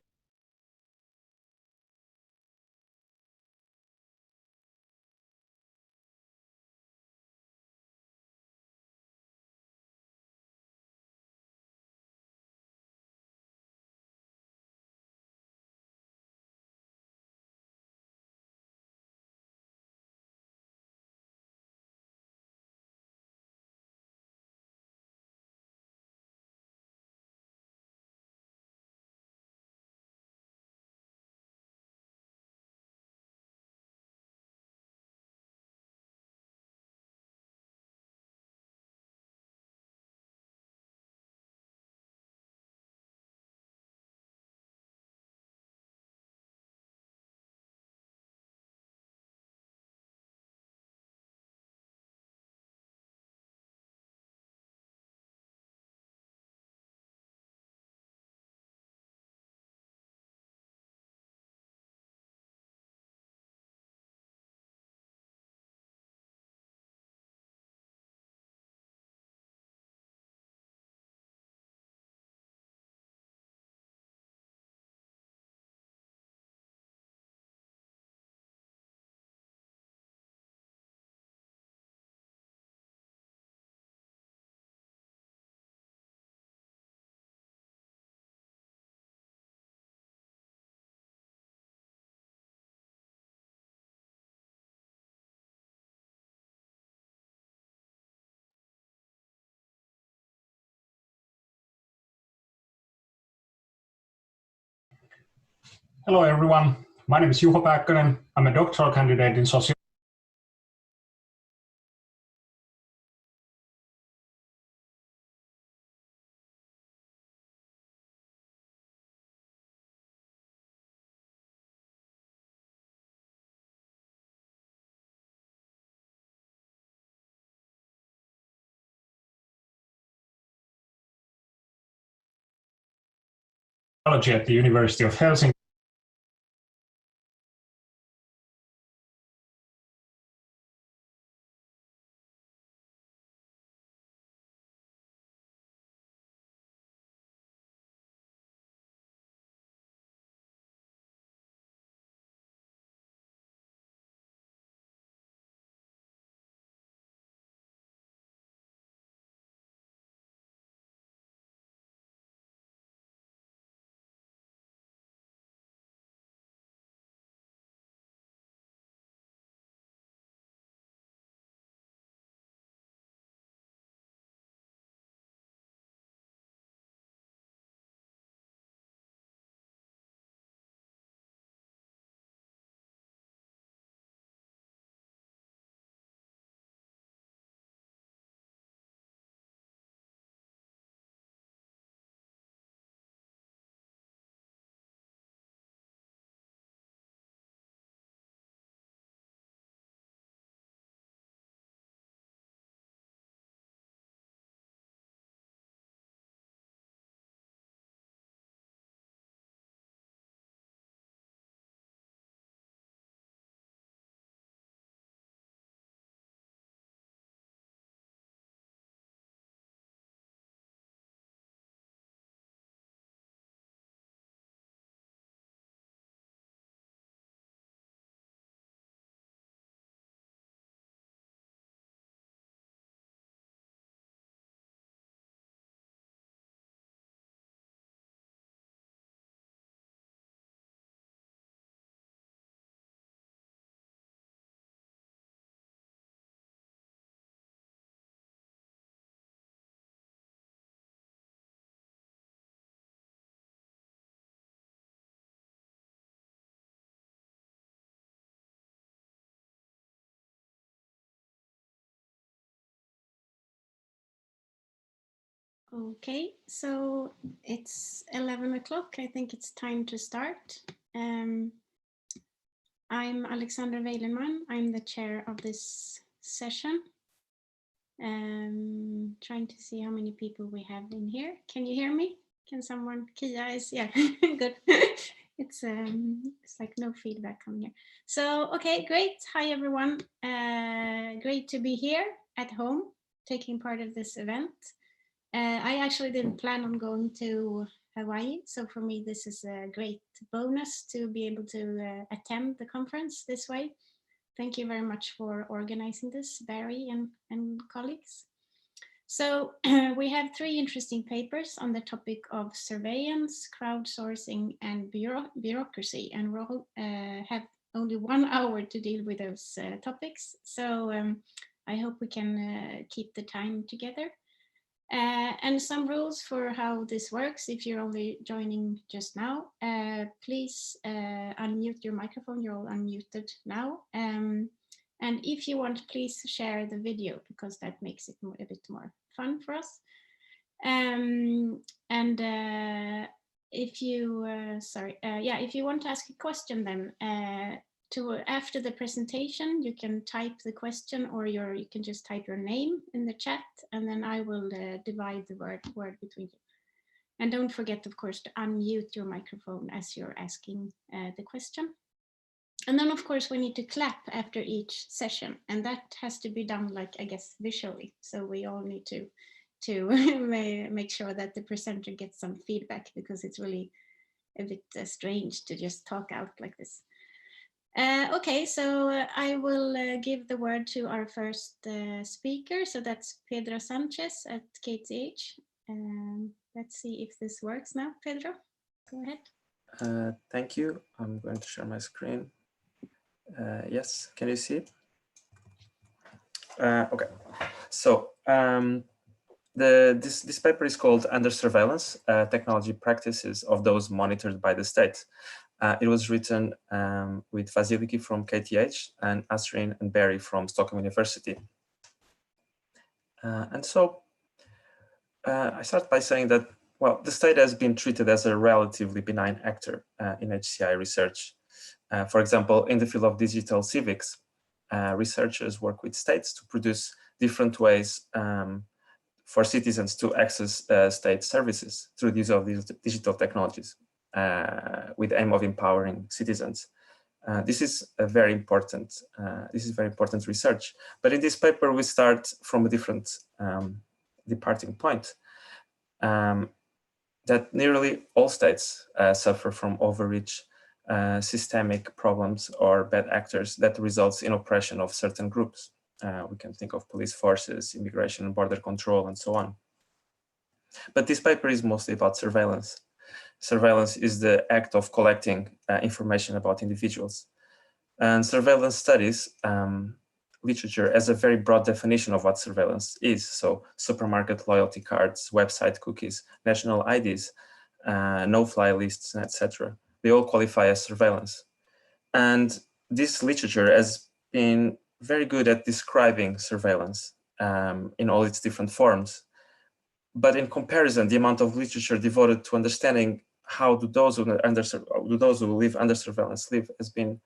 Hello everyone, my name is Juho Pääkkönen. I'm a doctoral candidate in sociology. At the University of Helsinki. Okay, so it's 11 o'clock. I think it's time to start. I'm Alexander Weilenmann. I'm the chair of this session. Trying to see how many people we have in here. Can you hear me? Can someone? Kia is, yeah, good. It's like no feedback coming here. So, okay, great. Hi, everyone. Great to be here. at home taking part of this event. I actually didn't plan on going to Hawaii, so for me this is a great bonus to be able to attend the conference this way. Thank you very much for organizing this, Barry and colleagues. So we have 3 interesting papers on the topic of surveillance, crowdsourcing, and bureaucracy, and we'll have only 1 hour to deal with those topics. So I hope we can keep the time together. And some rules for how this works. If you're only joining just now, please unmute your microphone. You're all unmuted now. And if you want, please share the video because that makes it a bit more fun for us. If you, if you want to ask a question, then after the presentation, you can type the question, or you can just type your name in the chat, and then I will divide the word between you. And don't forget, of course, to unmute your microphone as you're asking the question. And then, of course, we need to clap after each session, and that has to be done, like, I guess, visually. So we all need to make sure that the presenter gets some feedback, because it's really a bit strange to just talk out like this. Okay, so I will give the word to our first speaker. So that's Pedro Sanchez at KTH. Let's see if this works now. Pedro, go ahead. Thank you. I'm going to share my screen. Yes, can you see it? Okay, so this paper is called Under Surveillance, Technology Practices of Those Monitored by the State. It was written with Vasiliki from KTH and Asrin and Barry from Stockholm University. And so I start by saying that, well, the state has been treated as a relatively benign actor in HCI research. For example, in the field of digital civics, researchers work with states to produce different ways for citizens to access state services through the use of these digital technologies with the aim of empowering citizens. This is a very important. This is very important research. But in this paper, we start from a different departing point. That nearly all states suffer from overreach, systemic problems, or bad actors that results in oppression of certain groups. We can think of police forces, immigration and border control, and so on. But this paper is mostly about surveillance. Surveillance is the act of collecting information about individuals. And surveillance studies literature has a very broad definition of what surveillance is. So supermarket loyalty cards, website cookies, national IDs, no-fly lists, etc. They all qualify as surveillance. And this literature has been very good at describing surveillance in all its different forms. But in comparison, the amount of literature devoted to understanding how do those who live under surveillance live has been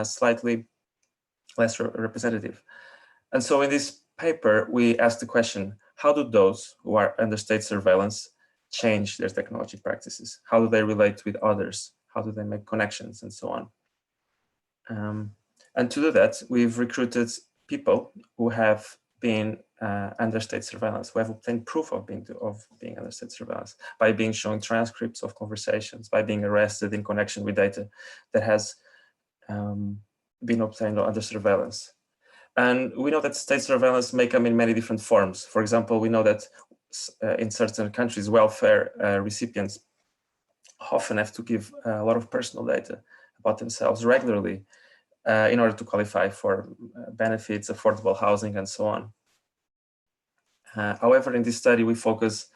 slightly less representative. And so in this paper, we asked the question, how do those who are under state surveillance change their technology practices? How do they relate with others? How do they make connections and so on? And to do that, we've recruited people who have been under state surveillance, who have obtained proof of being under state surveillance by being shown transcripts of conversations, by being arrested in connection with data that has been obtained under surveillance. And we know that state surveillance may come in many different forms. For example, we know that in certain countries, welfare recipients often have to give a lot of personal data about themselves regularly in order to qualify for benefits, affordable housing, and so on. However, in this study, we focus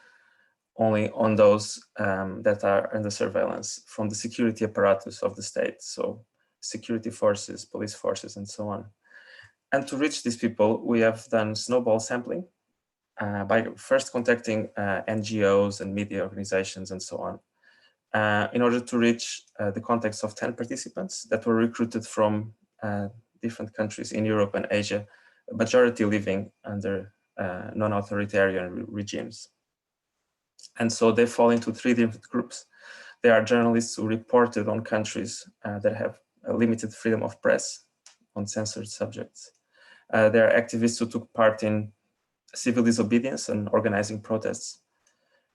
only on those that are under surveillance from the security apparatus of the state, so security forces, police forces, and so on. And to reach these people, we have done snowball sampling by first contacting NGOs and media organizations and so on, in order to reach the contacts of 10 participants that were recruited from different countries in Europe and Asia, majority living under non-authoritarian regimes. And so they fall into 3 different groups. They are journalists who reported on countries that have a limited freedom of press on censored subjects. There are activists who took part in civil disobedience and organizing protests.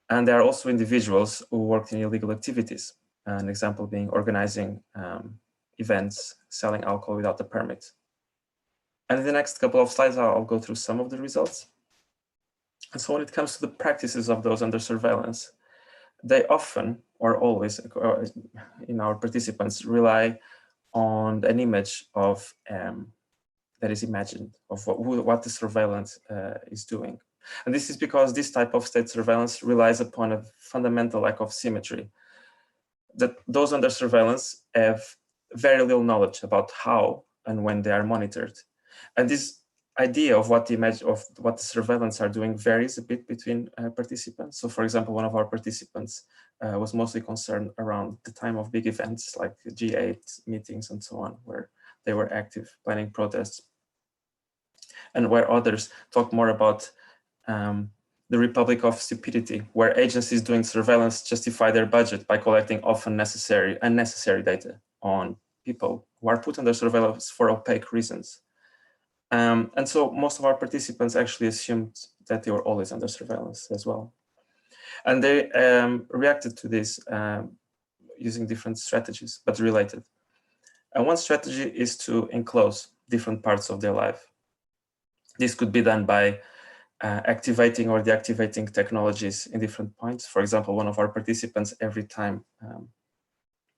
And there are also individuals who worked in illegal activities. An example being organizing events, selling alcohol without a permit. And in the next couple of slides, I'll go through some of the results. And so when it comes to the practices of those under surveillance, they often, or always, in our participants, rely on an image of that is imagined of what the surveillance is doing. And this is because this type of state surveillance relies upon a fundamental lack of symmetry, that those under surveillance have very little knowledge about how and when they are monitored. And this idea of what the image of what the surveillance are doing varies a bit between participants. So for example, one of our participants was mostly concerned around the time of big events like G8 meetings and so on, where they were active planning protests. And where others talk more about the Republic of Stupidity, where agencies doing surveillance justify their budget by collecting often unnecessary data on people who are put under surveillance for opaque reasons. And so most of our participants actually assumed that they were always under surveillance as well. And they reacted to this using different strategies, but related. And one strategy is to enclose different parts of their life. This could be done by activating or deactivating technologies in different points. For example, one of our participants, every time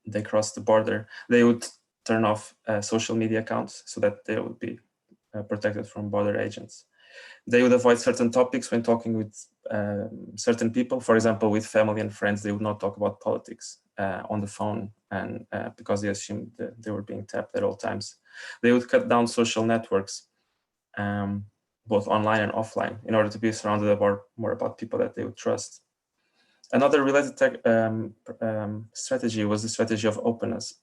they cross the border, they would turn off social media accounts so that they would be protected from border agents. They would avoid certain topics when talking with certain people. For example, with family and friends, they would not talk about politics on the phone, and because they assumed that they were being tapped at all times. They would cut down social networks, both online and offline, in order to be surrounded more about people that they would trust. Another related strategy was the strategy of openness,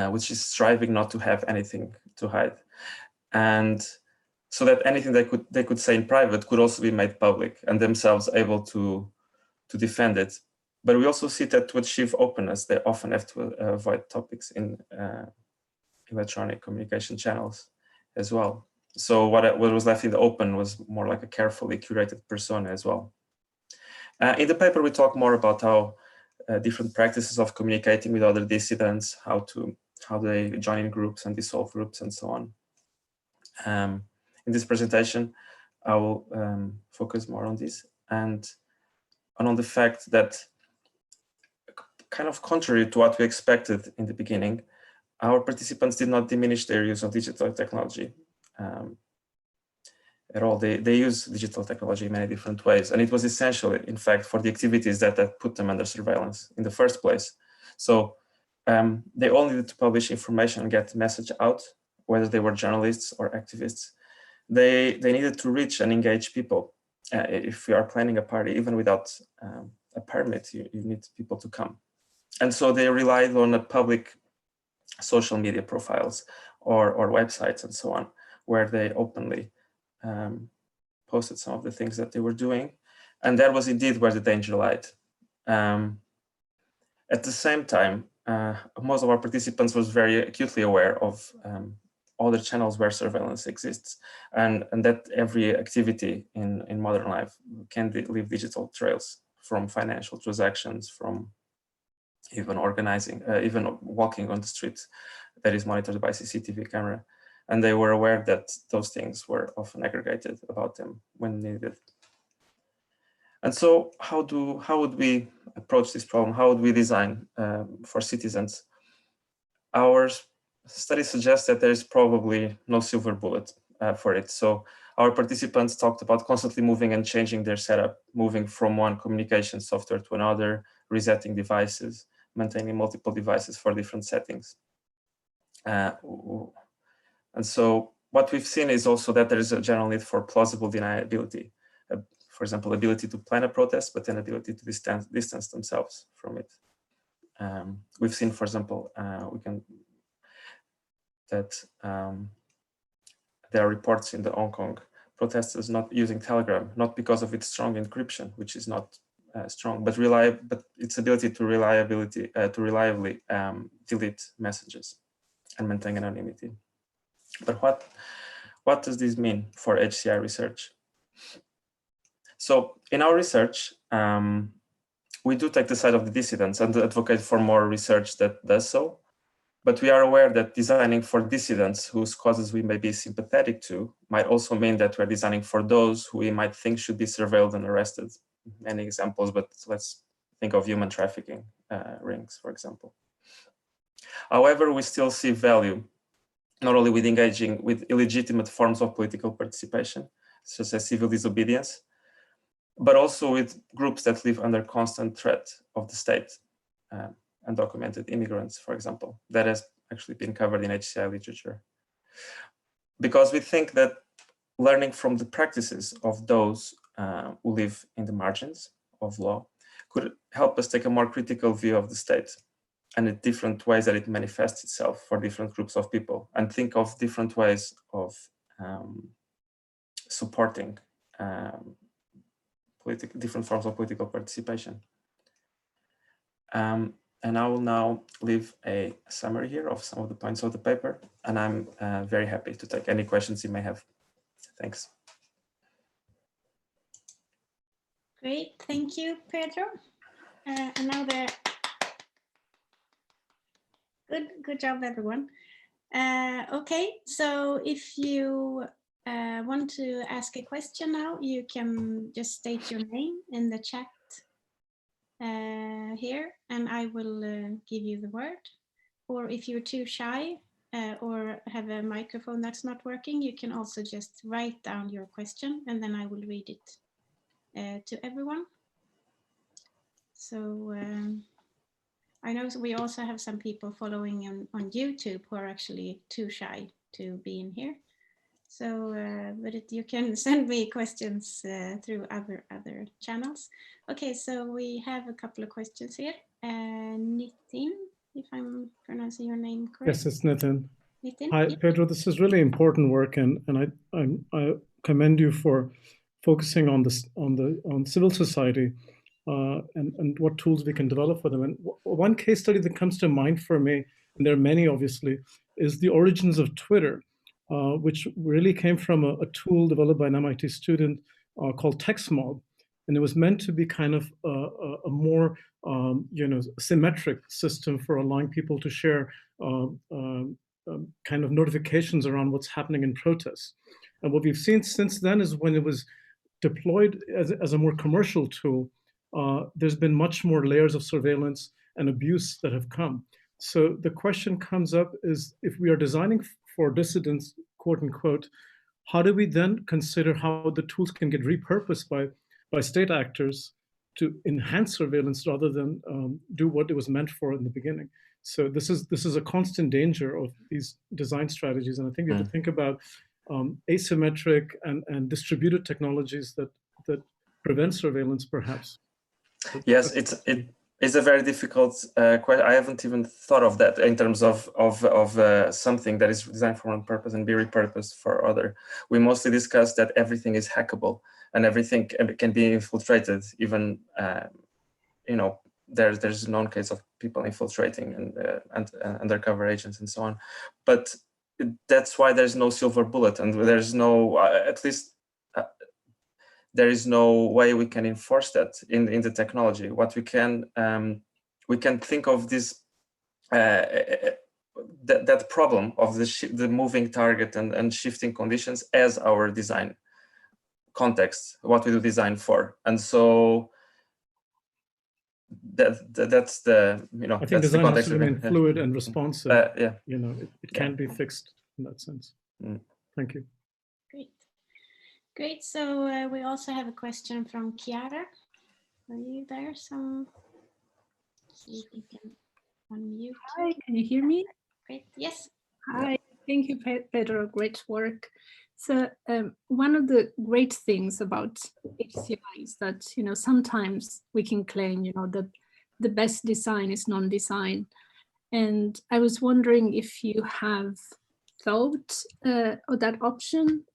which is striving not to have anything to hide. And so that anything they could say in private could also be made public and themselves able to defend it. But we also see that to achieve openness, they often have to avoid topics in electronic communication channels as well. So what was left in the open was more like a carefully curated persona as well. In the paper, we talk more about how different practices of communicating with other dissidents, how they join in groups and dissolve groups and so on. In this presentation, I will focus more on this and on the fact that, kind of contrary to what we expected in the beginning, our participants did not diminish their use of digital technology at all. They use digital technology in many different ways, and it was essential, in fact, for the activities that put them under surveillance in the first place. So they all needed to publish information and get the message out, whether they were journalists or activists. They needed to reach and engage people. If you are planning a party, even without a permit, you need people to come. And so they relied on a public social media profiles or websites and so on, where they openly posted some of the things that they were doing. And that was indeed where the danger lied. At the same time, most of our participants was very acutely aware of other channels where surveillance exists, and that every activity in modern life can leave digital trails, from financial transactions, from even organizing, even walking on the street that is monitored by CCTV camera. And they were aware that those things were often aggregated about them when needed. And so how would we approach this problem? How would we design for citizens? Our study suggests that there is probably no silver bullet for it. So our participants talked about constantly moving and changing their setup, moving from one communication software to another, resetting devices, maintaining multiple devices for different settings. And so what we've seen is also that there is a general need for plausible deniability. For example, ability to plan a protest, but then ability to distance themselves from it. We've seen, for example, that there are reports in the Hong Kong protesters not using Telegram, not because of its strong encryption, which is not strong, but its ability to reliably delete messages and maintain anonymity. But What does this mean for HCI research? So in our research, we do take the side of the dissidents and advocate for more research that does so. But we are aware that designing for dissidents whose causes we may be sympathetic to might also mean that we're designing for those who we might think should be surveilled and arrested. Many examples, but let's think of human trafficking rings, for example. However, we still see value, not only with engaging with illegitimate forms of political participation, such as civil disobedience, but also with groups that live under constant threat of the state. Undocumented immigrants, for example, that has actually been covered in HCI literature. Because we think that learning from the practices of those who live in the margins of law could help us take a more critical view of the state and the different ways that it manifests itself for different groups of people, and think of different ways of supporting different forms of political participation. And I will now leave a summary here of some of the points of the paper, and I'm very happy to take any questions you may have. Thanks. Great, thank you, Pedro. And now good job, everyone. Okay, so if you want to ask a question now, you can just state your name in the chat here, and I will give you the word. Or if you're too shy or have a microphone that's not working, you can also just write down your question, and then I will read it to everyone. So I know we also have some people following on YouTube who are actually too shy to be in here. So, but you can send me questions through other channels. Okay, so we have a couple of questions here. Nitin, if I'm pronouncing your name correct. Yes, it's Nitin. Nitin? Hi, Yeah. Pedro. This is really important work, and I commend you for focusing on this on civil society and what tools we can develop for them. And one case study that comes to mind for me, and there are many obviously, is the origins of Twitter. Which really came from a tool developed by an MIT student called TextMob, and it was meant to be kind of a more symmetric system for allowing people to share kind of notifications around what's happening in protests. And what we've seen since then is when it was deployed as a more commercial tool, there's been much more layers of surveillance and abuse that have come. So the question comes up is, if we are designing for dissidents, quote unquote, how do we then consider how the tools can get repurposed by state actors to enhance surveillance rather than do what it was meant for in the beginning? So this is a constant danger of these design strategies, and I think we have to think about asymmetric and distributed technologies that prevent surveillance, perhaps. Yes, it's a very difficult question. I haven't even thought of that in terms of something that is designed for one purpose and be repurposed for other. We mostly discuss that everything is hackable and everything can be infiltrated. Even there's a known case of people infiltrating and undercover agents and so on. But that's why there's no silver bullet, and there's no there is no way we can enforce that in the technology. What we can think of this that problem of the moving target and shifting conditions as our design context, what we do design for, and so that's the I think design has to remain fluid and responsive. Yeah, it can't be fixed in that sense. Thank you. Great. So we also have a question from Chiara. Are you there? See if you can unmute. Hi, can you hear me? Great. Yes. Hi. Thank you, Pedro. Great work. So one of the great things about HCI is that sometimes we can claim that the best design is non-design, and I was wondering if you have thought of that option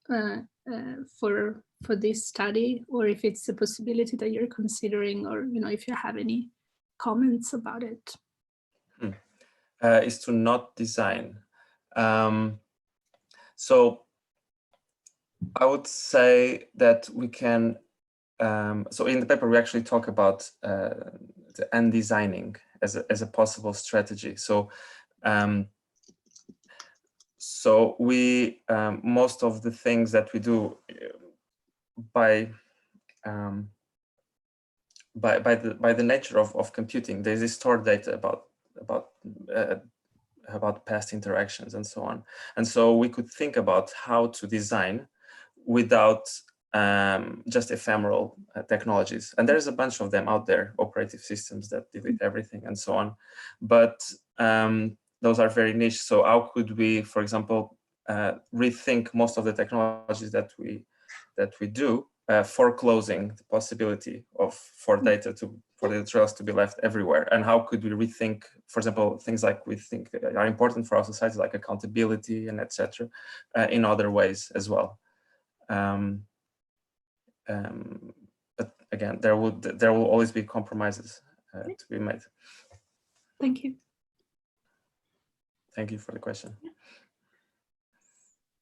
for this study, or if it's a possibility that you're considering, or if you have any comments about it. Is to not design. So I would say that we can, so in the paper we actually talk about the end designing as a possible strategy. So so we, most of the things that we do by the nature of computing, there's this stored data about past interactions and so on. And so we could think about how to design without just ephemeral technologies. And there's a bunch of them out there, operative systems that delete everything and so on. But those are very niche. So how could we, for example, rethink most of the technologies that we do, foreclosing the possibility for the trails to be left everywhere? And how could we rethink, for example, things like we think are important for our society, like accountability and etc., in other ways as well. But again, there will always be compromises to be made. Thank you. Thank you for the question.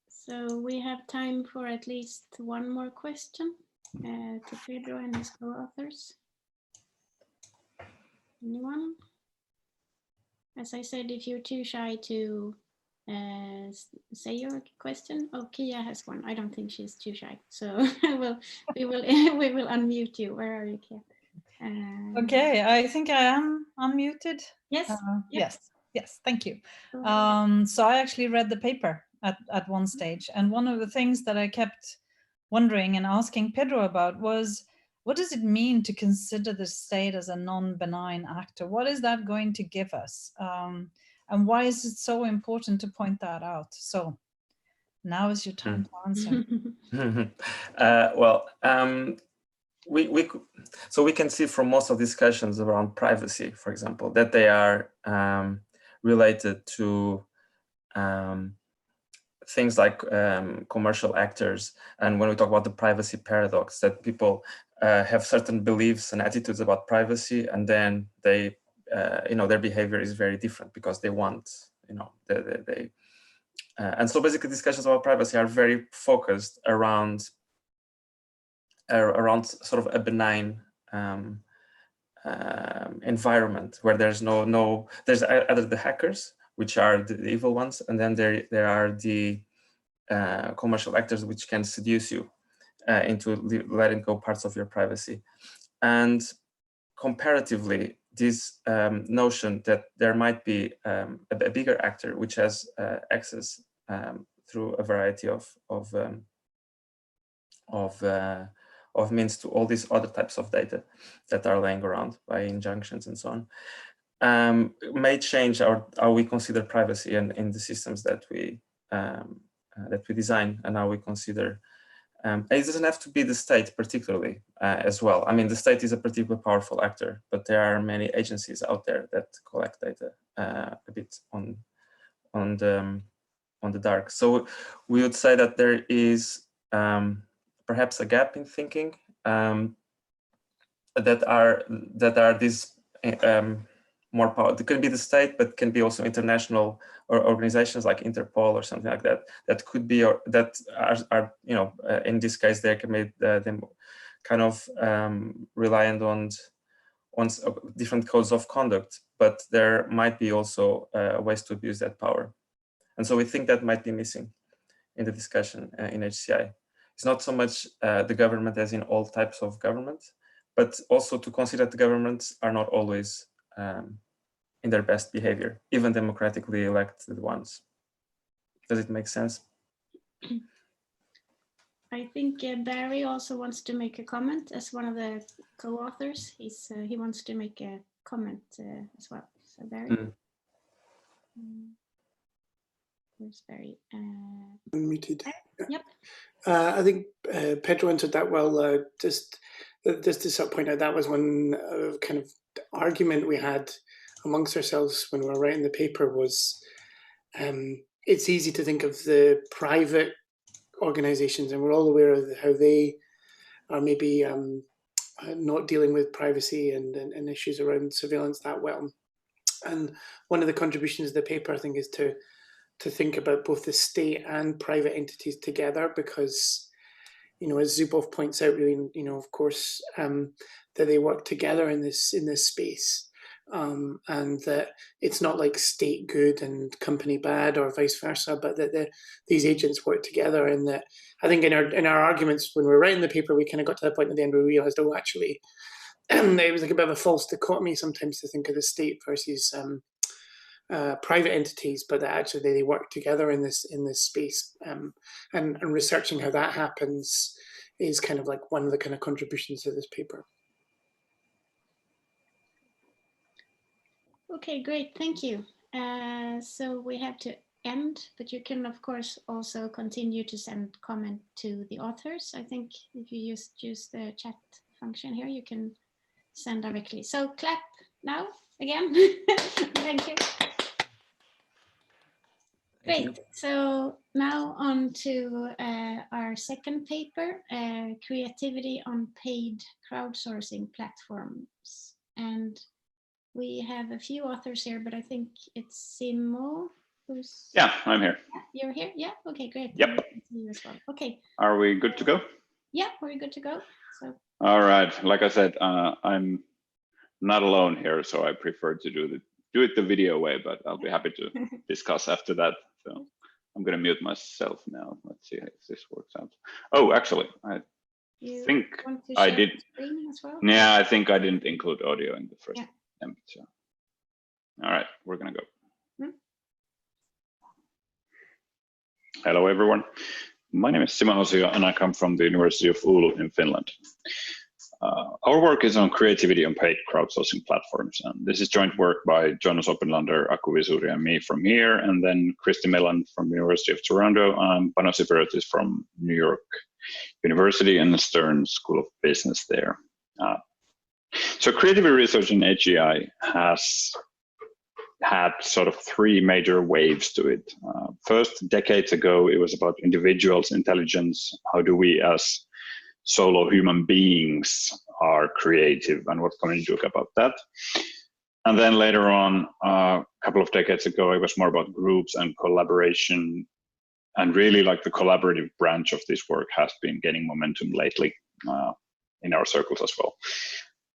So we have time for at least one more question to Pedro and his co-authors. Anyone? As I said, if you're too shy to say your question, oh, Kia has one. I don't think she's too shy, so we will unmute you. Where are you, Kia? Okay, I think I am unmuted. Yes. Yes. Thank you. So I actually read the paper at one stage, and one of the things that I kept wondering and asking Pedro about was, what does it mean to consider the state as a non-benign actor? What is that going to give us? And why is it so important to point that out? So now is your time to answer. So we can see from most of discussions around privacy, for example, that they are related to things like commercial actors. And when we talk about the privacy paradox, that people have certain beliefs and attitudes about privacy, and then they, their behavior is very different because they want, and so basically discussions about privacy are very focused around sort of a benign environment where there's there's either the hackers, which are the evil ones, and then there are the commercial actors which can seduce you into letting go parts of your privacy. And comparatively, this notion that there might be a bigger actor which has access through a variety of means to all these other types of data that are laying around by injunctions and so on, may change how we consider privacy in the systems that we design, and how we consider. It doesn't have to be the state particularly as well. I mean, the state is a particularly powerful actor, but there are many agencies out there that collect data a bit on the dark. So we would say that there is perhaps a gap in thinking that are these more power. It can be the state, but can be also international or organizations like Interpol or something like that. That could be, or that are in this case they can make them kind of reliant on different codes of conduct. But there might be also ways to abuse that power, and so we think that might be missing in the discussion in HCI. It's not so much the government as in all types of government, but also to consider that the governments are not always in their best behavior, even democratically elected ones. Does it make sense? I think Barry also wants to make a comment as one of the co-authors. He wants to make a comment as well. So Barry. Where's Barry? Unmuted. Yep. I think Pedro answered that well. Just to sort of point out, that was one kind of argument we had amongst ourselves when we were writing the paper was it's easy to think of the private organizations, and we're all aware of how they are maybe not dealing with privacy and issues around surveillance that well. And one of the contributions of the paper, I think, is to think about both the state and private entities together, because as Zubov points out, really, of course, that they work together in this space, and that it's not like state good and company bad or vice versa, but that these agents work together, and that I think in our arguments when we were writing the paper, we kind of got to the point at the end where we realized, oh, actually, it was like a bit of a false dichotomy sometimes to think of the state versus private entities, but that actually they work together in this space, and researching how that happens is kind of like one of the kind of contributions to this paper. Okay, great, thank you. So we have to end, but you can of course also continue to send comment to the authors. I think if you just use the chat function here, you can send directly. So clap now again. Thank you. Great. So now on to our second paper, creativity on paid crowdsourcing platforms. And we have a few authors here, but I think it's Simo who's... Yeah, I'm here. You're here? Yeah, okay, great. Yep. You as well. Okay. Are we good to go? Yeah, we're good to go. So. All right, like I said, I'm not alone here, so I prefer to do it the video way, but I'll be happy to discuss after that. So I'm going to mute myself now. Let's see if this works out. Oh, actually, I think I did. As well? Yeah, I think I didn't include audio in the first attempt. So. All right, we're going to go. Hello, everyone. My name is Simo, and I come from the University of Oulu in Finland. Our work is on creativity on paid crowdsourcing platforms, and this is joint work by Jonas Oppenlander, Aku Visuri, and me from here, and then Kristi Millan from the University of Toronto, and Pano Siperatis from New York University and the Stern School of Business there. So creativity research in HEI has had sort of three major waves to it. First, decades ago, it was about individuals' intelligence. How do we as solo human beings are creative, and what can we do about that? And then later on, a couple of decades ago, it was more about groups and collaboration, and really like the collaborative branch of this work has been gaining momentum lately in our circles as well.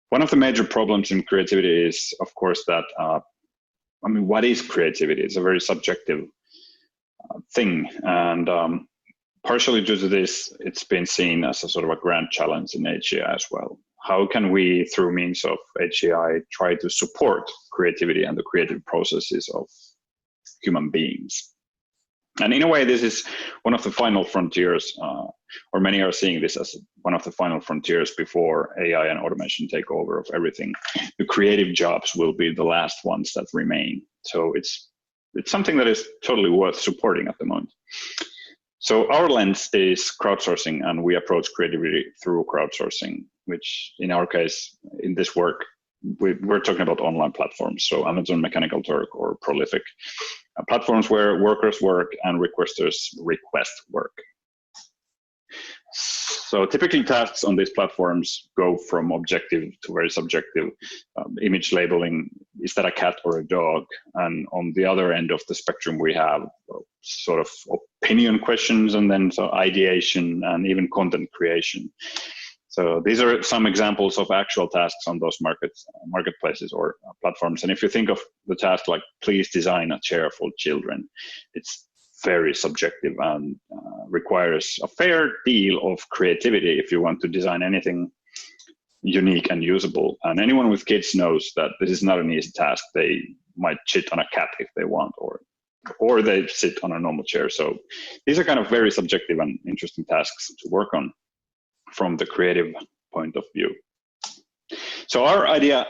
One of the major problems in creativity is, of course, that I mean, what is creativity? It's a very subjective thing, and partially due to this, it's been seen as a sort of a grand challenge in HEI as well. How can we, through means of HEI, try to support creativity and the creative processes of human beings? And in a way, this is one of the final frontiers, or many are seeing this as one of the final frontiers before AI and automation take over of everything. The creative jobs will be the last ones that remain. So it's something that is totally worth supporting at the moment. So our lens is crowdsourcing, and we approach creativity through crowdsourcing, which in our case, in this work, we're talking about online platforms. So Amazon Mechanical Turk or Prolific, platforms where workers work and requesters request work. So typically tasks on these platforms go from objective to very subjective. Image labeling, is that a cat or a dog? And on the other end of the spectrum, we have sort of opinion questions, and then so ideation and even content creation. So these are some examples of actual tasks on those marketplaces or platforms. And if you think of the task like, please design a chair for children, it's very subjective and requires a fair deal of creativity if you want to design anything unique and usable. And anyone with kids knows that this is not an easy task. They might sit on a cat if they want, or they sit on a normal chair. So these are kind of very subjective and interesting tasks to work on from the creative point of view. So our idea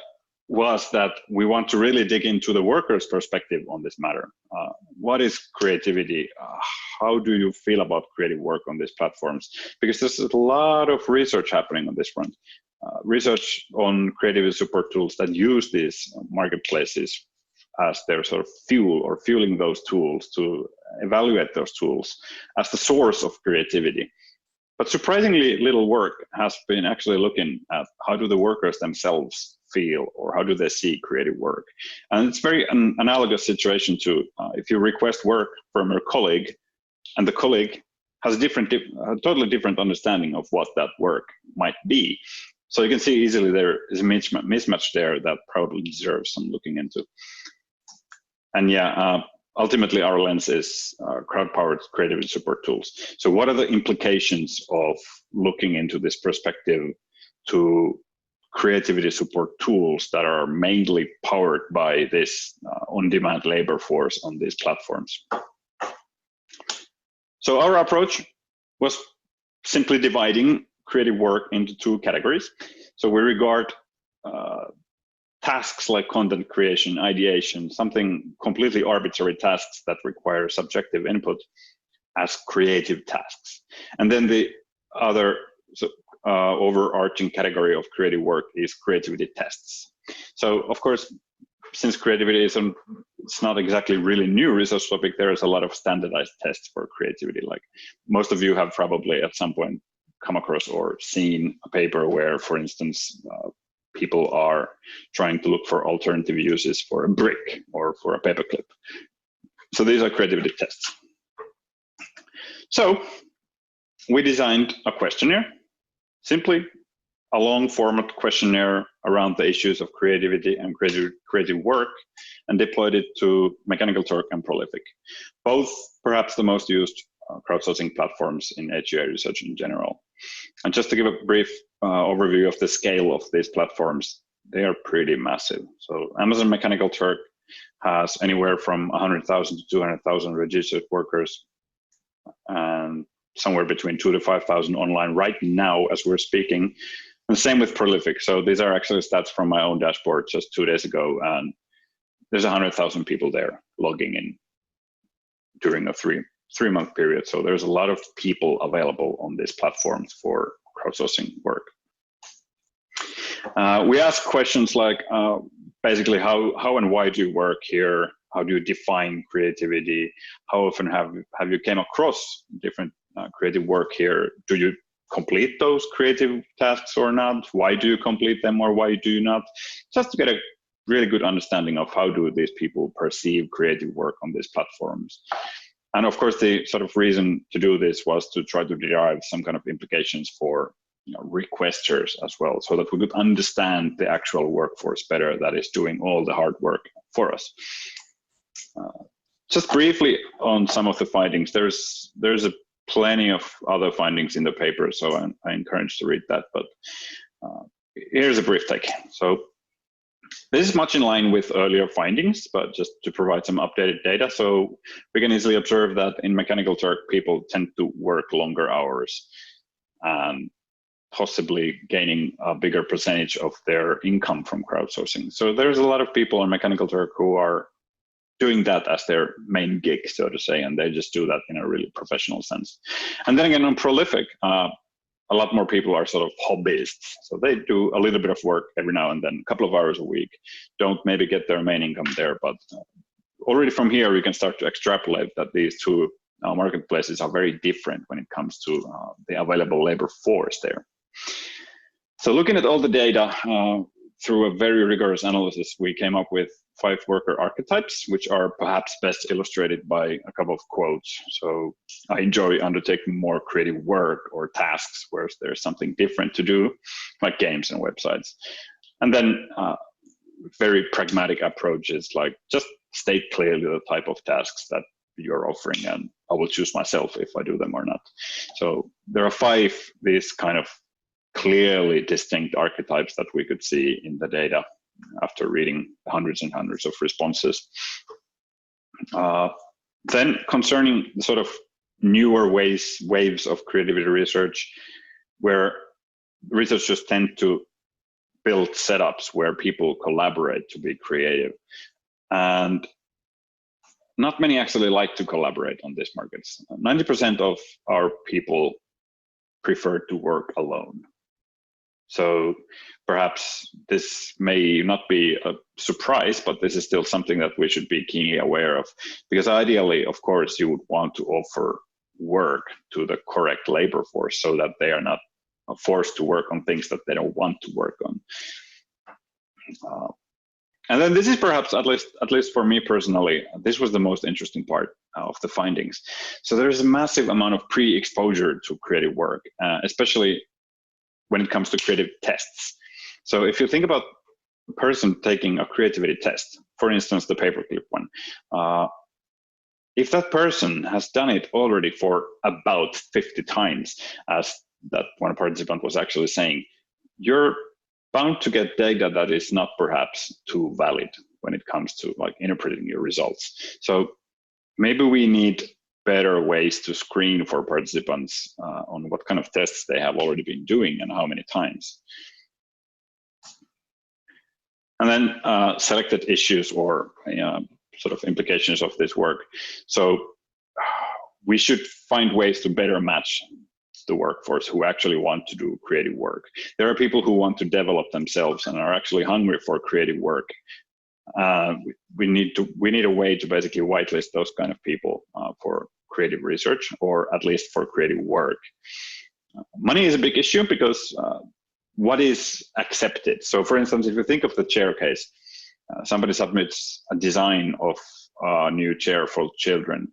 was that we want to really dig into the workers' perspective on this matter. What is creativity? How do you feel about creative work on these platforms? Because there's a lot of research happening on this front. Research on creativity support tools that use these marketplaces as their sort of fuel, or fueling those tools, to evaluate those tools as the source of creativity. But surprisingly little work has been actually looking at how do the workers themselves feel, or how do they see creative work. And it's very analogous situation to if you request work from your colleague, and the colleague has a totally different understanding of what that work might be. So you can see easily there is a mismatch there that probably deserves some looking into. And yeah, ultimately our lens is crowd-powered creativity support tools. So what are the implications of looking into this perspective to creativity support tools that are mainly powered by this on-demand labor force on these platforms? So our approach was simply dividing creative work into two categories. So we regard tasks like content creation, ideation, something completely arbitrary tasks that require subjective input as creative tasks. And then the other overarching category of creative work is creativity tests. So of course, since creativity it's not exactly really new research topic, there is a lot of standardized tests for creativity. Like most of you have probably at some point come across or seen a paper where, for instance, people are trying to look for alternative uses for a brick or for a paperclip. So these are creativity tests. So we designed a questionnaire, simply a long format questionnaire around the issues of creativity and creative work, and deployed it to Mechanical Turk and Prolific, both perhaps the most used crowdsourcing platforms in HUA research in general. And just to give a brief overview of the scale of these platforms, they are pretty massive. So Amazon Mechanical Turk has anywhere from 100,000 to 200,000 registered workers, and somewhere between 2,000 to 5,000 online right now as we're speaking. And same with Prolific. So these are actually stats from my own dashboard just 2 days ago, and there's 100,000 people there logging in during a three-month period. So there's a lot of people available on these platforms for crowdsourcing work. We ask questions like basically how and why do you work here? How do you define creativity? How often have you came across different creative work here? Do you complete those creative tasks or not? Why do you complete them or why do you not? Just to get a really good understanding of how do these people perceive creative work on these platforms. And of course, the sort of reason to do this was to try to derive some kind of implications for requesters as well, so that we could understand the actual workforce better that is doing all the hard work for us. Just briefly on some of the findings, there's a plenty of other findings in the paper, so I encourage to read that, but here's a brief take. So this is much in line with earlier findings, but just to provide some updated data. So we can easily observe that in Mechanical Turk, people tend to work longer hours and possibly gaining a bigger percentage of their income from crowdsourcing. So there's a lot of people on Mechanical Turk who are doing that as their main gig, so to say, and they just do that in a really professional sense. And then again, on Prolific, a lot more people are sort of hobbyists. So they do a little bit of work every now and then, a couple of hours a week, don't maybe get their main income there, but already from here, we can start to extrapolate that these two marketplaces are very different when it comes to the available labor force there. So looking at all the data through a very rigorous analysis, we came up with 5 worker archetypes, which are perhaps best illustrated by a couple of quotes. So I enjoy undertaking more creative work or tasks where there's something different to do, like games and websites. And then very pragmatic approaches, like just state clearly the type of tasks that you're offering, and I will choose myself if I do them or not. So there are 5 these kind of clearly distinct archetypes that we could see in the data after reading hundreds and hundreds of responses. Then concerning the sort of newer waves of creativity research, where researchers tend to build setups where people collaborate to be creative. And not many actually like to collaborate on these markets. 90% of our people prefer to work alone. So perhaps this may not be a surprise, but this is still something that we should be keenly aware of, because ideally, of course, you would want to offer work to the correct labor force so that they are not forced to work on things that they don't want to work on. And then this is perhaps, at least for me personally, this was the most interesting part of the findings. So there's a massive amount of pre-exposure to creative work, especially when it comes to creative tests. So if you think about a person taking a creativity test, for instance, the paperclip one, if that person has done it already for about 50 times, as that one participant was actually saying, you're bound to get data that is not perhaps too valid when it comes to like interpreting your results. So maybe we need better ways to screen for participants on what kind of tests they have already been doing and how many times. And then selected issues or sort of implications of this work. So we should find ways to better match the workforce who actually want to do creative work. There are people who want to develop themselves and are actually hungry for creative work. We need a way to basically whitelist those kind of people for creative research, or at least for creative work. Money is a big issue because what is accepted? So for instance, if you think of the chair case, somebody submits a design of a new chair for children.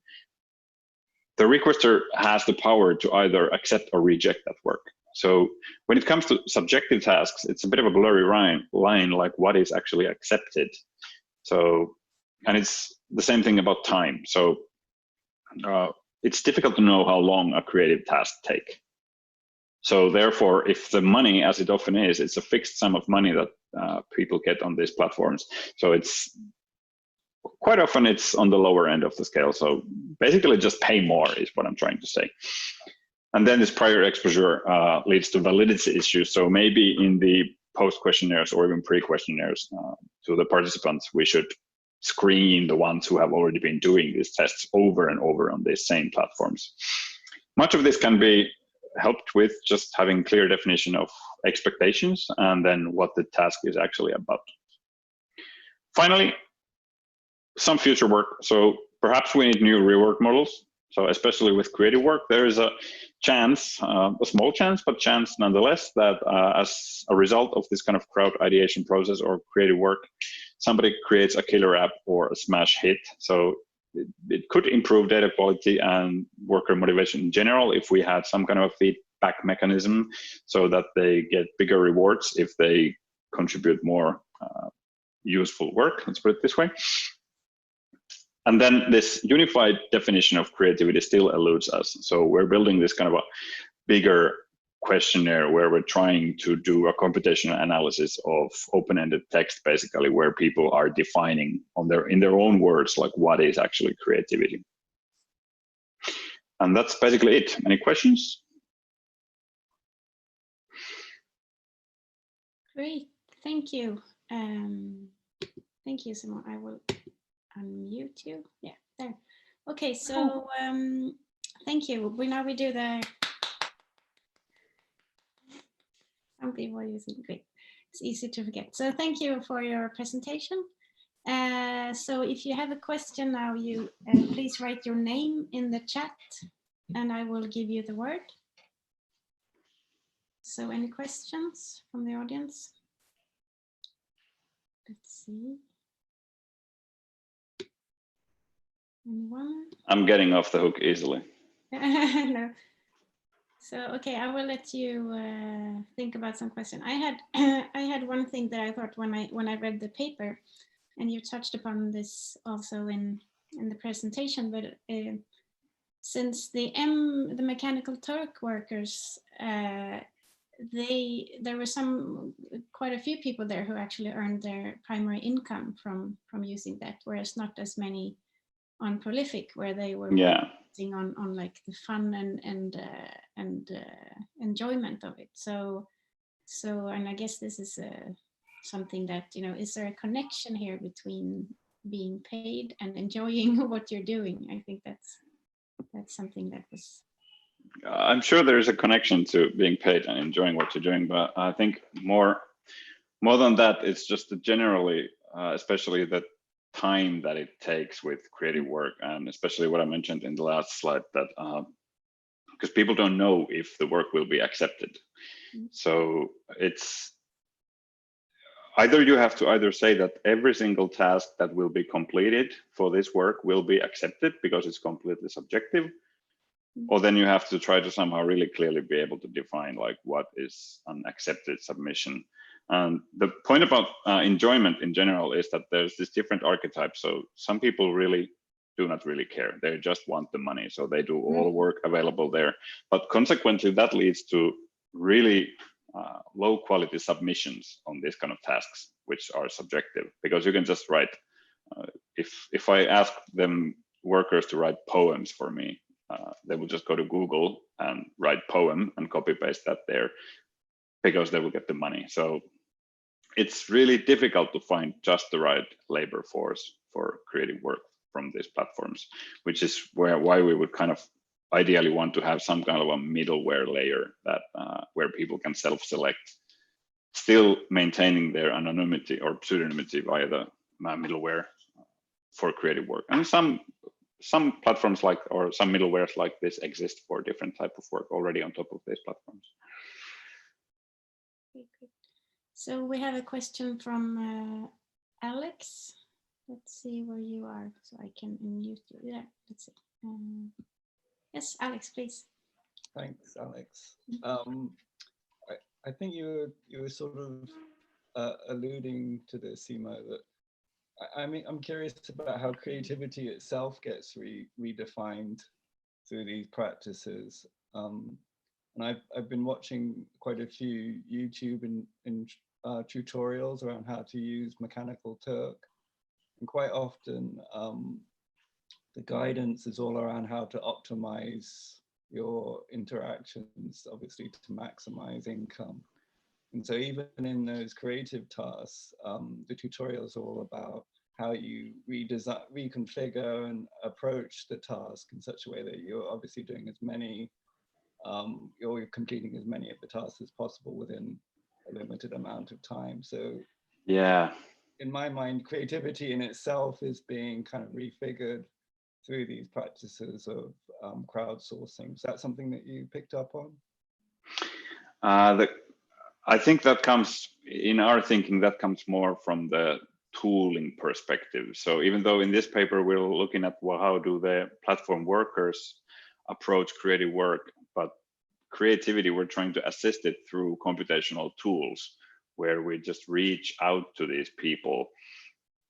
The requester has the power to either accept or reject that work. So when it comes to subjective tasks, it's a bit of a blurry line, like what is actually accepted. So, and it's the same thing about time. So it's difficult to know how long a creative task takes. So therefore, if the money, as it often is, it's a fixed sum of money that people get on these platforms. So it's quite often it's on the lower end of the scale. So basically just pay more is what I'm trying to say. And then this prior exposure leads to validity issues. So maybe in the post questionnaires or even pre-questionnaires to the participants, we should screen the ones who have already been doing these tests over and over on these same platforms. Much of this can be helped with just having clear definition of expectations and then what the task is actually about. Finally, some future work. So perhaps we need new rework models. So especially with creative work, there is a chance, a small chance, but chance nonetheless, that as a result of this kind of crowd ideation process or creative work, somebody creates a killer app or a smash hit. So it could improve data quality and worker motivation in general if we had some kind of a feedback mechanism so that they get bigger rewards if they contribute more useful work, let's put it this way. And then this unified definition of creativity still eludes us. So we're building this kind of a bigger questionnaire where we're trying to do a computational analysis of open-ended text, basically, where people are defining in their own words, like what is actually creativity. And that's basically it. Any questions? Great, thank you. Thank you, Simon. I will unmute you. Yeah, there. Okay, so thank you. We do the. Some people are using great. It's easy to forget. So thank you for your presentation. So if you have a question now, you please write your name in the chat, and I will give you the word. So any questions from the audience? Let's see. Anyone? I'm getting off the hook easily. No. So okay, I will let you think about some question. I had one thing that I thought when I read the paper, and you touched upon this also in the presentation, but since the mechanical Turk workers, there were quite a few people there who actually earned their primary income from using that, whereas not as many on Prolific, where they were on like the fun and enjoyment of it. So and I guess this is something that, is there a connection here between being paid and enjoying what you're doing? I think that's something that was. I'm sure there is a connection to being paid and enjoying what you're doing, but I think more than that, it's just generally, especially the time that it takes with creative work, and especially what I mentioned in the last slide, that because people don't know if the work will be accepted. So either you have to either say that every single task that will be completed for this work will be accepted because it's completely subjective, or then you have to try to somehow really clearly be able to define like what is an accepted submission. And the point about enjoyment in general is that there's this different archetypes. So some people really do not really care. They just want the money. So they do all the work available there. But consequently, that leads to really low quality submissions on these kind of tasks, which are subjective, because you can just write, if I ask them workers to write poems for me, they will just go to Google and write poem and copy paste that there because they will get the money. So it's really difficult to find just the right labor force for creative work from these platforms, which is why we would kind of ideally want to have some kind of a middleware layer that where people can self-select, still maintaining their anonymity or pseudonymity via the middleware for creative work. And some platforms like, or some middlewares like this exist for different type of work already on top of these platforms. So we have a question from Alix. Let's see where you are, so I can unmute you. Yeah, let's see. Yes, Alix, please. Thanks, Alix. I think you were sort of alluding to this, Simo, that I mean, I'm curious about how creativity itself gets redefined through these practices. And I've been watching quite a few YouTube and tutorials around how to use Mechanical Turk. And quite often, the guidance is all around how to optimize your interactions, obviously to maximize income. And so even in those creative tasks, the tutorials are all about how you redesign, reconfigure and approach the task in such a way that you're obviously doing as many, you're completing as many of the tasks as possible within a limited amount of time. So yeah, in my mind, creativity in itself is being kind of refigured through these practices of crowdsourcing. Is that something that you picked up on? I think that comes, in our thinking, that comes more from the tooling perspective. So even though in this paper we're looking at, well, how do the platform workers approach creative work, but creativity, we're trying to assist it through computational tools where we just reach out to these people.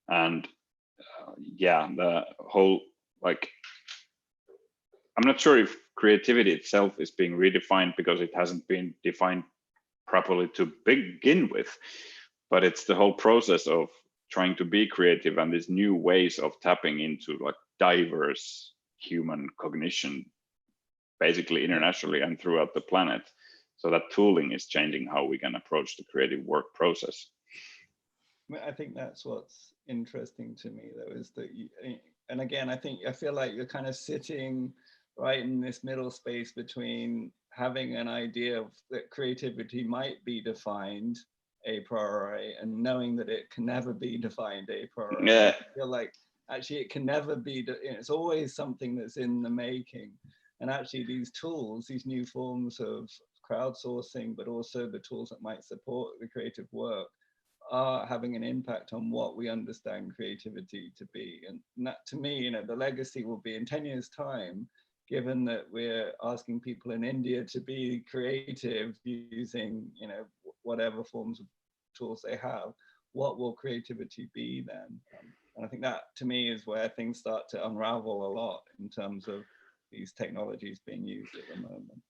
And yeah, the whole, like, I'm not sure if creativity itself is being redefined because it hasn't been defined properly to begin with, but it's the whole process of trying to be creative and these new ways of tapping into like diverse human cognition, basically internationally and throughout the planet. So that tooling is changing how we can approach the creative work process. I think that's what's interesting to me, though, is that you, and again, I feel like you're kind of sitting right in this middle space between having an idea of that creativity might be defined a priori and knowing that it can never be defined a priori. Yeah. I feel like actually it can never be, it's always something that's in the making. And actually these tools, these new forms of crowdsourcing, but also the tools that might support the creative work are having an impact on what we understand creativity to be. And that, to me, you know, the legacy will be in 10 years' time, given that we're asking people in India to be creative using, you know, whatever forms of tools they have, what will creativity be then? And I think that, to me, is where things start to unravel a lot in terms of these technologies being used at the moment.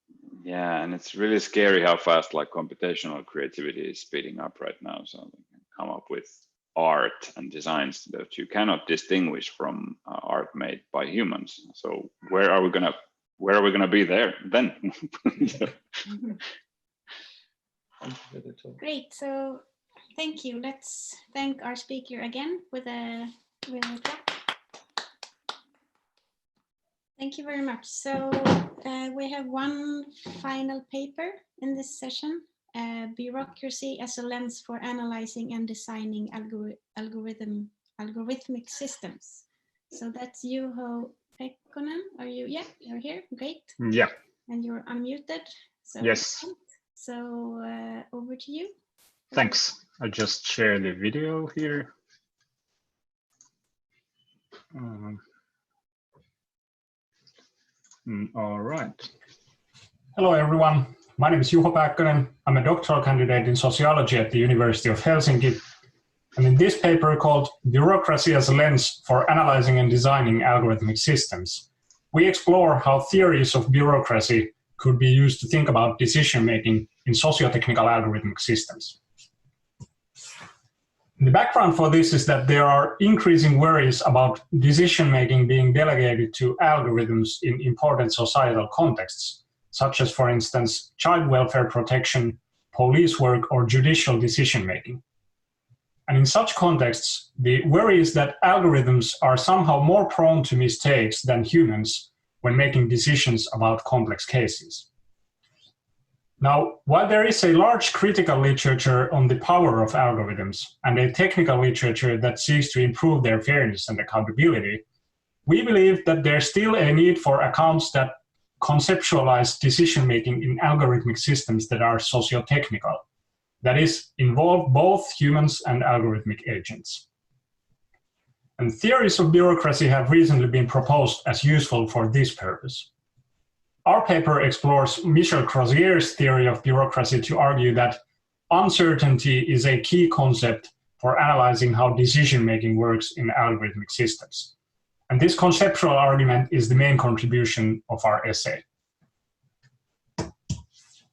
Yeah, and it's really scary how fast like computational creativity is speeding up right now. So we can come up with art and designs that you cannot distinguish from art made by humans. So where are we gonna be there then? Great. So thank you. Let's thank our speaker again with a clap. Thank you very much. So we have one final paper in this session, Bureaucracy as a Lens for Analyzing and Designing Algorithmic Systems. So that's Juho Pekkonen. Are you? Yeah, you're here. Great. Yeah. And you're unmuted. So yes. So over to you. Thanks. I just share the video here. All right. Hello, everyone. My name is Juho Pääkkönen. I'm a doctoral candidate in sociology at the University of Helsinki. And in this paper called Bureaucracy as a Lens for Analyzing and Designing Algorithmic Systems, we explore how theories of bureaucracy could be used to think about decision-making in socio-technical algorithmic systems. The background for this is that there are increasing worries about decision-making being delegated to algorithms in important societal contexts, such as, for instance, child welfare protection, police work, or judicial decision-making. And in such contexts, the worry is that algorithms are somehow more prone to mistakes than humans when making decisions about complex cases. Now, while there is a large critical literature on the power of algorithms and a technical literature that seeks to improve their fairness and accountability, we believe that there's still a need for accounts that conceptualize decision-making in algorithmic systems that are socio-technical, that is, involve both humans and algorithmic agents. And theories of bureaucracy have recently been proposed as useful for this purpose. Our paper explores Michel Crozier's theory of bureaucracy to argue that uncertainty is a key concept for analyzing how decision-making works in algorithmic systems. And this conceptual argument is the main contribution of our essay. To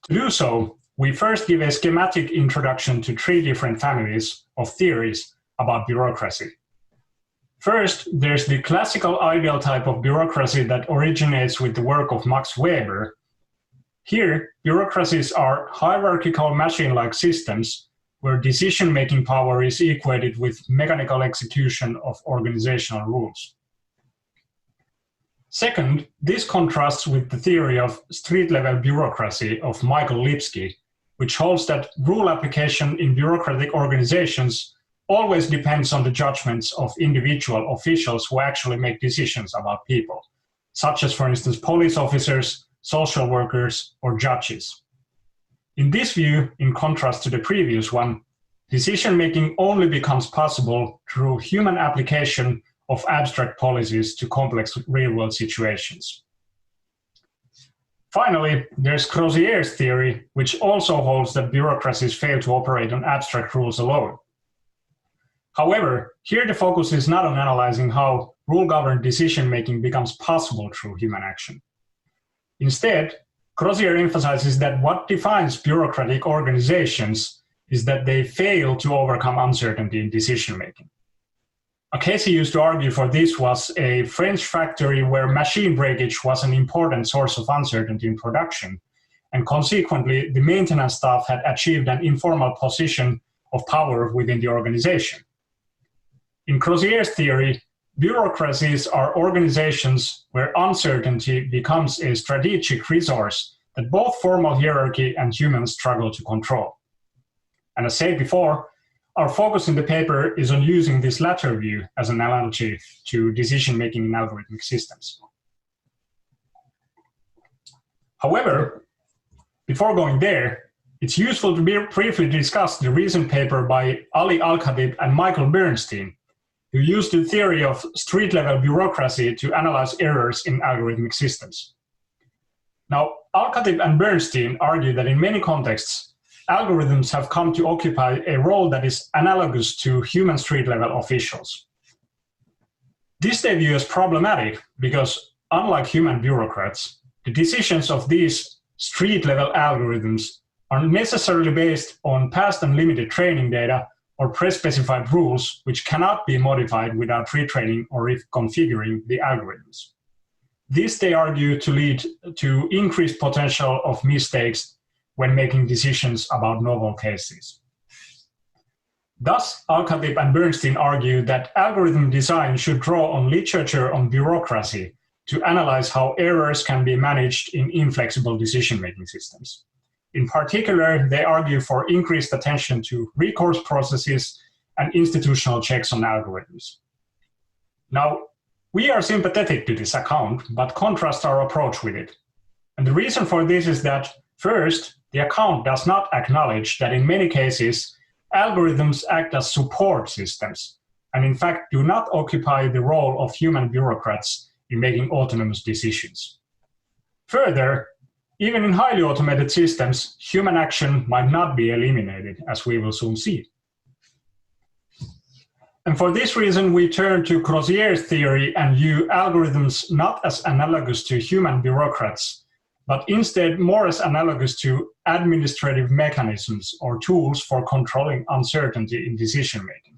do so, we first give a schematic introduction to 3 different families of theories about bureaucracy. First, there's the classical ideal type of bureaucracy that originates with the work of Max Weber. Here, bureaucracies are hierarchical machine-like systems where decision-making power is equated with mechanical execution of organizational rules. Second, this contrasts with the theory of street-level bureaucracy of Michael Lipsky, which holds that rule application in bureaucratic organizations always depends on the judgments of individual officials who actually make decisions about people, such as, for instance, police officers, social workers, or judges. In this view, in contrast to the previous one, decision-making only becomes possible through human application of abstract policies to complex real-world situations. Finally, there's Crozier's theory, which also holds that bureaucracies fail to operate on abstract rules alone. However, here the focus is not on analyzing how rule-governed decision-making becomes possible through human action. Instead, Crozier emphasizes that what defines bureaucratic organizations is that they fail to overcome uncertainty in decision-making. A case he used to argue for this was a French factory where machine breakage was an important source of uncertainty in production, and consequently, the maintenance staff had achieved an informal position of power within the organization. In Crozier's theory, bureaucracies are organizations where uncertainty becomes a strategic resource that both formal hierarchy and humans struggle to control. And as said before, our focus in the paper is on using this latter view as an analogy to decision-making in algorithmic systems. However, before going there, it's useful to briefly discuss the recent paper by Ali Al-Khatib and Michael Bernstein, who used the theory of street-level bureaucracy to analyze errors in algorithmic systems. Now, Al-Khatib and Bernstein argue that in many contexts, algorithms have come to occupy a role that is analogous to human street-level officials. This they view as problematic because, unlike human bureaucrats, the decisions of these street-level algorithms are necessarily based on past and limited training data or pre-specified rules which cannot be modified without retraining or reconfiguring the algorithms. This they argue to lead to increased potential of mistakes when making decisions about novel cases. Thus, Al-Khatib and Bernstein argue that algorithm design should draw on literature on bureaucracy to analyze how errors can be managed in inflexible decision-making systems. In particular, they argue for increased attention to recourse processes and institutional checks on algorithms. Now, we are sympathetic to this account, but contrast our approach with it. And the reason for this is that, first, the account does not acknowledge that in many cases, algorithms act as support systems, and in fact do not occupy the role of human bureaucrats in making autonomous decisions. Further, even in highly automated systems, human action might not be eliminated, as we will soon see. And for this reason, we turn to Crozièr's theory and view algorithms not as analogous to human bureaucrats, but instead more as analogous to administrative mechanisms or tools for controlling uncertainty in decision-making.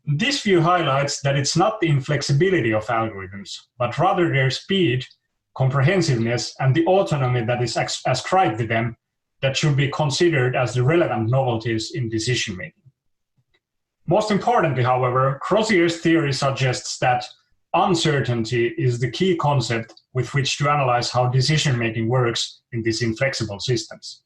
This view highlights that it's not the inflexibility of algorithms, but rather their speed, comprehensiveness, and the autonomy that is ascribed to them that should be considered as the relevant novelties in decision-making. Most importantly, however, Crozièr's theory suggests that uncertainty is the key concept with which to analyze how decision-making works in these inflexible systems.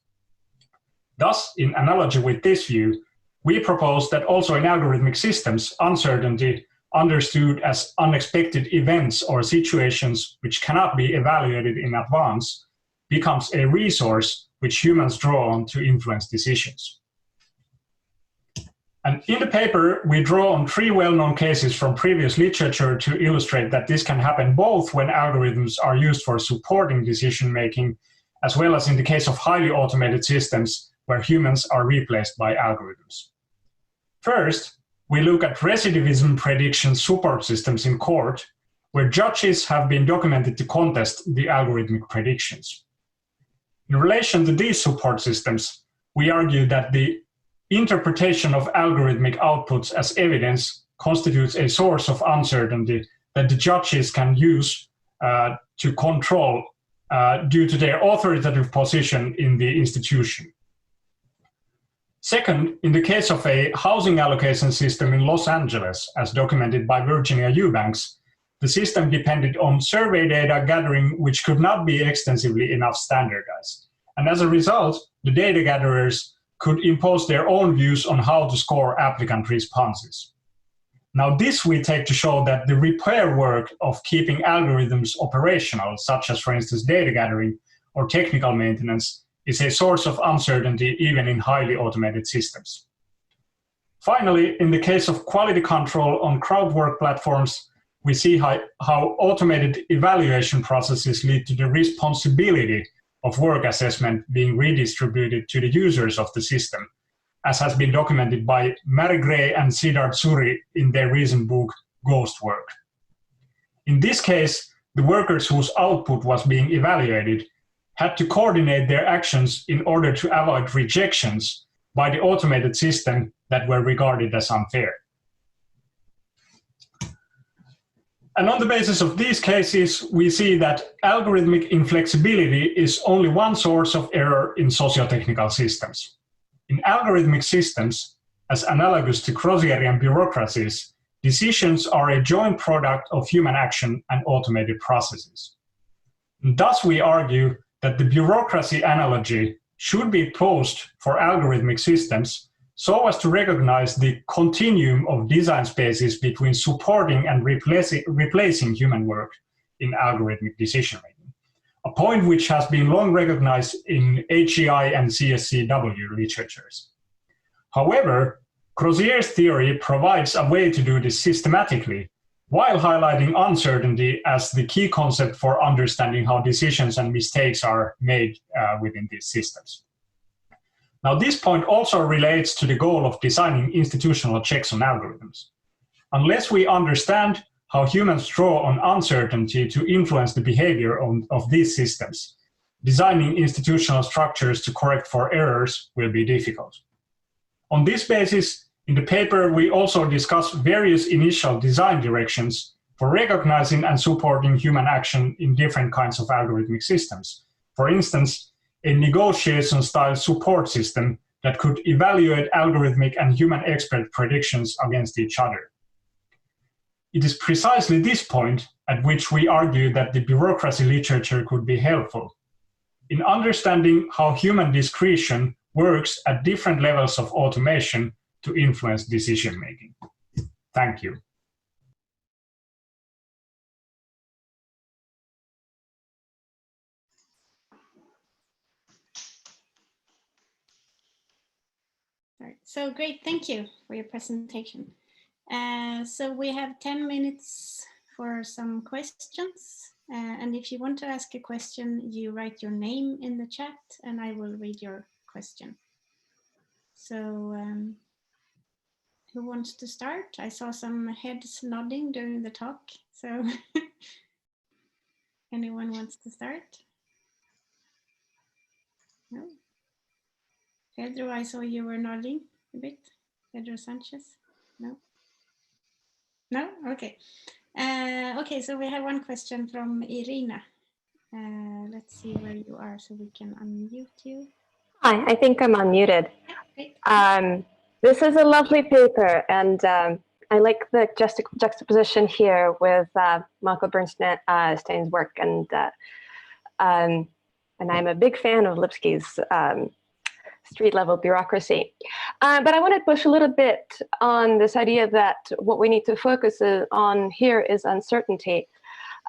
Thus, in analogy with this view, we propose that also in algorithmic systems, uncertainty, understood as unexpected events or situations which cannot be evaluated in advance, becomes a resource which humans draw on to influence decisions. And in the paper, we draw on 3 well-known cases from previous literature to illustrate that this can happen both when algorithms are used for supporting decision-making, as well as in the case of highly automated systems where humans are replaced by algorithms. First, we look at recidivism prediction support systems in court, where judges have been documented to contest the algorithmic predictions. In relation to these support systems, we argue that the interpretation of algorithmic outputs as evidence constitutes a source of uncertainty that the judges can use to control due to their authoritative position in the institution. Second, in the case of a housing allocation system in Los Angeles, as documented by Virginia Eubanks, the system depended on survey data gathering which could not be extensively enough standardized. And as a result, the data gatherers could impose their own views on how to score applicant responses. Now this we take to show that the repair work of keeping algorithms operational, such as for instance data gathering or technical maintenance, is a source of uncertainty even in highly automated systems. Finally, in the case of quality control on crowd work platforms, we see how automated evaluation processes lead to the responsibility of work assessment being redistributed to the users of the system, as has been documented by Mareike and Siddharth Suri in their recent book, Ghost Work. In this case, the workers whose output was being evaluated had to coordinate their actions in order to avoid rejections by the automated system that were regarded as unfair. And on the basis of these cases, we see that algorithmic inflexibility is only one source of error in socio-technical systems. In algorithmic systems, as analogous to Crozierian bureaucracies, decisions are a joint product of human action and automated processes. And thus, we argue that the bureaucracy analogy should be posed for algorithmic systems so as to recognize the continuum of design spaces between supporting and replacing human work in algorithmic decision-making, a point which has been long recognized in HEI and CSCW literatures. However, Crozièr's theory provides a way to do this systematically, while highlighting uncertainty as the key concept for understanding how decisions and mistakes are made within these systems. Now, this point also relates to the goal of designing institutional checks on algorithms. Unless we understand how humans draw on uncertainty to influence the behavior of these systems, designing institutional structures to correct for errors will be difficult. On this basis, in the paper, we also discuss various initial design directions for recognizing and supporting human action in different kinds of algorithmic systems. For instance, a negotiation-style support system that could evaluate algorithmic and human expert predictions against each other. It is precisely this point at which we argue that the bureaucracy literature could be helpful in understanding how human discretion works at different levels of automation to influence decision-making. Thank you. So great, thank you for your presentation. So we have 10 minutes for some questions. And if you want to ask a question, you write your name in the chat and I will read your question. So who wants to start? I saw some heads nodding during the talk. So anyone wants to start? No? Pedro, I saw you were nodding a bit. Pedro Sanchez? No? No? Okay. Okay, so we have one question from Irina. Let's see where you are so we can unmute you. Hi, I think I'm unmuted. This is a lovely paper, and I like the juxtaposition here with Michael Bernstein's work, and I'm a big fan of Lipsky's street level bureaucracy. But I want to push a little bit on this idea that what we need to focus on here is uncertainty.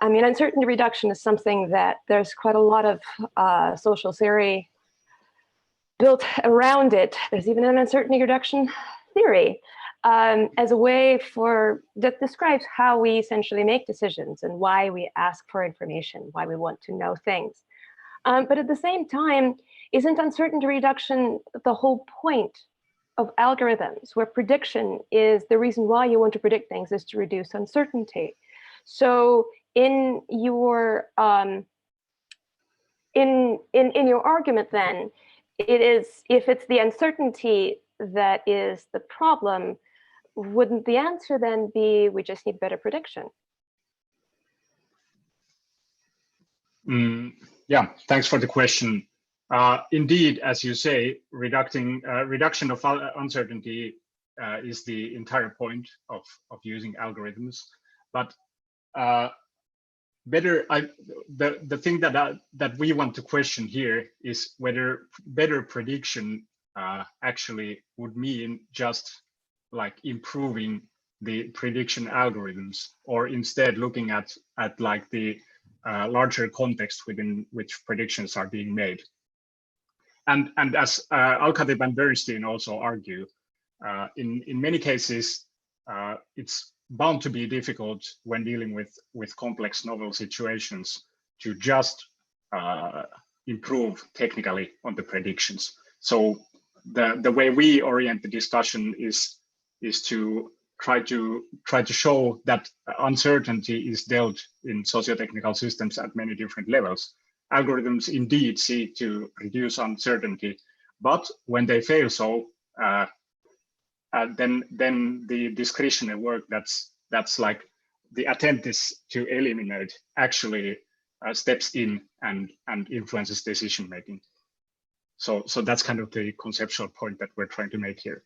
I mean, uncertainty reduction is something that there's quite a lot of social theory built around it. There's even an uncertainty reduction theory as a way that describes how we essentially make decisions and why we ask for information, why we want to know things. But at the same time, isn't uncertainty reduction the whole point of algorithms, where prediction is the reason why you want to predict things is to reduce uncertainty? So in your in your argument, then, it is, if it's the uncertainty that is the problem, wouldn't the answer then be we just need better prediction? Yeah, thanks for the question. Indeed, as you say, reduction of uncertainty is the entire point of using algorithms. But the thing that we want to question here is whether better prediction actually would mean just like improving the prediction algorithms, or instead looking at like the larger context within which predictions are being made. And as Al-Khatib and Bernstein also argue, in many cases, it's bound to be difficult when dealing with complex novel situations to just improve technically on the predictions. So the way we orient the discussion is to try to show that uncertainty is dealt in socio-technical systems at many different levels. Algorithms indeed seek to reduce uncertainty, but when they fail so, then the discretionary work that's like the attempt is to eliminate actually steps in and influences decision making. So that's kind of the conceptual point that we're trying to make here.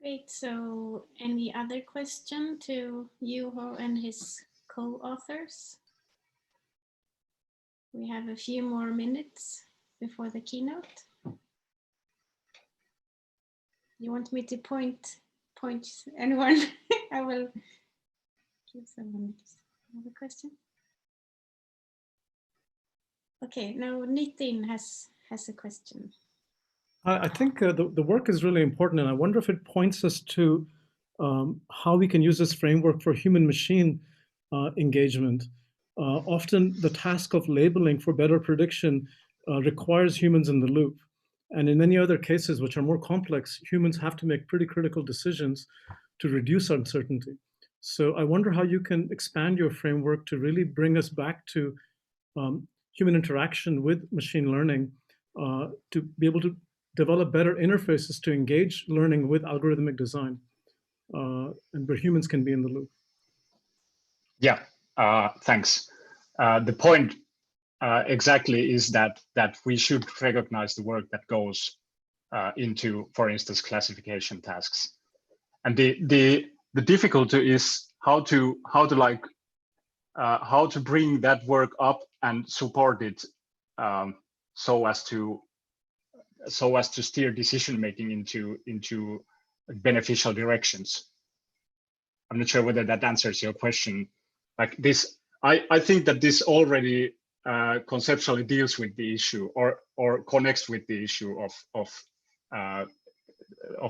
Great. So any other question to Juho and his co-authors? We have a few more minutes before the keynote. You want me to point anyone? I will give someone another question. Okay, now Nitin has a question. I think the work is really important, and I wonder if it points us to how we can use this framework for human-machine engagement. Often the task of labeling for better prediction requires humans in the loop. And in many other cases, which are more complex, humans have to make pretty critical decisions to reduce uncertainty. So I wonder how you can expand your framework to really bring us back to human interaction with machine learning to be able to develop better interfaces to engage learning with algorithmic design, and where humans can be in the loop. Yeah, thanks. The point exactly is that we should recognize the work that goes into, for instance, classification tasks, and the difficulty is how to bring that work up and support it so as to steer decision making into beneficial directions. I'm not sure whether that answers your question. Like this, I think that this already conceptually deals with the issue or connects with the issue of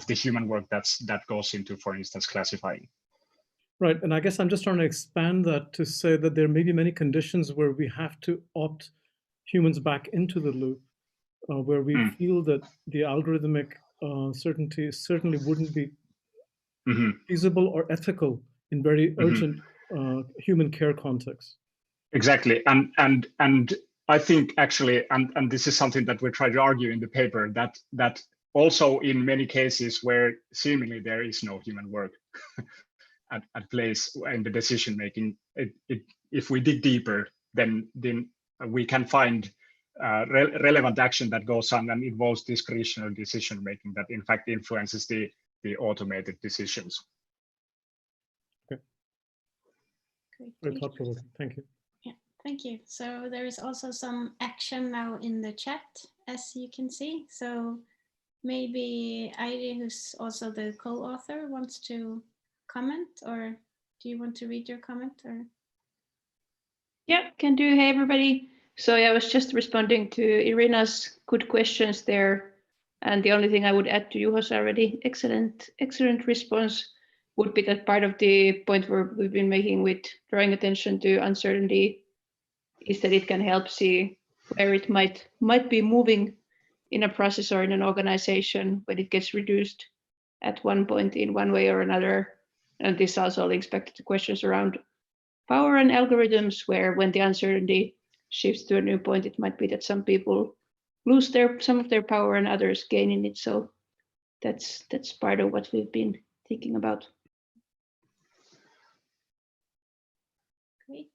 the human work that goes into, for instance, classifying. Right, and I guess I'm just trying to expand that to say that there may be many conditions where we have to opt humans back into the loop, where we feel that the algorithmic certainty certainly wouldn't be feasible or ethical in very urgent human care contexts. Exactly, and I think actually, and this is something that we try to argue in the paper, that also in many cases where seemingly there is no human work at place in the decision making, if we dig deeper, then we can find relevant action that goes on and involves discretionary decision making that in fact influences the automated decisions. Okay. Great. Very thought-provoking. Thank you. Yeah, thank you. So there is also some action now in the chat, as you can see. So maybe Eiri, who's also the co-author, wants to comment, or do you want to read your comment? Or yeah, can do. Hey, everybody. So yeah, I was just responding to Irina's good questions there. And the only thing I would add to Juho's already excellent response would be that part of the point where we've been making with drawing attention to uncertainty is that it can help see where it might be moving in a process or in an organization when it gets reduced at one point in one way or another. And this also links back to the questions around power and algorithms, where when the uncertainty shifts to a new point, it might be that some people lose some of their power and others gain in it. So that's part of what we've been thinking about. Great.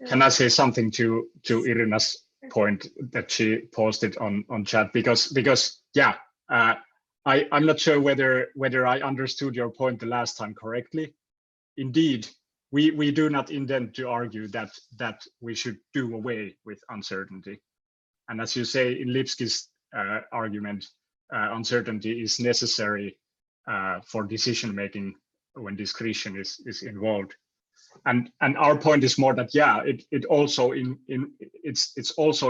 Can I say something to Irina's point that she posted on chat? Because yeah, I'm not sure whether I understood your point the last time correctly. Indeed, we do not intend to argue that we should do away with uncertainty. And as you say in Lipsky's argument, uncertainty is necessary for decision making when discretion is involved. And our point is more that yeah, it's also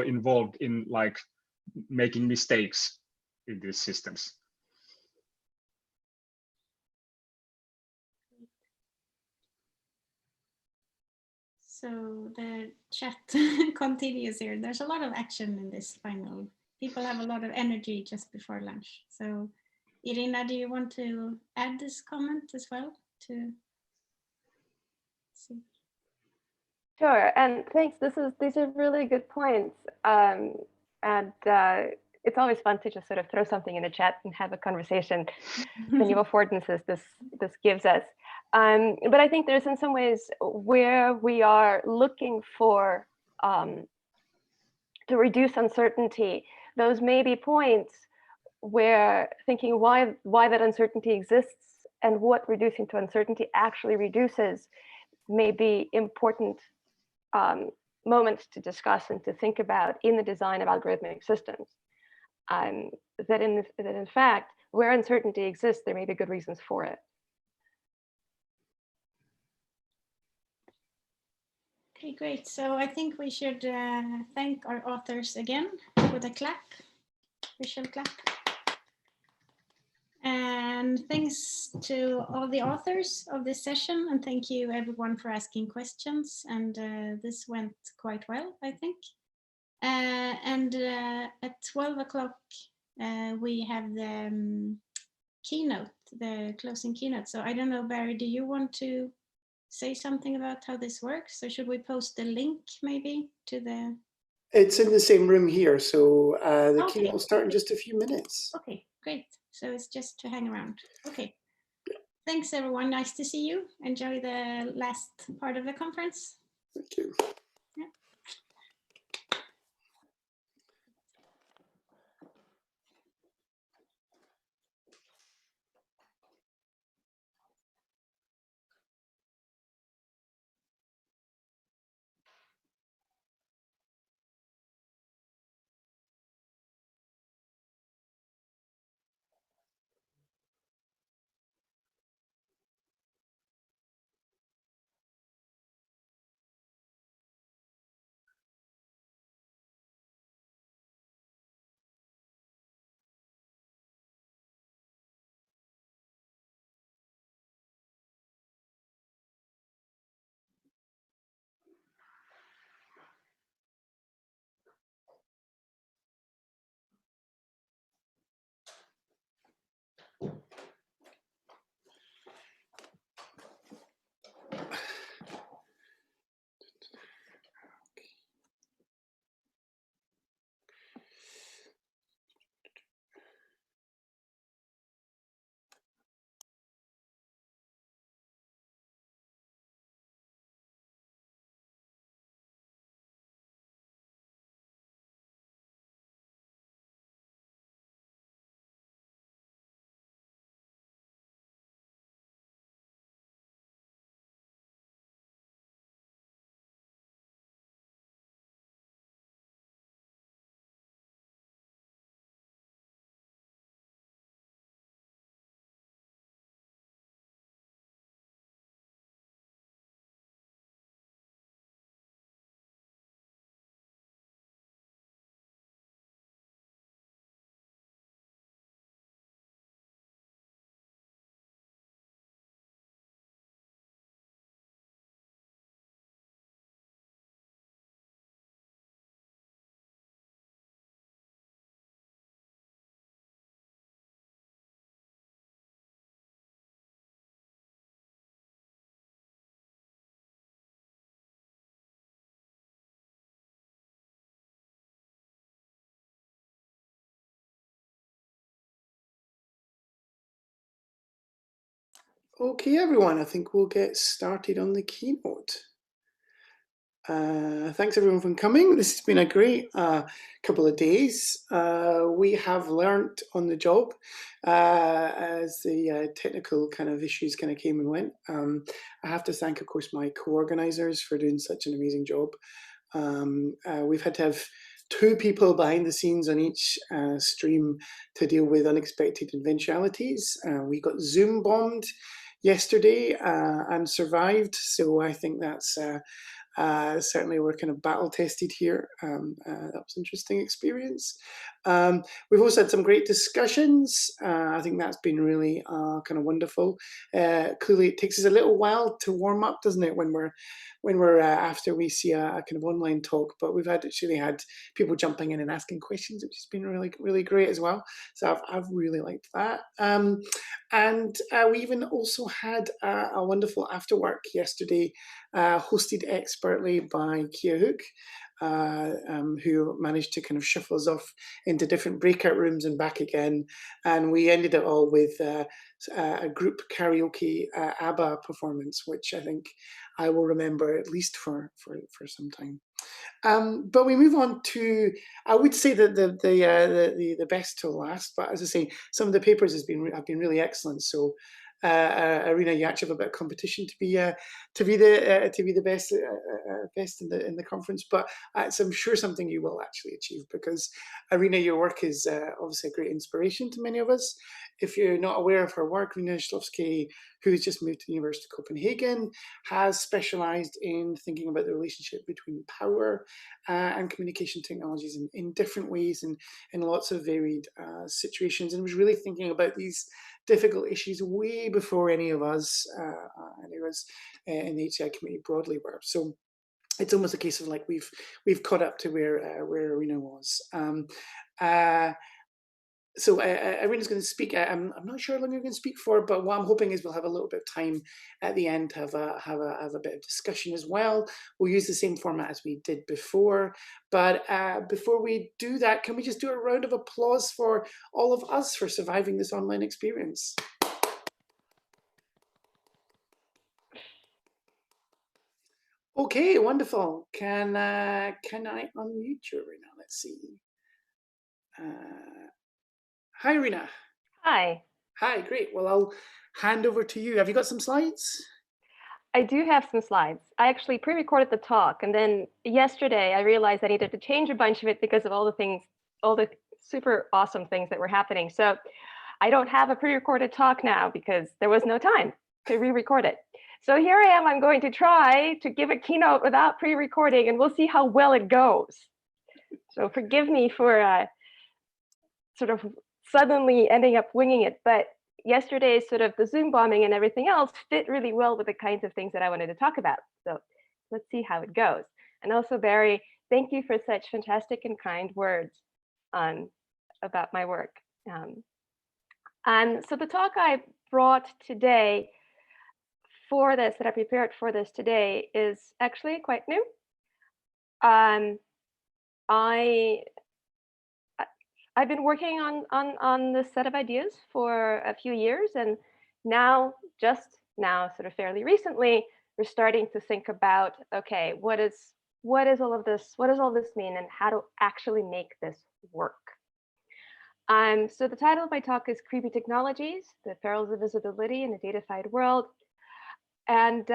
involved in like making mistakes in these systems. So the chat continues here. There's a lot of action in this final. People have a lot of energy just before lunch. So Irina, do you want to add this comment as well? Sure, and thanks. These are really good points. It's always fun to just sort of throw something in the chat and have a conversation. The new affordances this gives us. But I think there's in some ways where we are looking for to reduce uncertainty. Those may be points where thinking why that uncertainty exists and what reducing to uncertainty actually reduces may be important moments to discuss and to think about in the design of algorithmic systems. That in fact, where uncertainty exists, there may be good reasons for it. Okay, great. So I think we should thank our authors again with a clap, visual clap. And thanks to all the authors of this session, and thank you everyone for asking questions. And this went quite well, I think. And at 12 o'clock, we have the keynote, the closing keynote. So I don't know, Barry, do you want to say something about how this works? So should we post the link maybe to the... It's in the same room here, so the Okay. keynote will start in just a few minutes. Okay, great. So it's just to hang around. Okay. Thanks everyone. Nice to see you. Enjoy the last part of the conference. Thank you. Okay, everyone, I think we'll get started on the keynote. Thanks everyone for coming. This has been a great couple of days. We have learnt on the job as the technical kind of issues kind of came and went. I have to thank, of course, my co-organisers for doing such an amazing job. We've had to have 2 people behind the scenes on each stream to deal with unexpected eventualities. We got Zoom bombed yesterday and survived, so I think that's certainly we're kind of battle tested here. That was an interesting experience. We've also had some great discussions. I think that's been really kind of wonderful. Clearly, it takes us a little while to warm up, doesn't it, when we're after we see a kind of online talk. But we've actually had people jumping in and asking questions, which has been really great as well. So I've really liked that. And we even also had a wonderful after work yesterday, hosted expertly by Kia Hook, who managed to kind of shuffle us off into different breakout rooms and back again. And we ended it all with a group karaoke ABBA performance, which I think I will remember at least for some time. But we move on to, I would say that the best to last, but as I say, some of the papers have been really excellent. So Irina, you actually have a bit of competition to be the best in the conference, but it's, I'm sure, something you will actually achieve, because Irina, your work is obviously a great inspiration to many of us. If you're not aware of her work, Irina Shlovsky, who's just moved to the University of Copenhagen, has specialized in thinking about the relationship between power and communication technologies in different ways and in lots of varied situations, and was really thinking about these difficult issues way before any of us in the HCI community broadly were. So it's almost a case of like we've caught up to where Irina was. So Irina's going to speak. I'm not sure how long you're going to speak for, but what I'm hoping is we'll have a little bit of time at the end to have a bit of discussion as well. We'll use the same format as we did before. But before we do that, can we just do a round of applause for all of us for surviving this online experience? Okay, wonderful. Can I unmute you, Irina? Let's see. Hi, Irina. Hi. Hi, great. Well, I'll hand over to you. Have you got some slides? I do have some slides. I actually pre-recorded the talk, and then yesterday I realized I needed to change a bunch of it because of all the super awesome things that were happening. So I don't have a pre-recorded talk now because there was no time to re-record it. So here I am. I'm going to try to give a keynote without pre-recording, and we'll see how well it goes. So forgive me for sort of suddenly ending up winging it, but yesterday's sort of the Zoom bombing and everything else fit really well with the kinds of things that I wanted to talk about. So let's see how it goes. And also, Barry, thank you for such fantastic and kind words about my work. So the talk I brought today for this, that I prepared for this today, is actually quite new. I've been working on this set of ideas for a few years, and now, just now, sort of fairly recently, we're starting to think about, okay, what is all of this? What does all this mean, and how to actually make this work? So the title of my talk is Creepy Technologies: The Perils of Visibility in a Datafied World, and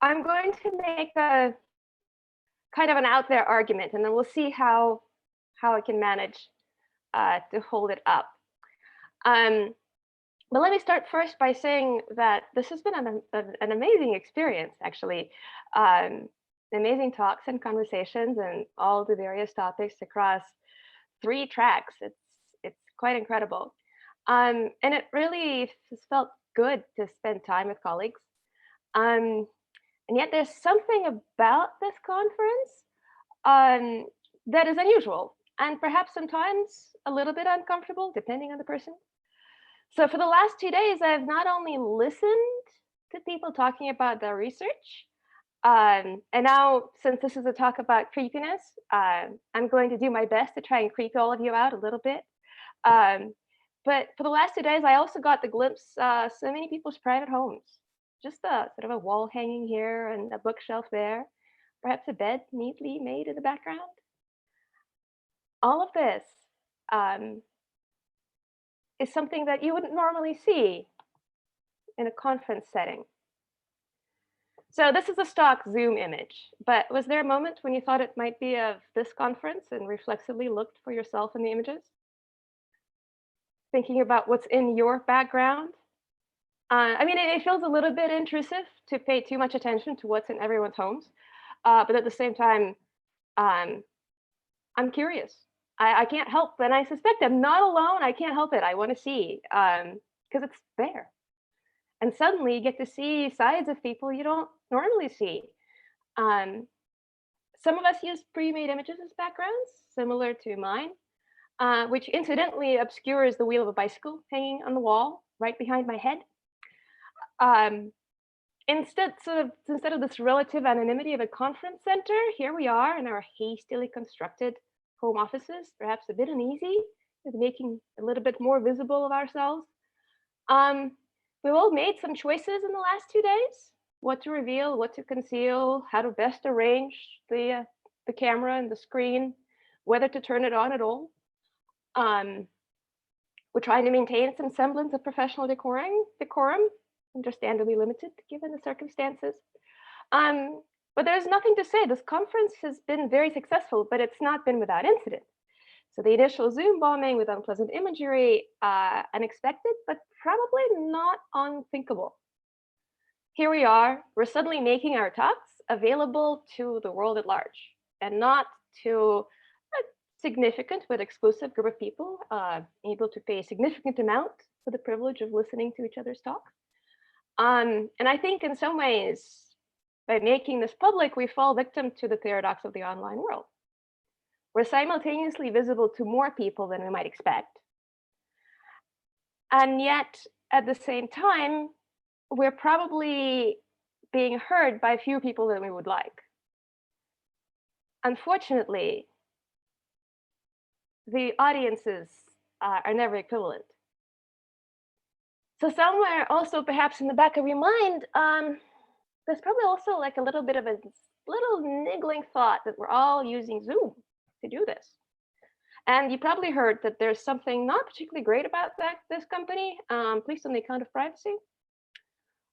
I'm going to make a kind of an out there argument, and then we'll see how I can manage to hold it up. But let me start first by saying that this has been an amazing experience, actually. Amazing talks and conversations and all the various topics across 3 tracks. It's quite incredible. And it really has felt good to spend time with colleagues. And yet there's something about this conference that is unusual and perhaps sometimes a little bit uncomfortable, depending on the person. So for the last 2 days, I've not only listened to people talking about their research, and now, since this is a talk about creepiness, I'm going to do my best to try and creep all of you out a little bit. But for the last 2 days, I also got the glimpse so many people's private homes. Just a sort of a wall hanging here and a bookshelf there, perhaps a bed neatly made in the background. All of this is something that you wouldn't normally see in a conference setting. So this is a stock Zoom image, but was there a moment when you thought it might be of this conference and reflexively looked for yourself in the images? Thinking about what's in your background? I mean, it feels a little bit intrusive to pay too much attention to what's in everyone's homes, but at the same time, I'm curious. I can't help, and I suspect I'm not alone. I can't help it. I want to see, because it's there. And suddenly you get to see sides of people you don't normally see. Some of us use pre-made images as backgrounds, similar to mine, which incidentally obscures the wheel of a bicycle hanging on the wall right behind my head. Instead of this relative anonymity of a conference center, here we are in our hastily constructed home offices, perhaps a bit uneasy with making a little bit more visible of ourselves. We've all made some choices in the last 2 days, what to reveal, what to conceal, how to best arrange the camera and the screen, whether to turn it on at all. We're trying to maintain some semblance of professional decorum, understandably limited given the circumstances. But there's nothing to say. This conference has been very successful, but it's not been without incident. So the initial Zoom bombing with unpleasant imagery, unexpected, but probably not unthinkable. Here we are, we're suddenly making our talks available to the world at large, and not to a significant but exclusive group of people able to pay a significant amount for the privilege of listening to each other's talk. And I think in some ways, by making this public, we fall victim to the paradox of the online world. We're simultaneously visible to more people than we might expect. And yet, at the same time, we're probably being heard by fewer people than we would like. Unfortunately, the audiences are never equivalent. So somewhere also perhaps in the back of your mind, there's probably also like a little bit of a little niggling thought that we're all using Zoom to do this. And you probably heard that there's something not particularly great about this company, at least on the account of privacy.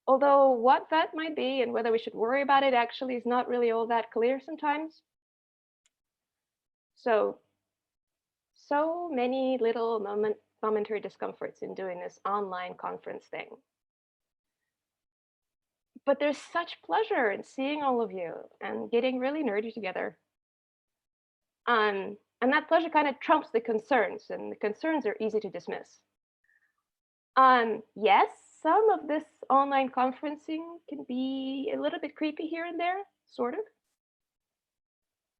Although what that might be and whether we should worry about it actually is not really all that clear sometimes. So many little momentary discomforts in doing this online conference thing. But there's such pleasure in seeing all of you and getting really nerdy together. And that pleasure kind of trumps the concerns, and the concerns are easy to dismiss. Yes, some of this online conferencing can be a little bit creepy here and there, sort of.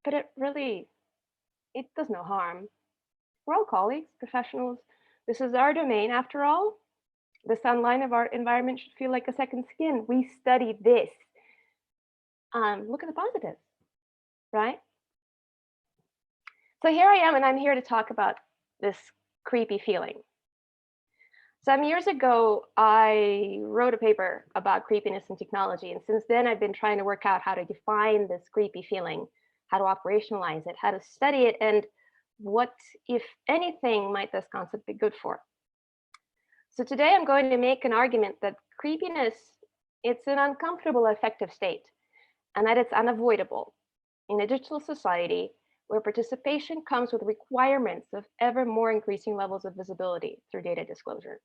But it does no harm. We're all colleagues, professionals. This is our domain after all. The sunlight of our environment should feel like a second skin. We study this. Look at the positives, right? So here I am, and I'm here to talk about this creepy feeling. Some years ago, I wrote a paper about creepiness in technology, and since then I've been trying to work out how to define this creepy feeling, how to operationalize it, how to study it, and what, if anything, might this concept be good for. So today I'm going to make an argument that creepiness, it's an uncomfortable affective state, and that it's unavoidable in a digital society where participation comes with requirements of ever more increasing levels of visibility through data disclosure.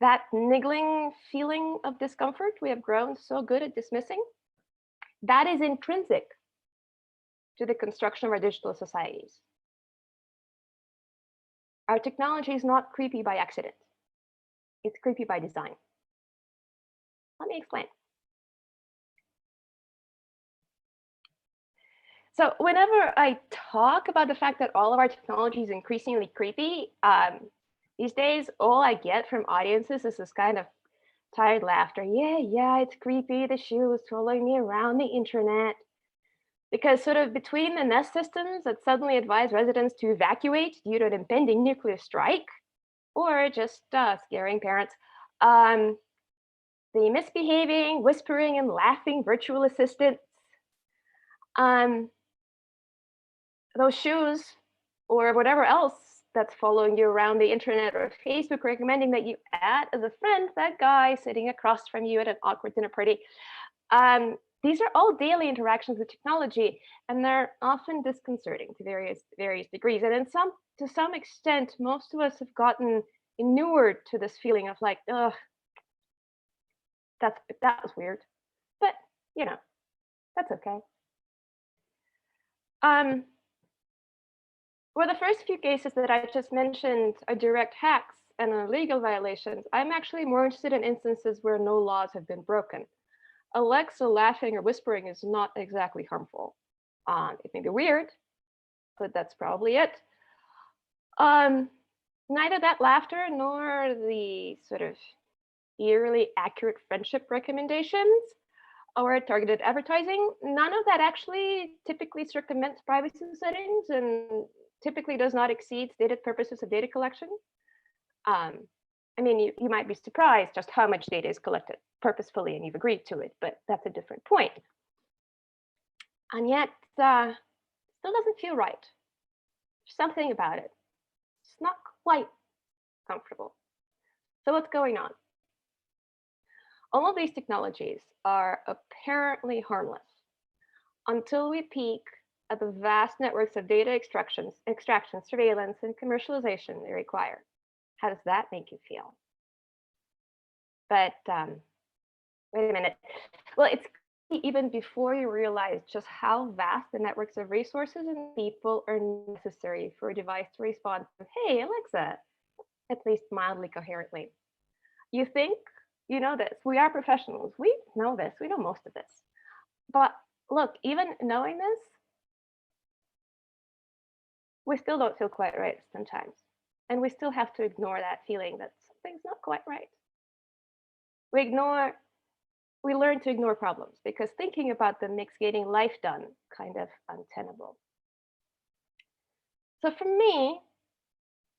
That niggling feeling of discomfort we have grown so good at dismissing, that is intrinsic to the construction of our digital societies. Our technology is not creepy by accident. It's creepy by design. Let me explain. So whenever I talk about the fact that all of our technology is increasingly creepy, these days, all I get from audiences is this kind of tired laughter. Yeah, it's creepy. The shoe is following me around the internet. Because sort of between the Nest systems that suddenly advise residents to evacuate due to an impending nuclear strike, or just scaring parents. The misbehaving, whispering, and laughing virtual assistants. Those shoes or whatever else that's following you around the internet or Facebook, recommending that you add as a friend that guy sitting across from you at an awkward dinner party. These are all daily interactions with technology, and they're often disconcerting to various degrees. And to some extent, most of us have gotten inured to this feeling of like, ugh, that was weird. But you know, that's okay. Well, the first few cases that I just mentioned are direct hacks and illegal violations. I'm actually more interested in instances where no laws have been broken. Alexa laughing or whispering is not exactly harmful. It may be weird, but that's probably it. Neither that laughter nor the sort of eerily accurate friendship recommendations or targeted advertising, none of that actually typically circumvents privacy settings and typically does not exceed stated purposes of data collection. I mean, you might be surprised just how much data is collected purposefully and you've agreed to it, but that's a different point. And yet, still doesn't feel right. There's something about it. It's not quite comfortable. So what's going on? All of these technologies are apparently harmless until we peek at the vast networks of data extraction, surveillance, and commercialization they require. How does that make you feel? But wait a minute. Well, it's even before you realize just how vast the networks of resources and people are necessary for a device to respond to, hey, Alexa, at least mildly coherently. You think you know this. We are professionals. We know this. We know most of this. But look, even knowing this, we still don't feel quite right sometimes. And we still have to ignore that feeling that something's not quite right. We learn to ignore problems because thinking about them makes getting life done kind of untenable. So for me,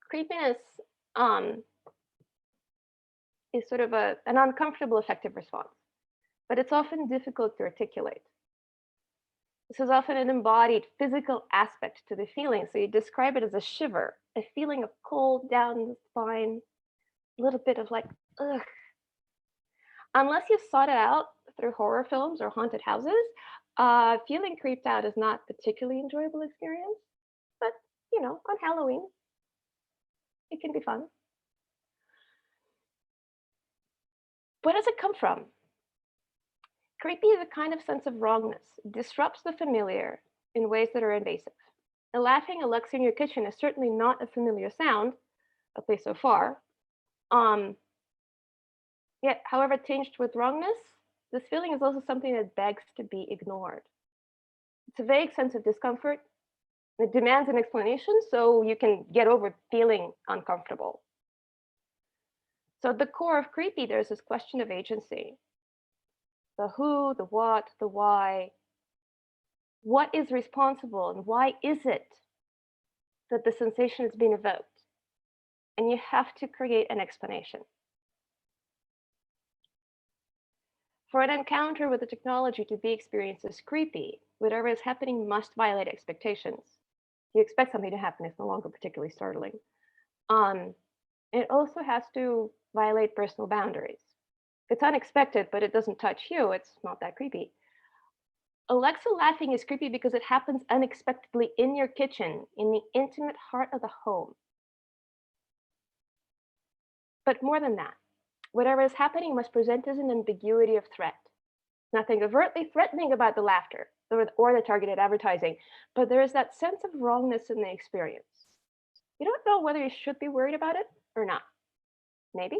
creepiness is sort of an uncomfortable affective response, but it's often difficult to articulate. This is often an embodied physical aspect to the feeling. So you describe it as a shiver, a feeling of cold down the spine, a little bit of like, ugh. Unless you've sought it out through horror films or haunted houses, feeling creeped out is not a particularly enjoyable experience. But, you know, on Halloween, it can be fun. Where does it come from? Creepy is a kind of sense of wrongness. It disrupts the familiar in ways that are invasive. A laughing Alexa in your kitchen is certainly not a familiar sound, at least so far. Yet, however tinged with wrongness, this feeling is also something that begs to be ignored. It's a vague sense of discomfort. It demands an explanation so you can get over feeling uncomfortable. So at the core of creepy, there's this question of agency. The who, the what, the why. What is responsible and why is it that the sensation is being evoked? And you have to create an explanation. For an encounter with the technology to be experienced as creepy, whatever is happening must violate expectations. You expect something to happen, it's no longer particularly startling. It also has to violate personal boundaries. It's unexpected, but it doesn't touch you, it's not that creepy. Alexa laughing is creepy because it happens unexpectedly in your kitchen, in the intimate heart of the home. But more than that, whatever is happening must present as an ambiguity of threat. Nothing overtly threatening about the laughter or the targeted advertising, but there is that sense of wrongness in the experience. You don't know whether you should be worried about it or not. Maybe.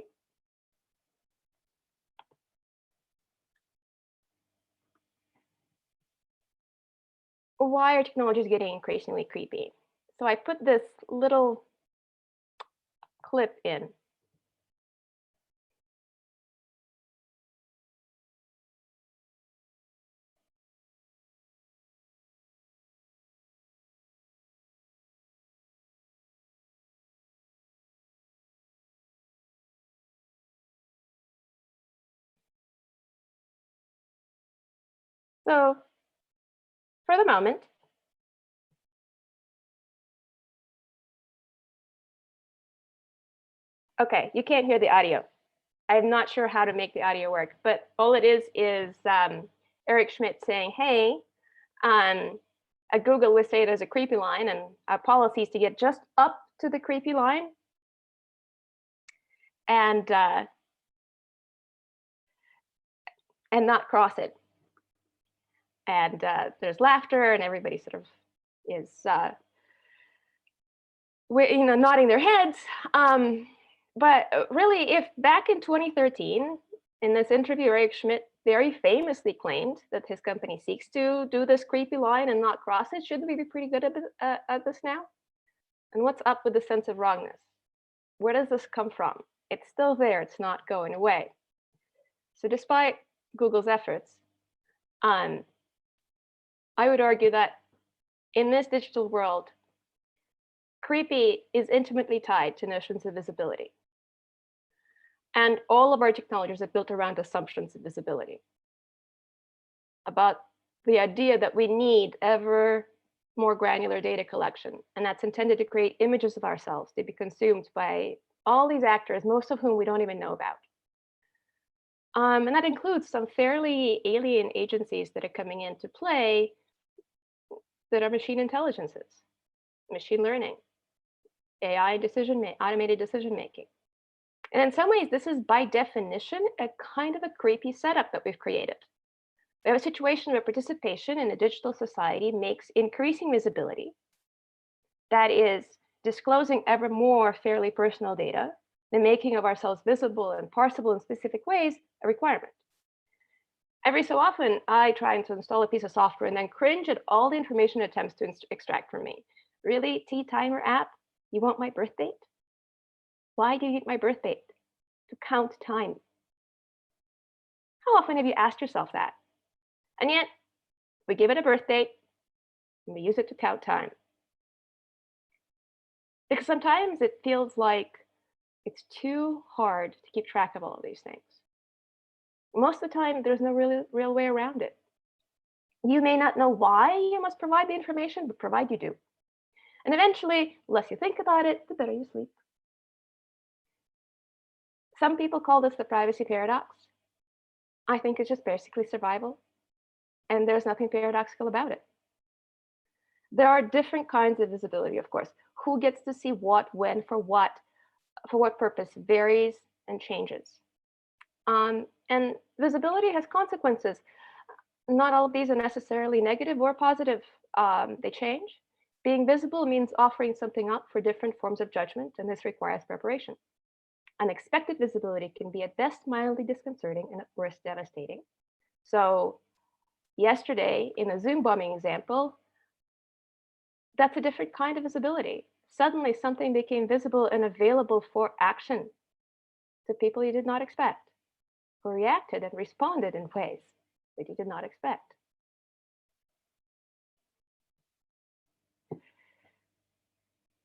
Why are technologies getting increasingly creepy? So I put this little clip in. So for the moment, okay, you can't hear the audio. I'm not sure how to make the audio work, but all it is Eric Schmidt saying, hey, at Google, we say there's a creepy line, and our policy is to get just up to the creepy line. And not cross it. And there's laughter, and everybody sort of is, nodding their heads. But really, if back in 2013, in this interview, Eric Schmidt very famously claimed that his company seeks to do this creepy line and not cross it, shouldn't we be pretty good at this now? And what's up with the sense of wrongness? Where does this come from? It's still there, it's not going away. So despite Google's efforts, I would argue that in this digital world, creepy is intimately tied to notions of visibility. And all of our technologies are built around assumptions of visibility, about the idea that we need ever more granular data collection, and that's intended to create images of ourselves to be consumed by all these actors, most of whom we don't even know about. And that includes some fairly alien agencies that are coming into play that are machine intelligences, machine learning, AI automated decision making. And in some ways, this is by definition a kind of a creepy setup that we've created. We have a situation where participation in a digital society makes increasing visibility, that is, disclosing ever more fairly personal data, the making of ourselves visible and parsable in specific ways, a requirement. Every so often, I try to install a piece of software and then cringe at all the information it attempts to extract from me. Really, T-Timer app, you want my birth date? Why do you need my birth date? To count time. How often have you asked yourself that? And yet, we give it a birth date and we use it to count time. Because sometimes it feels like it's too hard to keep track of all of these things. Most of the time, there's no real way around it. You may not know why you must provide the information, but provide you do. And eventually, the less you think about it, the better you sleep. Some people call this the privacy paradox. I think it's just basically survival. And there's nothing paradoxical about it. There are different kinds of visibility, of course. Who gets to see what, when, for what purpose varies and changes. And visibility has consequences. Not all of these are necessarily negative or positive. They change. Being visible means offering something up for different forms of judgment, and this requires preparation. Unexpected visibility can be at best mildly disconcerting and at worst devastating. So yesterday, in the Zoom bombing example, that's a different kind of visibility. Suddenly something became visible and available for action to people you did not expect, who reacted and responded in ways that you did not expect.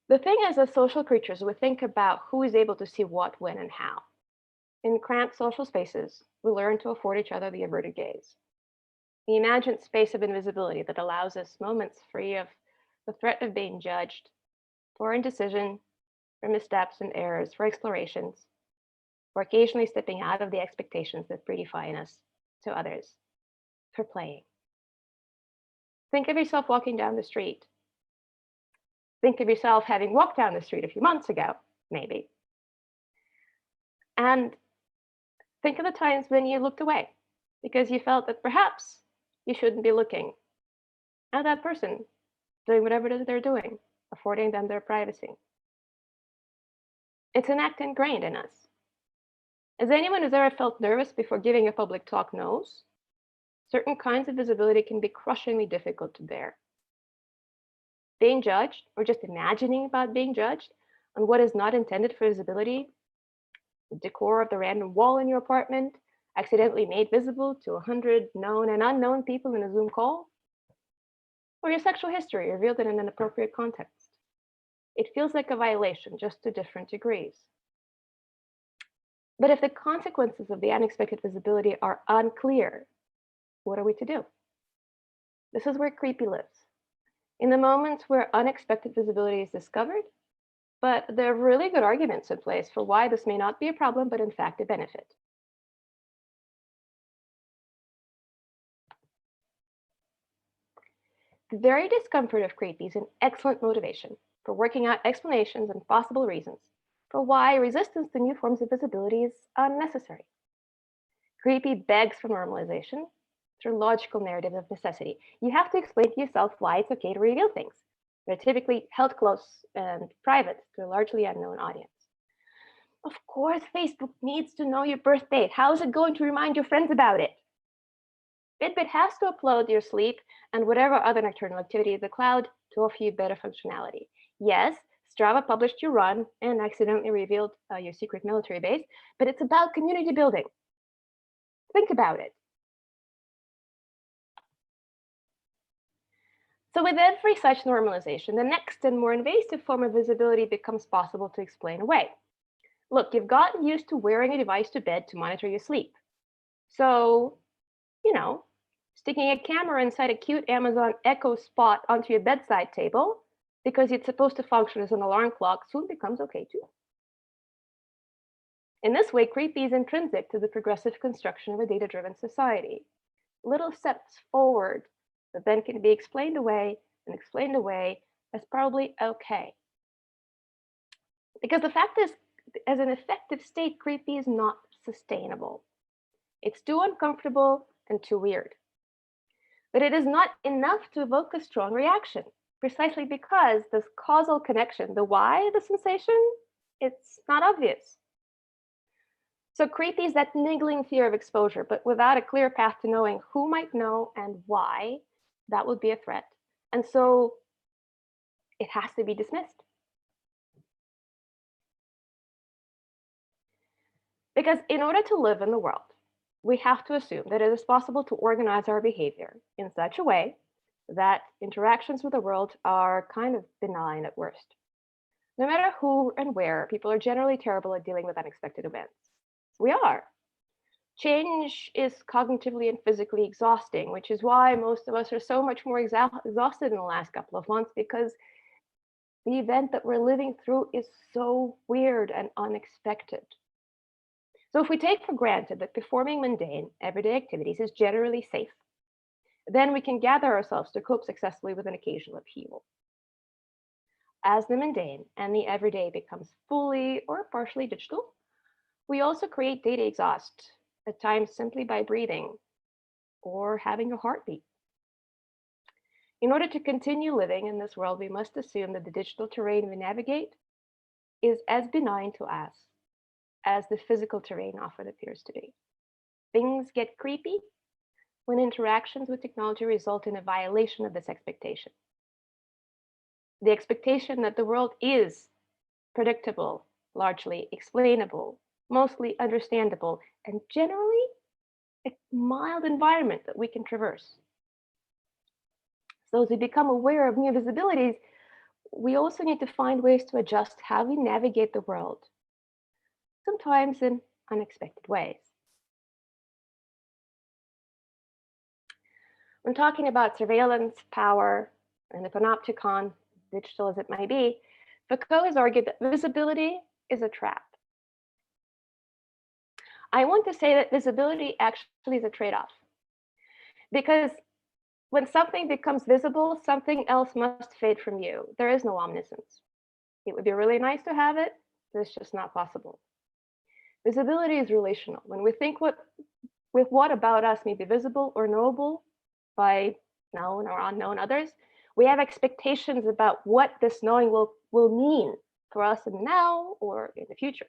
The thing is, as social creatures, we think about who is able to see what, when, and how. In cramped social spaces, we learn to afford each other the averted gaze. The imagined space of invisibility that allows us moments free of the threat of being judged, for indecision, for missteps and errors, for explorations, for occasionally stepping out of the expectations that predefine us to others, for playing. Think of yourself walking down the street. Think of yourself having walked down the street a few months ago, maybe. And think of the times when you looked away because you felt that perhaps you shouldn't be looking at that person doing whatever it is they're doing, affording them their privacy. It's an act ingrained in us. As anyone who's ever felt nervous before giving a public talk knows, certain kinds of visibility can be crushingly difficult to bear. Being judged, or just imagining about being judged on what is not intended for visibility, the decor of the random wall in your apartment, accidentally made visible to 100 known and unknown people in a Zoom call, or your sexual history revealed in an inappropriate context. It feels like a violation, just to different degrees. But if the consequences of the unexpected visibility are unclear, what are we to do? This is where creepy lives. In the moments where unexpected visibility is discovered, but there are really good arguments in place for why this may not be a problem, but in fact a benefit. The very discomfort of creepy is an excellent motivation for working out explanations and possible reasons for why resistance to new forms of visibility is unnecessary. Creepy begs for normalization through logical narratives of necessity. You have to explain to yourself why it's okay to reveal things. They're typically held close and private to a largely unknown audience. Of course, Facebook needs to know your birth date. How is it going to remind your friends about it? Fitbit has to upload your sleep and whatever other nocturnal activity in the cloud to offer you better functionality. Yes, Strava published your run and accidentally revealed your secret military base, but it's about community building. Think about it. So with every such normalization, the next and more invasive form of visibility becomes possible to explain away. Look, you've gotten used to wearing a device to bed to monitor your sleep. So, sticking a camera inside a cute Amazon Echo spot onto your bedside table because it's supposed to function as an alarm clock soon becomes okay too. In this way, creepy is intrinsic to the progressive construction of a data-driven society. Little steps forward that then can be explained away as probably okay. Because the fact is, as an effective state, creepy is not sustainable. It's too uncomfortable and too weird. But it is not enough to evoke a strong reaction, precisely because this causal connection, the why of the sensation, it's not obvious. So creepy is that niggling fear of exposure, but without a clear path to knowing who might know and why, that would be a threat. And so it has to be dismissed. Because in order to live in the world, we have to assume that it is possible to organize our behavior in such a way that interactions with the world are kind of benign at worst. No matter who and where, people are generally terrible at dealing with unexpected events. We are. Change is cognitively and physically exhausting, which is why most of us are so much more exhausted in the last couple of months, because the event that we're living through is so weird and unexpected. So if we take for granted that performing mundane, everyday activities is generally safe, then we can gather ourselves to cope successfully with an occasional upheaval. As the mundane and the everyday becomes fully or partially digital, we also create data exhaust, at times simply by breathing or having a heartbeat. In order to continue living in this world, we must assume that the digital terrain we navigate is as benign to us as the physical terrain often appears to be. Things get creepy when interactions with technology result in a violation of this expectation. The expectation that the world is predictable, largely explainable, mostly understandable, and generally a mild environment that we can traverse. So as we become aware of new visibilities, we also need to find ways to adjust how we navigate the world, sometimes in unexpected ways. When talking about surveillance, power, and the panopticon, digital as it may be, Foucault has argued that visibility is a trap. I want to say that visibility actually is a trade-off, because when something becomes visible, something else must fade from you. There is no omniscience. It would be really nice to have it, but it's just not possible. Visibility is relational. When we think what about us may be visible or knowable by known or unknown others, we have expectations about what this knowing will mean for us in the now or in the future.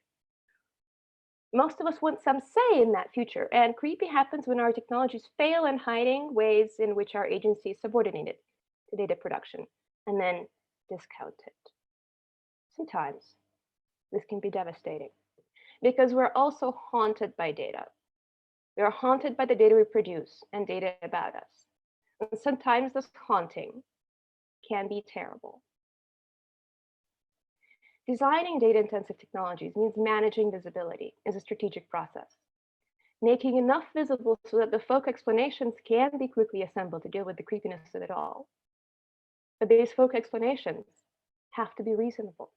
Most of us want some say in that future, and creepy happens when our technologies fail in hiding ways in which our agency is subordinated to data production and then discounted. Sometimes this can be devastating because we're also haunted by data. We are haunted by the data we produce and data about us. And sometimes this haunting can be terrible. Designing data-intensive technologies means managing visibility as a strategic process. making enough visible so that the folk explanations can be quickly assembled to deal with the creepiness of it all. But these folk explanations have to be reasonable.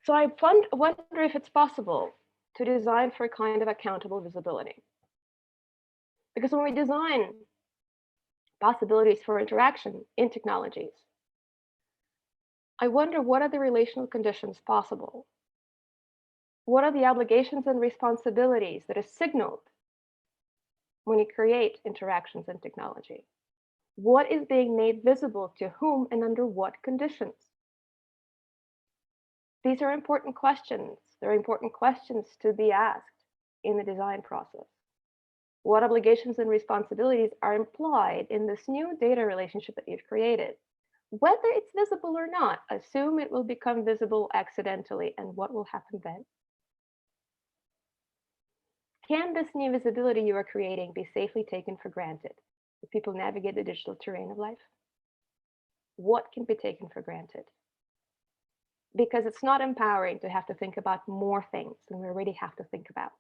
So I wonder if it's possible to design for a kind of accountable visibility. Because when we design possibilities for interaction in technologies, I wonder, what are the relational conditions possible? What are the obligations and responsibilities that are signaled when you create interactions in technology? What is being made visible to whom and under what conditions? These are important questions. They're important questions to be asked in the design process. What obligations and responsibilities are implied in this new data relationship that you've created? Whether it's visible or not, assume it will become visible accidentally, and what will happen then? Can this new visibility you are creating be safely taken for granted as people navigate the digital terrain of life? What can be taken for granted? Because it's not empowering to have to think about more things than we already have to think about.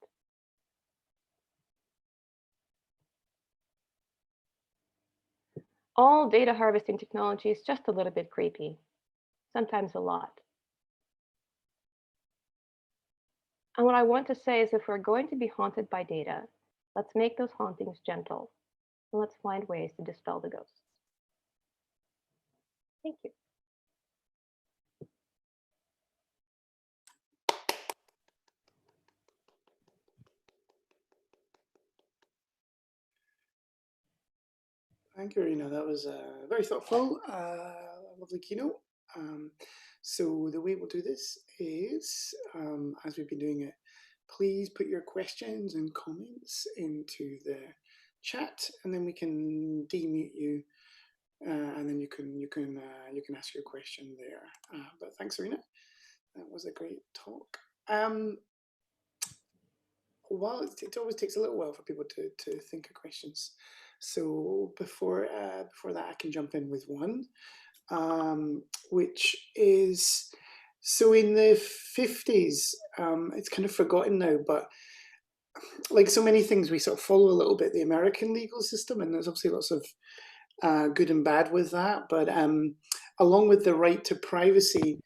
All data harvesting technology is just a little bit creepy, sometimes a lot. And what I want to say is, if we're going to be haunted by data, let's make those hauntings gentle, and let's find ways to dispel the ghosts. Thank you. Thank you, Irina. That was very thoughtful, lovely keynote. So the way we'll do this is, as we've been doing it, please put your questions and comments into the chat, and then we can demute you, and then you can ask your question there. But thanks, Irina. That was a great talk. Well, it always takes a little while for people to think of questions. So before that, I can jump in with one, which is, so in the 50s, it's kind of forgotten now, but like so many things, we sort of follow a little bit the American legal system, and there's obviously lots of good and bad with that. But along with the right to privacy,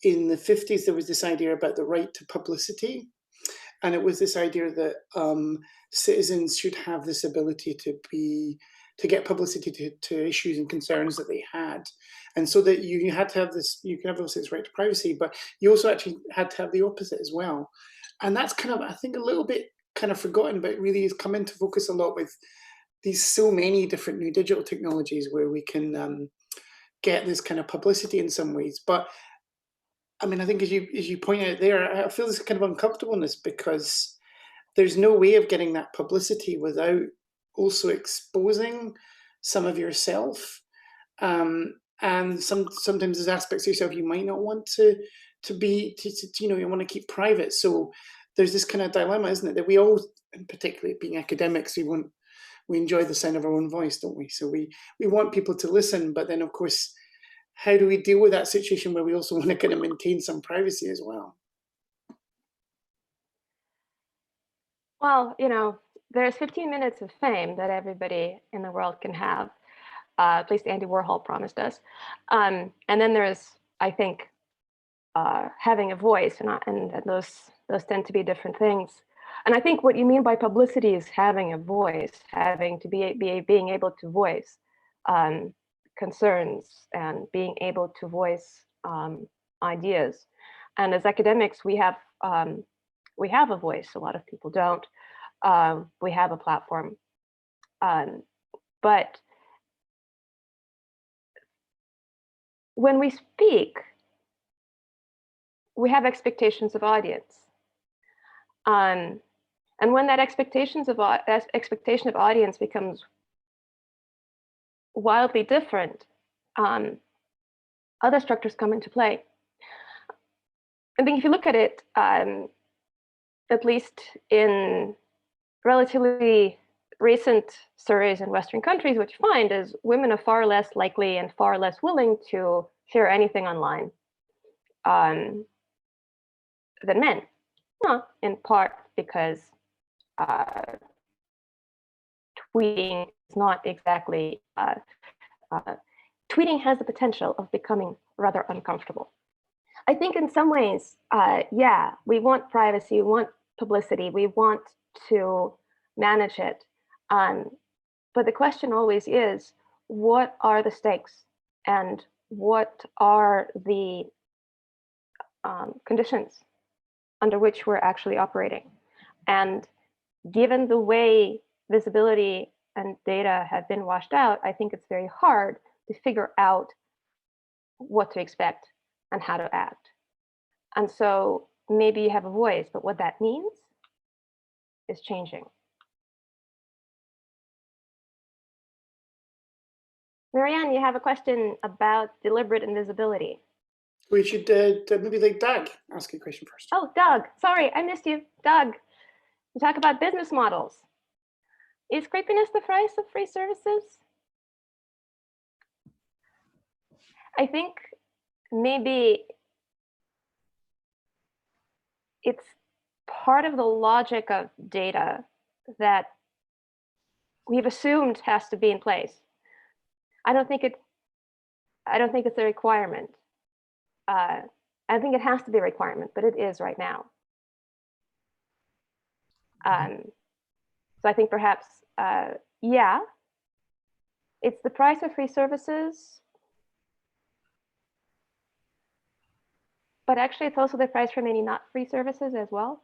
in the 50s, there was this idea about the right to publicity. And it was this idea that citizens should have this ability to get publicity to issues and concerns that they had. And so that you had to have this, you can have obviously this right to privacy, but you also actually had to have the opposite as well. And that's kind of, I think, a little bit kind of forgotten, but really has come into focus a lot with these so many different new digital technologies where we can get this kind of publicity in some ways. But I mean, I think as you point out there, I feel this kind of uncomfortableness because there's no way of getting that publicity without also exposing some of yourself. And sometimes there's aspects of yourself you might not want to you want to keep private. So there's this kind of dilemma, isn't it? That we all, and particularly being academics, we enjoy the sound of our own voice, don't we? So we want people to listen, but then of course, how do we deal with that situation where we also want to kind of maintain some privacy as well? Well, there's 15 minutes of fame that everybody in the world can have. At least Andy Warhol promised us. And then there's, I think, having a voice, and those tend to be different things. And I think what you mean by publicity is having a voice, having to being able to voice concerns and being able to voice ideas. And as academics, we have a voice. A lot of people don't. We have a platform, but when we speak, we have expectations of audience, and when that expectation of audience becomes wildly different, other structures come into play. I think if you look at it, at least in relatively recent surveys in Western countries, what you find is women are far less likely and far less willing to share anything online. than men. Well, in part because tweeting is not exactly, tweeting has the potential of becoming rather uncomfortable. I think in some ways, yeah, we want privacy, we want publicity, we want to manage it. But the question always is, what are the stakes and what are the conditions under which we're actually operating? And given the way visibility and data have been washed out, I think it's very hard to figure out what to expect and how to act. And so maybe you have a voice, but what that means is changing. Marianne, you have a question about deliberate invisibility. We should maybe let Doug ask a question first. Oh, Doug, sorry, I missed you. Doug, you talk about business models. Is creepiness the price of free services? I think maybe it's part of the logic of data that we've assumed has to be in place. I don't think it's a requirement. I think it has to be a requirement, but it is right now. So I think perhaps, yeah, it's the price of free services, but actually it's also the price for many not free services as well.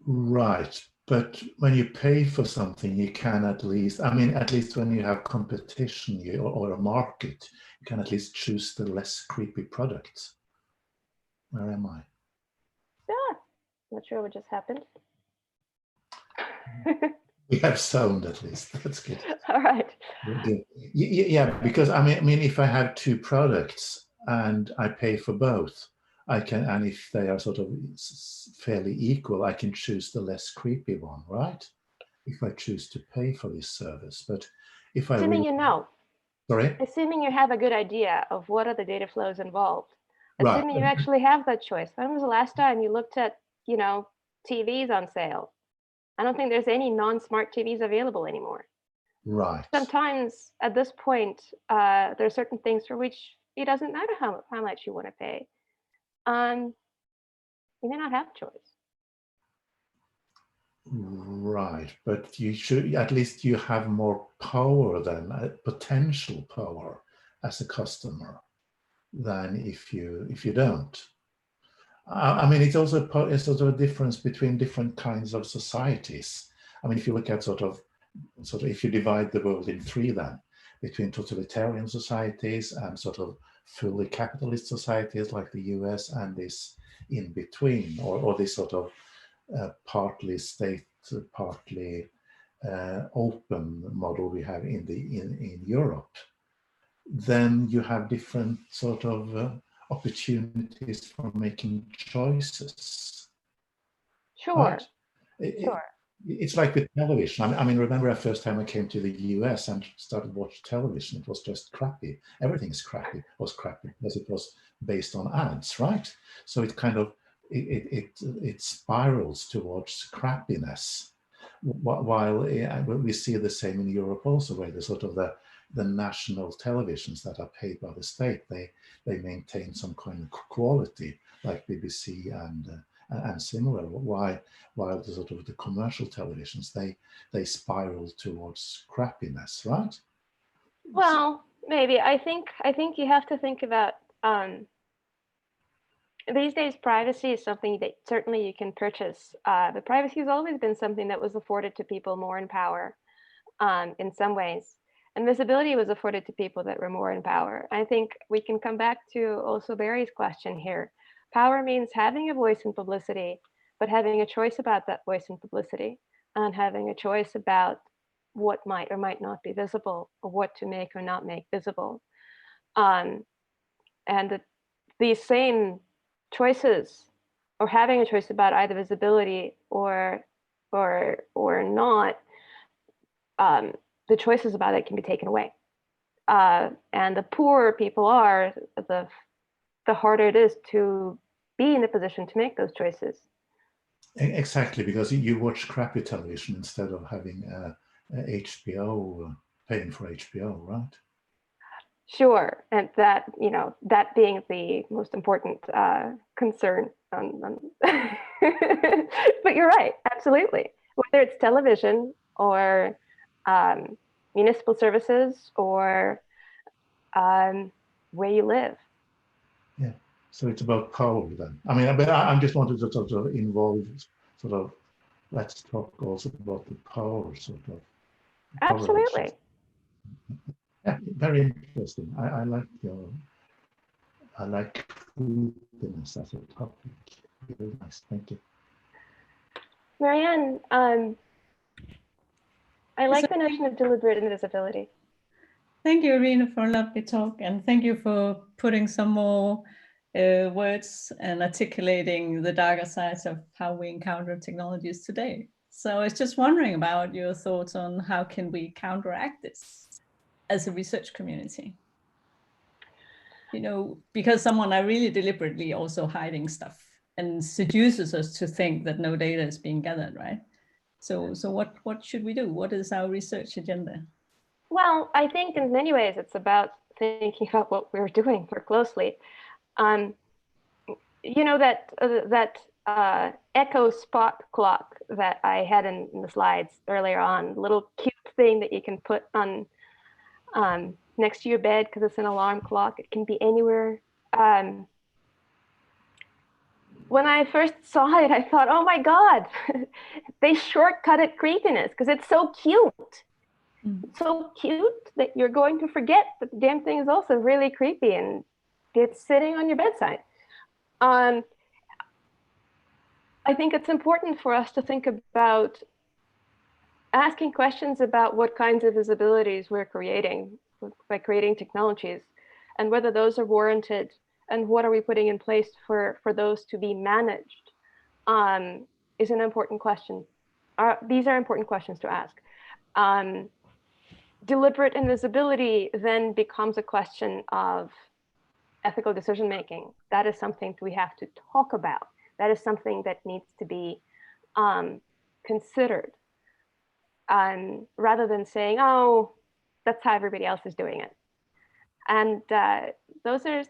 Right, but when you pay for something, you can at least, I mean, at least when you have competition or a market, you can at least choose the less creepy products. Where am I? Yeah, not sure what just happened. We have sound at least. That's good. All right. Yeah, because I mean, if I have two products and I pay for both, I can, and if they are sort of fairly equal, I can choose the less creepy one, right? If I choose to pay for this service. But if I assuming you know. Sorry? Assuming you have a good idea of what are the data flows involved. Right. Assuming you actually have that choice. When was the last time you looked at, you know, TVs on sale? I don't think there's any non-smart TVs available anymore. Right. Sometimes at this point, there are certain things for which it doesn't matter how much you want to pay. You may not have a choice. Right, but you should, at least you have more power than potential power as a customer than if you don't. I mean, it's also a difference between different kinds of societies. I mean, if you look at sort of if you divide the world in three, then between totalitarian societies and sort of fully capitalist societies like the US and this in between, or this sort of partly state, partly open model we have in Europe, then you have different sort of opportunities for making choices. Sure. Right? Sure. It's like with television. I mean, remember the first time I came to the US and started watching television, it was just crappy. Everything's crappy, was crappy because it was based on ads, right? So it kind of, it spirals towards crappiness. While we see the same in Europe also, where the sort of the national televisions that are paid by the state, they maintain some kind of quality, like BBC and similar. While the sort of the commercial televisions, they spiral towards crappiness, right? Well, maybe. I think you have to think about these days, privacy is something that certainly you can purchase. But privacy has always been something that was afforded to people more in power in some ways. And visibility was afforded to people that were more in power. I think we can come back to also Barry's question here. Power means having a voice in publicity, but having a choice about that voice in publicity and having a choice about what might or might not be visible or what to make or not make visible. And these same choices, or having a choice about either visibility or not, the choices about it can be taken away. And the poorer people are, the harder it is to be in the position to make those choices. Exactly, because you watch crappy television instead of having HBO, paying for HBO, right? Sure, and that, you know, that being the most important concern. But you're right, absolutely. Whether it's television or municipal services or where you live. Yeah, so it's about power then. I mean, I just wanted to sort of involve, sort of, let's talk also about the power, sort of. Absolutely. Yeah, very interesting. I like creepiness as a topic. Very nice, thank you. Marianne, I like the notion of deliberate invisibility. Thank you, Irina, for a lovely talk, and thank you for putting some more words and articulating the darker sides of how we encounter technologies today. So I was just wondering about your thoughts on how can we counteract this as a research community? You know, because someone are really deliberately also hiding stuff and seduces us to think that no data is being gathered, right? So what should we do? What is our research agenda? Well, I think in many ways it's about thinking about what we're doing more closely. You know, that echo spot clock that I had in the slides earlier on, little cute thing that you can put on next to your bed because it's an alarm clock. It can be anywhere. When I first saw it, I thought, oh my God, they shortcutted creepiness because it's so cute. It's so cute that you're going to forget that the damn thing is also really creepy and it's sitting on your bedside. I think it's important for us to think about asking questions about what kinds of visibilities we're creating by creating technologies and whether those are warranted and what are we putting in place for those to be managed is an important question. These are important questions to ask. Deliberate invisibility then becomes a question of ethical decision-making. That is something we have to talk about. That is something that needs to be considered rather than saying, oh, that's how everybody else is doing it. And those are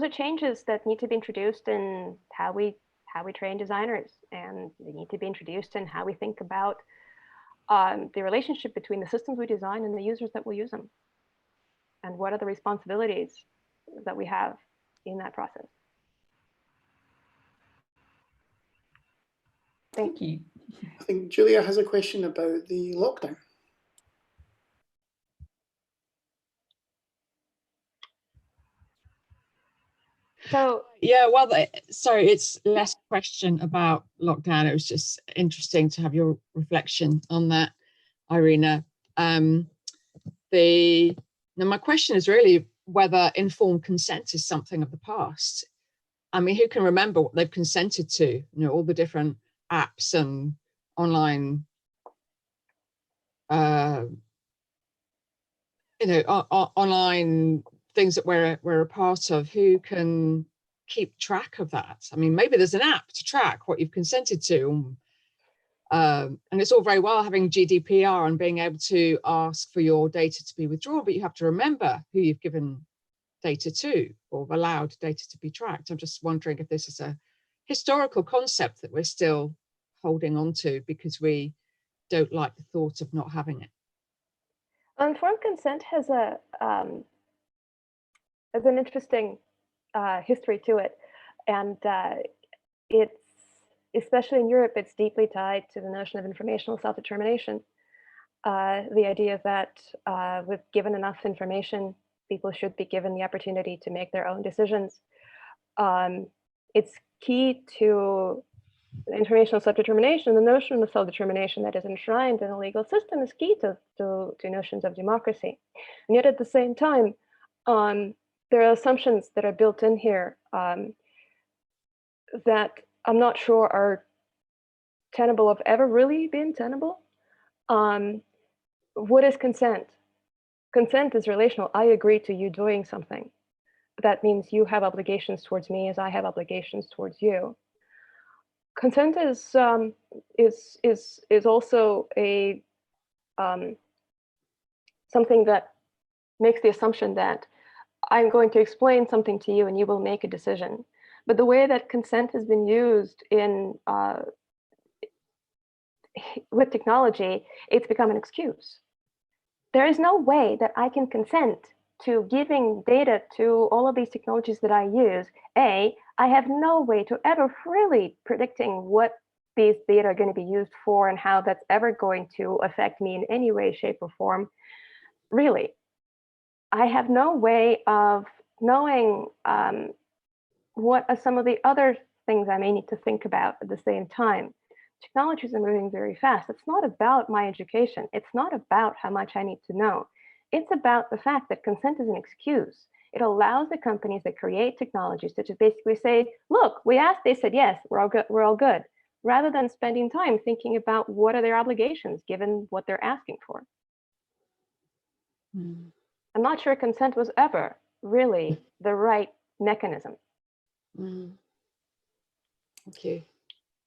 changes that need to be introduced in how we train designers, and they need to be introduced in how we think about the relationship between the systems we design and the users that will use them. And what are the responsibilities that we have in that process? Thank you. I think Julia has a question about the lockdown. So yeah, well, sorry, it's less question about lockdown. It was just interesting to have your reflection on that, Irina. My question is really whether informed consent is something of the past. I mean, who can remember what they've consented to? You know, all the different apps and online, online things that we're a part of. Who can keep track of that? I mean, maybe there's an app to track what you've consented to. And it's all very well having GDPR and being able to ask for your data to be withdrawn, but you have to remember who you've given data to or allowed data to be tracked. I'm just wondering if this is a historical concept that we're still holding on to because we don't like the thought of not having it. Informed consent has an interesting history to it, and it's, especially in Europe, it's deeply tied to the notion of informational self-determination. The idea that with given enough information, people should be given the opportunity to make their own decisions. It's key to informational self-determination. The notion of self-determination that is enshrined in a legal system is key to notions of democracy. And yet at the same time, there are assumptions that are built in here that I'm not sure are tenable, have ever really been tenable. What is consent? Consent is relational. I agree to you doing something. that means you have obligations towards me as I have obligations towards you. Consent is also a something that makes the assumption that I'm going to explain something to you and you will make a decision. But the way that consent has been used in with technology, it's become an excuse. There is no way that I can consent to giving data to all of these technologies that I use. I have no way to ever really predicting what these data are going to be used for and how that's ever going to affect me in any way, shape, or form. Really, I have no way of knowing what are some of the other things I may need to think about at the same time. Technologies are moving very fast. It's not about my education. It's not about how much I need to know. It's about the fact that consent is an excuse. It allows the companies that create technologies to just basically say, look, we asked, they said yes, we're all good, rather than spending time thinking about what are their obligations given what they're asking for. I'm not sure consent was ever really the right mechanism. Okay.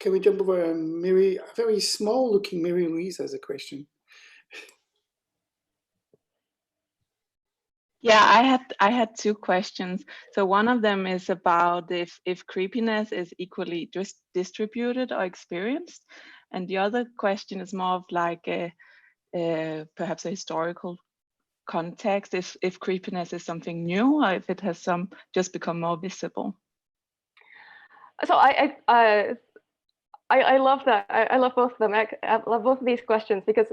Can we jump over Mary? A very small looking Mary Louise has a question. Yeah, I had two questions. So one of them is about if creepiness is equally just distributed or experienced, and the other question is more of like perhaps a historical context. If creepiness is something new, or if it has just become more visible. So I love that. I love both of them. I love both of these questions because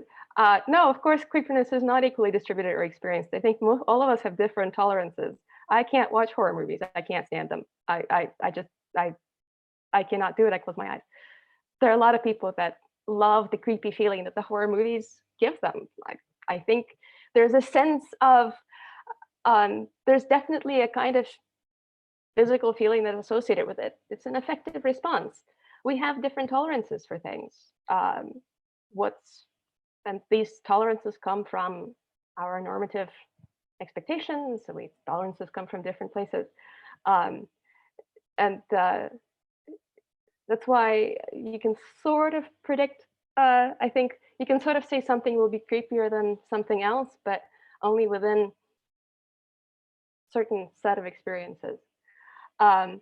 no, of course, creepiness is not equally distributed or experienced. I think all of us have different tolerances. I can't watch horror movies. I can't stand them. I cannot do it. I close my eyes. There are a lot of people that love the creepy feeling that the horror movies give them. I think there's a sense of, there's definitely a kind of physical feeling that's associated with it. It's an effective response. We have different tolerances for things. And these tolerances come from our normative expectations. So tolerances come from different places. That's why you can sort of predict, I think you can sort of say something will be creepier than something else, but only within certain set of experiences. And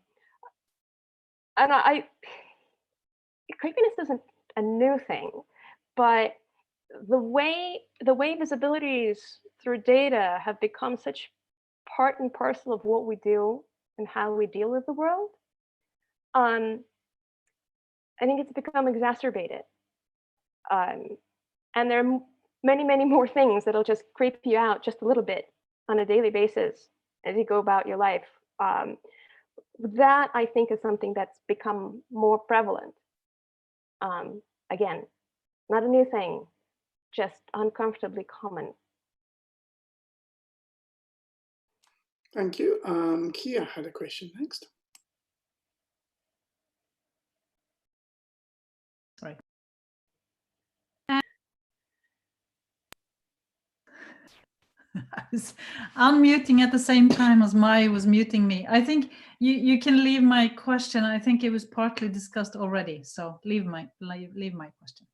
creepiness isn't a new thing, but the way visibilities through data have become such part and parcel of what we do and how we deal with the world, I think it's become exacerbated. And there are many, many more things that'll just creep you out just a little bit on a daily basis as you go about your life. That I think is something that's become more prevalent. Again, not a new thing, just uncomfortably common. Thank you. Kia had a question next. Sorry. I was unmuting at the same time as Mai was muting me. I think you can leave my question. I think it was partly discussed already. So leave my question.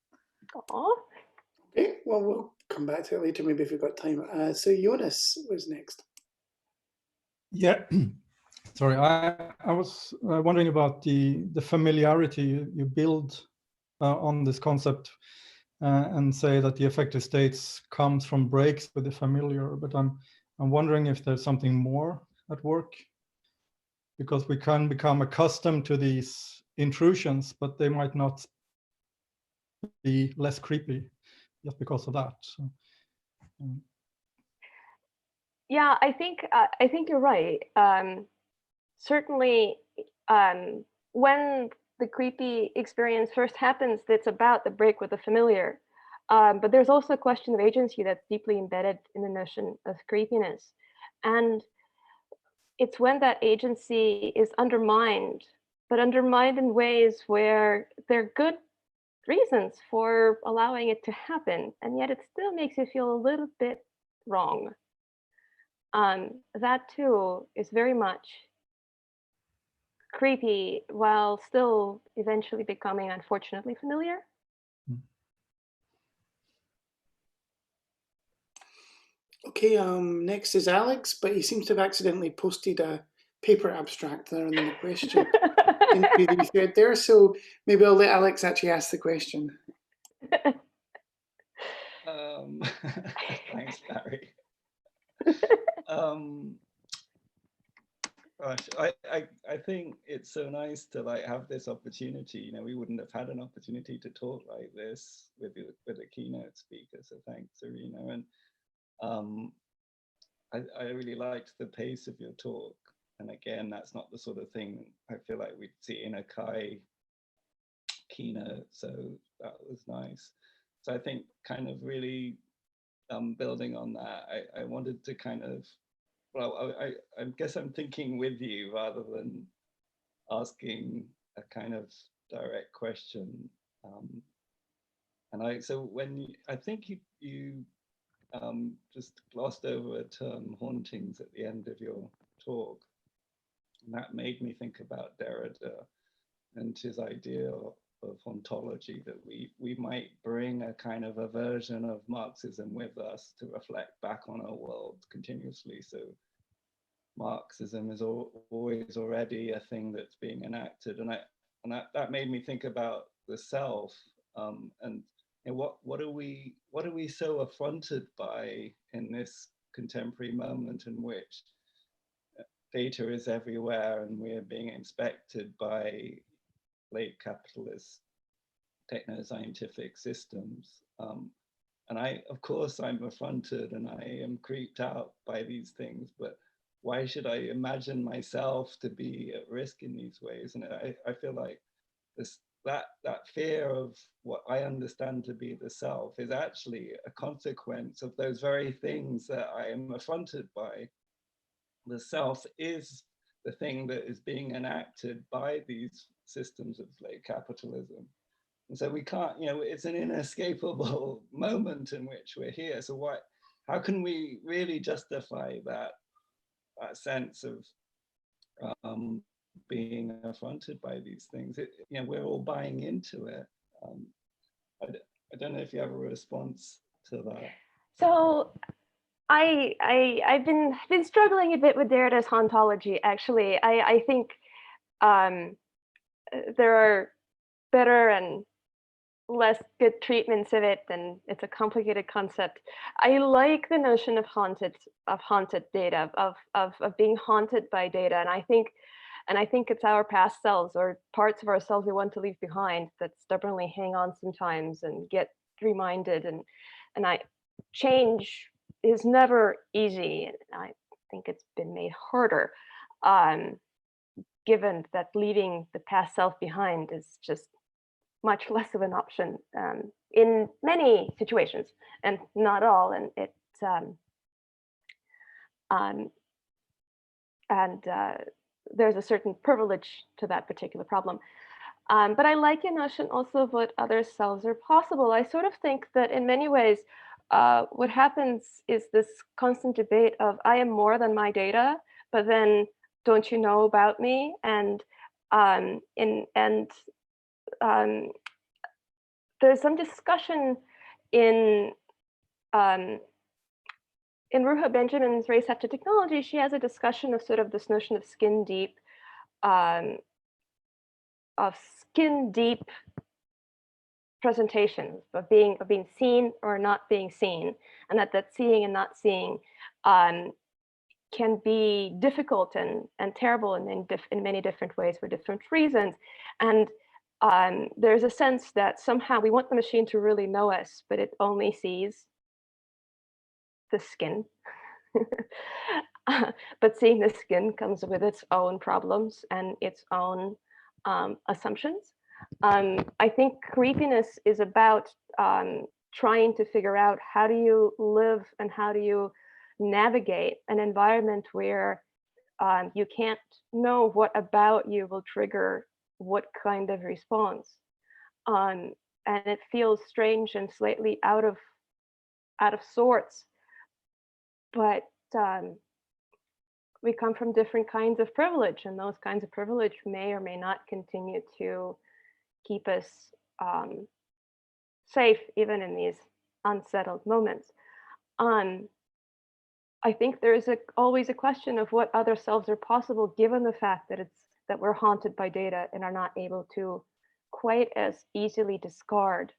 Okay, well, we'll come back to it later, maybe if we've got time. So Jonas was next. Yeah, sorry, I was wondering about the familiarity you build on this concept and say that the affective states comes from breaks with the familiar, but I'm wondering if there's something more at work, because we can become accustomed to these intrusions, but they might not be less creepy just because of that. So, yeah, I think you're right. Certainly, when the creepy experience first happens, it's about the break with the familiar. But there's also a question of agency that's deeply embedded in the notion of creepiness. And it's when that agency is undermined, but undermined in ways where there are good reasons for allowing it to happen, and yet it still makes you feel a little bit wrong. that too is very much creepy while still eventually becoming unfortunately familiar. Okay, next is Alix, but he seems to have accidentally posted a paper abstract there in the question into the thread there. So maybe I'll let Alix actually ask the question. Thanks, Barry. Gosh, I think it's so nice to like have this opportunity. You know, we wouldn't have had an opportunity to talk like this with a keynote speaker. So thanks, Irina. And I really liked the pace of your talk. And again, that's not the sort of thing I feel like we'd see in a Kai keynote. So that was nice. So I think kind of really building on that, I wanted to kind of, well, I guess I'm thinking with you rather than asking a kind of direct question. So when I think you just glossed over a term, hauntings, at the end of your talk. And that made me think about Derrida and his idea of ontology, that we might bring a kind of a version of Marxism with us to reflect back on our world continuously. So Marxism is always already a thing that's being enacted, and that made me think about the self, and what are we so affronted by in this contemporary moment in which data is everywhere and we're being inspected by late capitalist techno-scientific systems. And of course I'm affronted and I am creeped out by these things, but why should I imagine myself to be at risk in these ways? And I feel like that fear of what I understand to be the self is actually a consequence of those very things that I am affronted by. The self is the thing that is being enacted by these systems of late capitalism. And so we can't, it's an inescapable moment in which we're here. So how can we really justify that sense of being affronted by these things? We're all buying into it. I don't know if you have a response to that. So I've been struggling a bit with Derrida's hauntology, actually. I think there are better and less good treatments of it, and it's a complicated concept. I like the notion of haunted data, of being haunted by data, and I think it's our past selves or parts of ourselves we want to leave behind that stubbornly hang on sometimes and get reminded, and change is never easy. And I think it's been made harder, given that leaving the past self behind is just much less of an option in many situations, and not all. And there's a certain privilege to that particular problem. But I like your notion also of what other selves are possible. I sort of think that in many ways, what happens is this constant debate of I am more than my data, but then don't you know about me? And there's some discussion in Ruha Benjamin's Race After Technology. She has a discussion of sort of this notion of skin deep presentations, of being seen or not being seen, and that seeing and not seeing can be difficult and terrible in many different ways for different reasons. And there's a sense that somehow we want the machine to really know us, but it only sees the skin. But seeing the skin comes with its own problems and its own assumptions. I think creepiness is about trying to figure out how do you live and how do you navigate an environment where you can't know what about you will trigger what kind of response. And it feels strange and slightly out of sorts. But we come from different kinds of privilege, and those kinds of privilege may or may not continue to keep us safe even in these unsettled moments. I think there is always a question of what other selves are possible, given the fact that we're haunted by data and are not able to quite as easily discard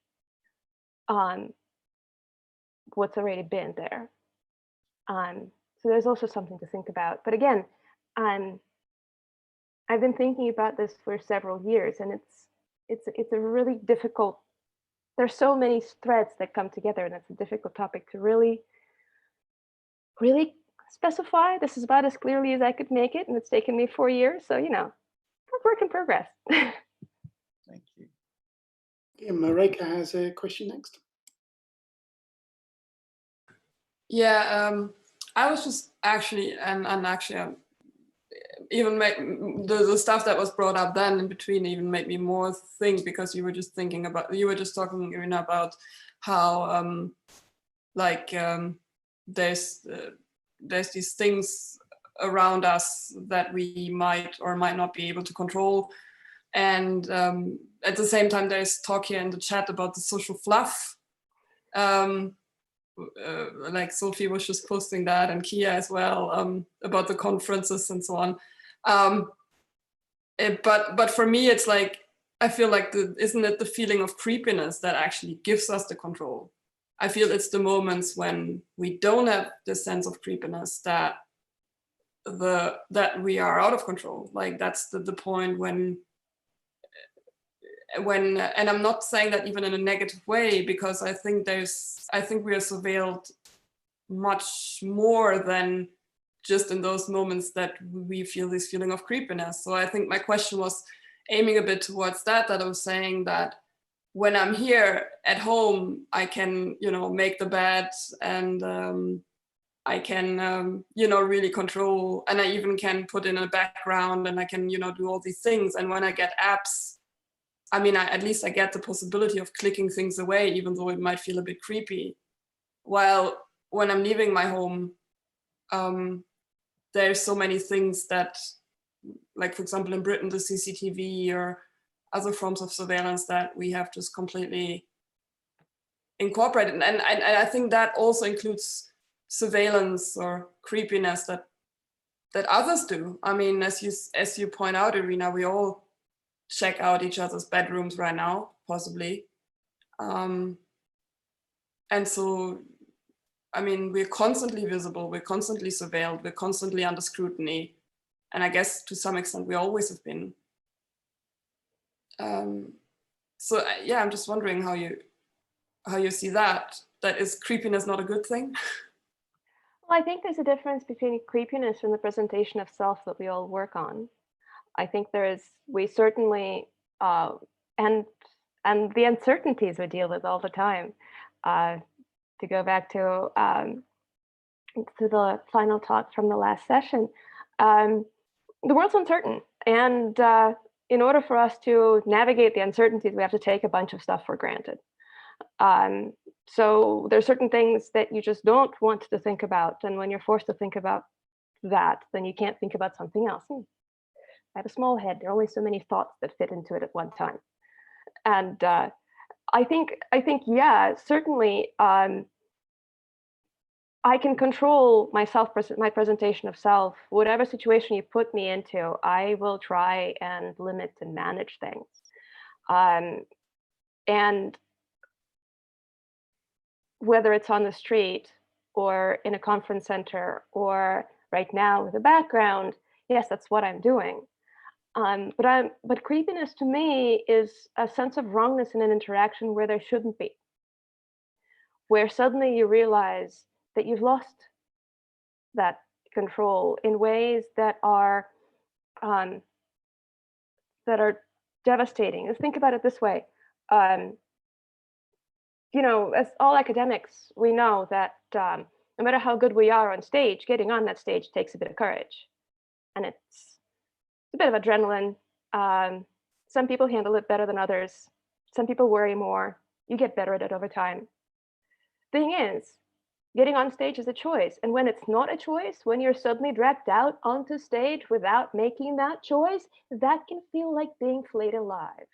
what's already been there. So there's also something to think about. But again, I've been thinking about this for several years, and it's a really difficult. There's so many threads that come together, and it's a difficult topic to really specify. This is about as clearly as I could make it, and it's taken me 4 years. So, work in progress. Thank you. Yeah, Mareike has a question next. Yeah, I was just actually, and actually, even the stuff that was brought up then in between even made me more think, because you were just talking, Irina, about how there's these things around us that we might or might not be able to control, and at the same time there's talk here in the chat about the social fluff. Like Sophie was just posting that, and Kia as well, about the conferences and so on. But for me, it's like, I feel like isn't it the feeling of creepiness that actually gives us the control? I feel it's the moments when we don't have this sense of creepiness that we are out of control. Like that's the point when, and I'm not saying that even in a negative way, because I think we are surveilled much more than just in those moments that we feel this feeling of creepiness. So I think my question was aiming a bit towards that I was saying that when I'm here at home, I can, make the bed, and I can, really control, and I even can put in a background, and I can, do all these things. And when I get apps, I mean, at least I get the possibility of clicking things away, even though it might feel a bit creepy. While when I'm leaving my home, there's so many things that, like, for example, in Britain, the CCTV or other forms of surveillance that we have just completely incorporated. And I think that also includes surveillance or creepiness that others do. I mean, as you point out, Irina, we all check out each other's bedrooms right now, possibly. And so, I mean, we're constantly visible, we're constantly surveilled, we're constantly under scrutiny. And I guess to some extent we always have been. So yeah, I'm just wondering how you see that. That is creepiness not a good thing? Well, I think there's a difference between creepiness and the presentation of self that we all work on. I think we certainly, and the uncertainties we deal with all the time. To go back to the final talk from the last session, the world's uncertain, and in order for us to navigate the uncertainties, we have to take a bunch of stuff for granted. So there's certain things that you just don't want to think about, and when you're forced to think about that, then you can't think about something else. I have a small head. There are only so many thoughts that fit into it at one time, and I think, yeah, certainly. I can control myself, my presentation of self. Whatever situation you put me into, I will try and limit and manage things. And whether it's on the street or in a conference center or right now with a background, yes, that's what I'm doing. But creepiness to me is a sense of wrongness in an interaction where there shouldn't be, where suddenly you realize that you've lost that control in ways that are devastating. Let's think about it this way. As all academics, we know that no matter how good we are on stage, getting on that stage takes a bit of courage, and it's a bit of adrenaline. Some people handle it better than others. Some people worry more. You get better at it over time. Thing is, Getting on stage is a choice. And when it's not a choice, when you're suddenly dragged out onto stage without making that choice, that can feel like being flayed alive.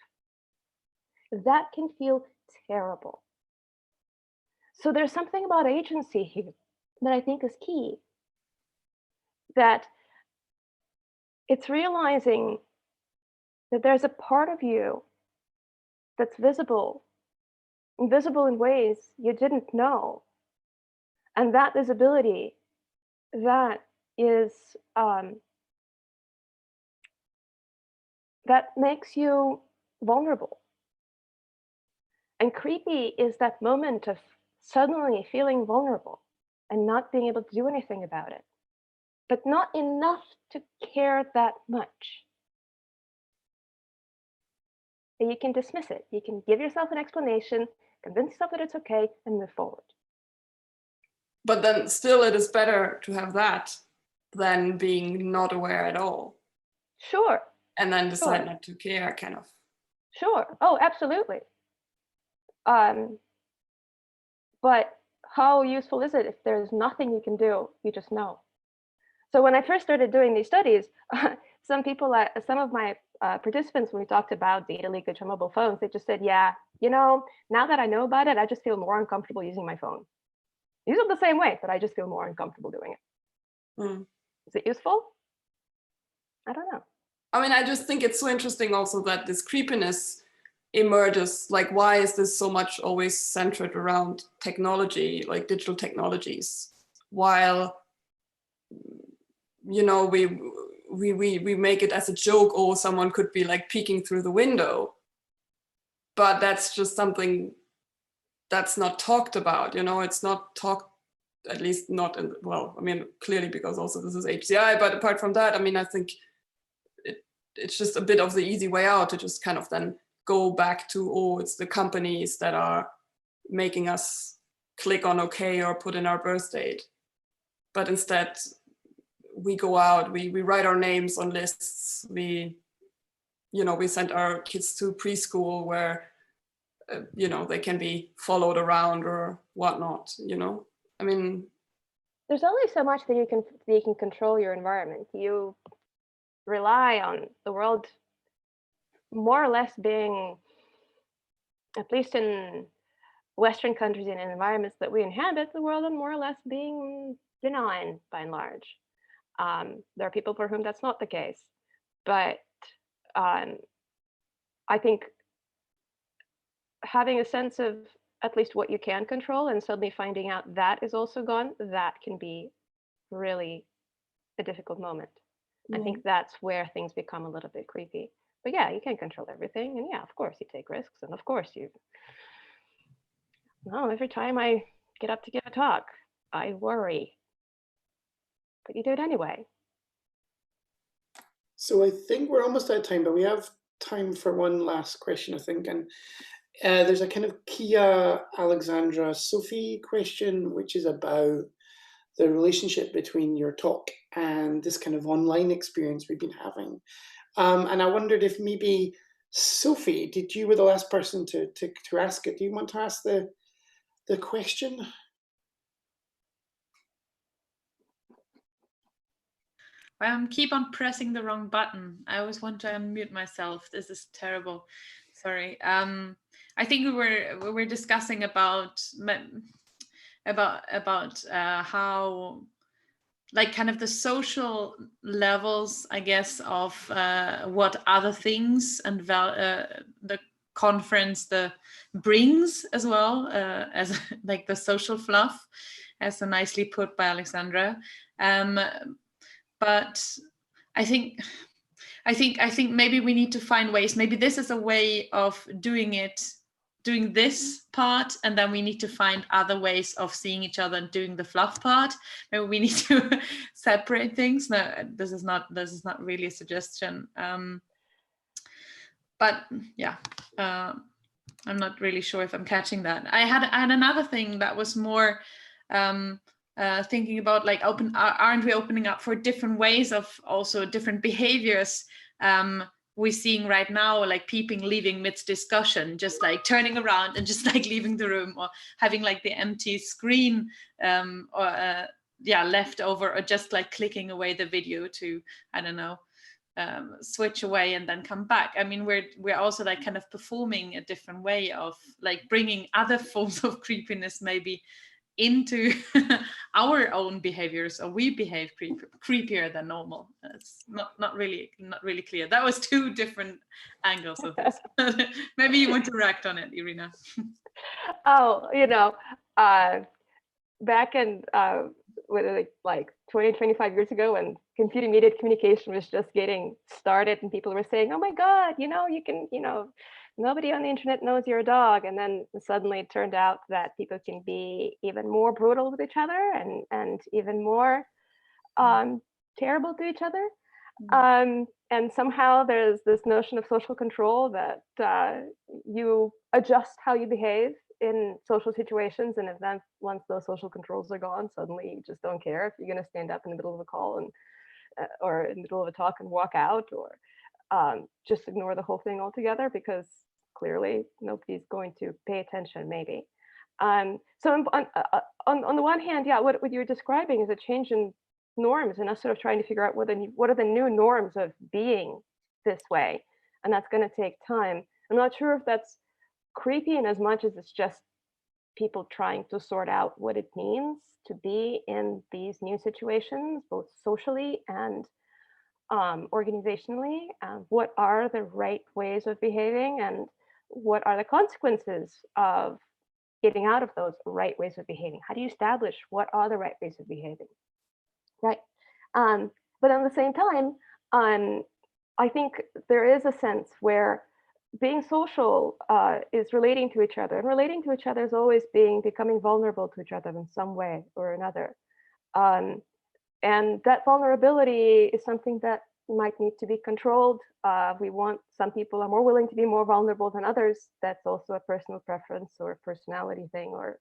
That can feel terrible. So there's something about agency here that I think is key. That it's realizing that there's a part of you that's visible in ways you didn't know. And that visibility, that is, that makes you vulnerable. And creepy is that moment of suddenly feeling vulnerable and not being able to do anything about it, but not enough to care that much. And you can dismiss it. You can give yourself an explanation, convince yourself that it's okay, and move forward. But then still it is better to have that than being not aware at all. Sure. And then decide Sure. not to care, kind of. Sure. Oh, absolutely. But how useful is it if there's nothing you can do? You just know. So when I first started doing these studies, some of my participants, when we talked about data leakage on mobile phones, they just said, yeah, you know, now that I know about it, I just feel more uncomfortable using my phone. Use it the same way, but I just feel more uncomfortable doing it. Is it useful? I don't know. I mean, I just think it's so interesting also that this creepiness emerges. Like, why is this so much always centered around technology, like digital technologies, while, you know, we make it as a joke, oh, someone could be like peeking through the window, but that's just something that's not talked about, you know. It's not talked, at least not in, well, I mean, clearly because also this is HCI, but apart from that, I mean, I think it's just a bit of the easy way out to just kind of then go back to, oh, it's the companies that are making us click on okay or put in our birth date. But instead, we go out, we write our names on lists, we send our kids to preschool where, you know, they can be followed around or whatnot, you know. I mean, there's only so much that you can control your environment. You rely on the world more or less being, at least in Western countries and in environments that we inhabit, the world more or less being benign by and large. There are people for whom that's not the case, but I think having a sense of at least what you can control and suddenly finding out that is also gone, that can be really a difficult moment. I think that's where things become a little bit creepy. But yeah, you can't control everything. And yeah, of course you take risks. And of course every time I get up to give a talk, I worry. But you do it anyway. So I think we're almost out of time, but we have time for one last question, I think. And there's a kind of Kia Alexandra Sophie question, which is about the relationship between your talk and this kind of online experience we've been having. And I wondered if maybe, Sophie, you were the last person to ask it. Do you want to ask the question? Keep on pressing the wrong button. I always want to unmute myself. This is terrible. Sorry. I think we were discussing about how, like, kind of the social levels, I guess, of what other things and the conference brings as well, as like the social fluff, as so nicely put by Alexandra. But I think maybe we need to find ways. Maybe this is a way of doing this part, and then we need to find other ways of seeing each other and doing the fluff part. Maybe we need to separate things. No, this is not really a suggestion. But yeah, I'm not really sure if I'm catching that. I had another thing that was more thinking about, like, aren't we opening up for different ways of also different behaviors we're seeing right now, like peeping, leaving mid discussion, just like turning around and just like leaving the room, or having like the empty screen left over, or just like clicking away the video to, I don't know, switch away and then come back. I mean, we're also like kind of performing a different way of like bringing other forms of creepiness maybe into our own behaviors, or we behave creepier than normal. It's not really clear. That was two different angles of this. Maybe you want to react on it, Irina. Oh, back in like 20, 25 years ago, when computer mediated communication was just getting started and people were saying, oh my God, you can, nobody on the internet knows you're a dog. And then suddenly it turned out that people can be even more brutal with each other and even more terrible to each other. And somehow there's this notion of social control that you adjust how you behave in social situations, and if then once those social controls are gone, suddenly you just don't care if you're going to stand up in the middle of a call and or in the middle of a talk and walk out, or just ignore the whole thing altogether, because clearly nobody's going to pay attention, maybe. So on the one hand, yeah, what you're describing is a change in norms, and us sort of trying to figure out what are the new norms of being this way, and that's going to take time. I'm not sure if that's creepy in as much as it's just people trying to sort out what it means to be in these new situations, both socially and organizationally. What are the right ways of behaving, and what are the consequences of getting out of those right ways of behaving? How do you establish what are the right ways of behaving? Right. But at the same time, I think there is a sense where being social is relating to each other, and relating to each other is always becoming vulnerable to each other in some way or another. And that vulnerability is something that might need to be controlled. Some people are more willing to be more vulnerable than others. That's also a personal preference or a personality thing, or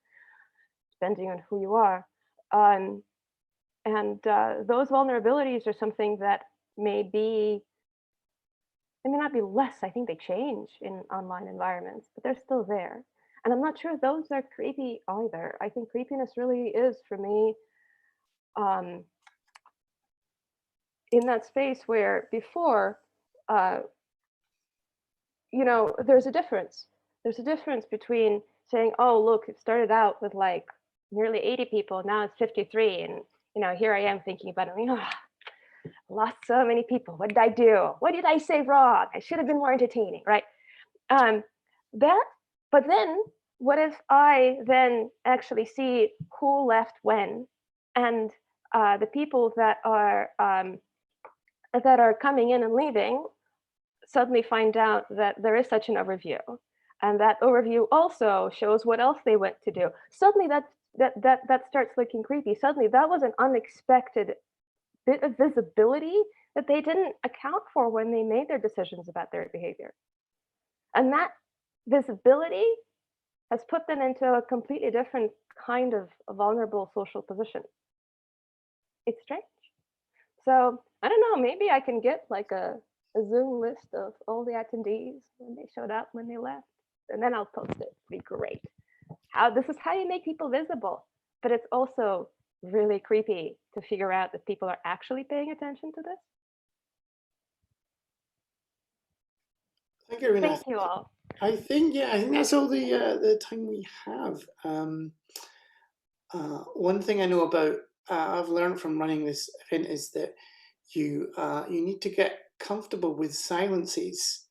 depending on who you are. And those vulnerabilities are something that may not be less. I think they change in online environments, but they're still there. And I'm not sure those are creepy either. I think creepiness really is, for me, in that space where before, there's a difference. There's a difference between saying, oh, look, it started out with like nearly 80 people, now it's 53. And, here I am thinking about it, lost so many people. What did I do? What did I say wrong? I should have been more entertaining, right? But then what if I then actually see who left when, and the people that are coming in and leaving suddenly find out that there is such an overview, and that overview also shows what else they went to do. Suddenly that starts looking creepy. Suddenly that was an unexpected bit of visibility that they didn't account for when they made their decisions about their behavior. And that visibility has put them into a completely different kind of vulnerable social position. It's strange. So I don't know, maybe I can get like a Zoom list of all the attendees when they showed up, when they left, and then I'll post it. It'd be great. This is how you make people visible, but it's also really creepy to figure out that people are actually paying attention to this. Thank you, Irina. Thank you all. I think that's all the time we have. One thing I know about I've learned from running this event is that you need to get comfortable with silences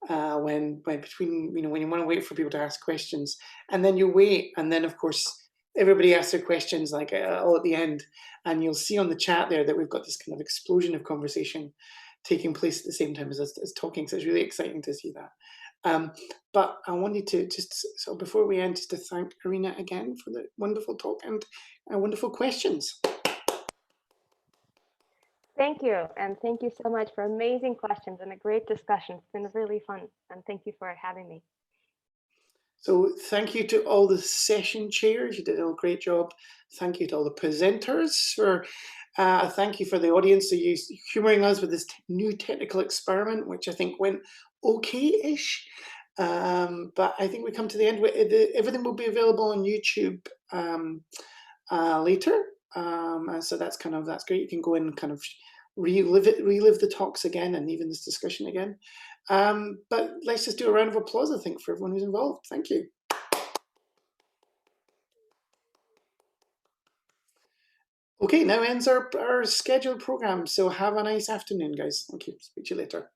when between when you want to wait for people to ask questions, and then you wait, and then of course everybody asks their questions like all at the end, and you'll see on the chat there that we've got this kind of explosion of conversation taking place at the same time as talking. So it's really exciting to see that. But I wanted to so before we end, just to thank Irina again for the wonderful talk and wonderful questions. Thank you, and thank you so much for amazing questions and a great discussion. It's been really fun, and thank you for having me. So thank you to all the session chairs. You did a great job. Thank you to all the presenters. Thank you for the audience for humouring us with this new technical experiment, which I think went okay-ish. But I think we come to the end. Everything will be available on YouTube later. So that's great. You can go in and kind of relive the talks again, and even this discussion again. But let's just do a round of applause, I think, for everyone who's involved. Thank you. Okay, now ends our scheduled program. So have a nice afternoon, guys. Thank you. Speak to you later.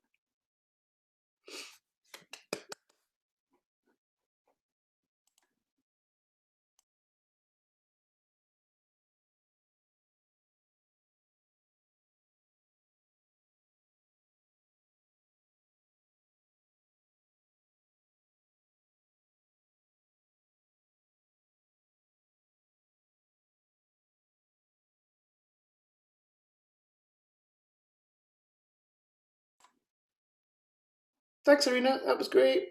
Thanks, Arena. That was great.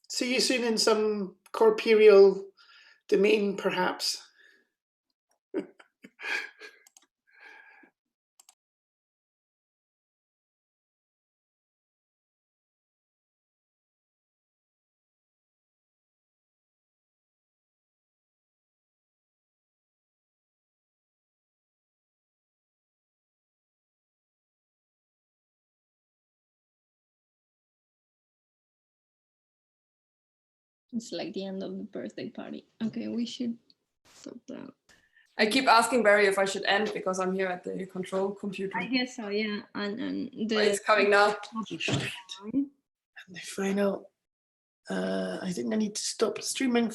See you soon in some corporeal domain, perhaps. It's like the end of the birthday party. Okay, we should stop that. I keep asking Barry if I should end because I'm here at the control computer. I guess so, yeah. And it's coming now. And the final, I think I need to stop streaming for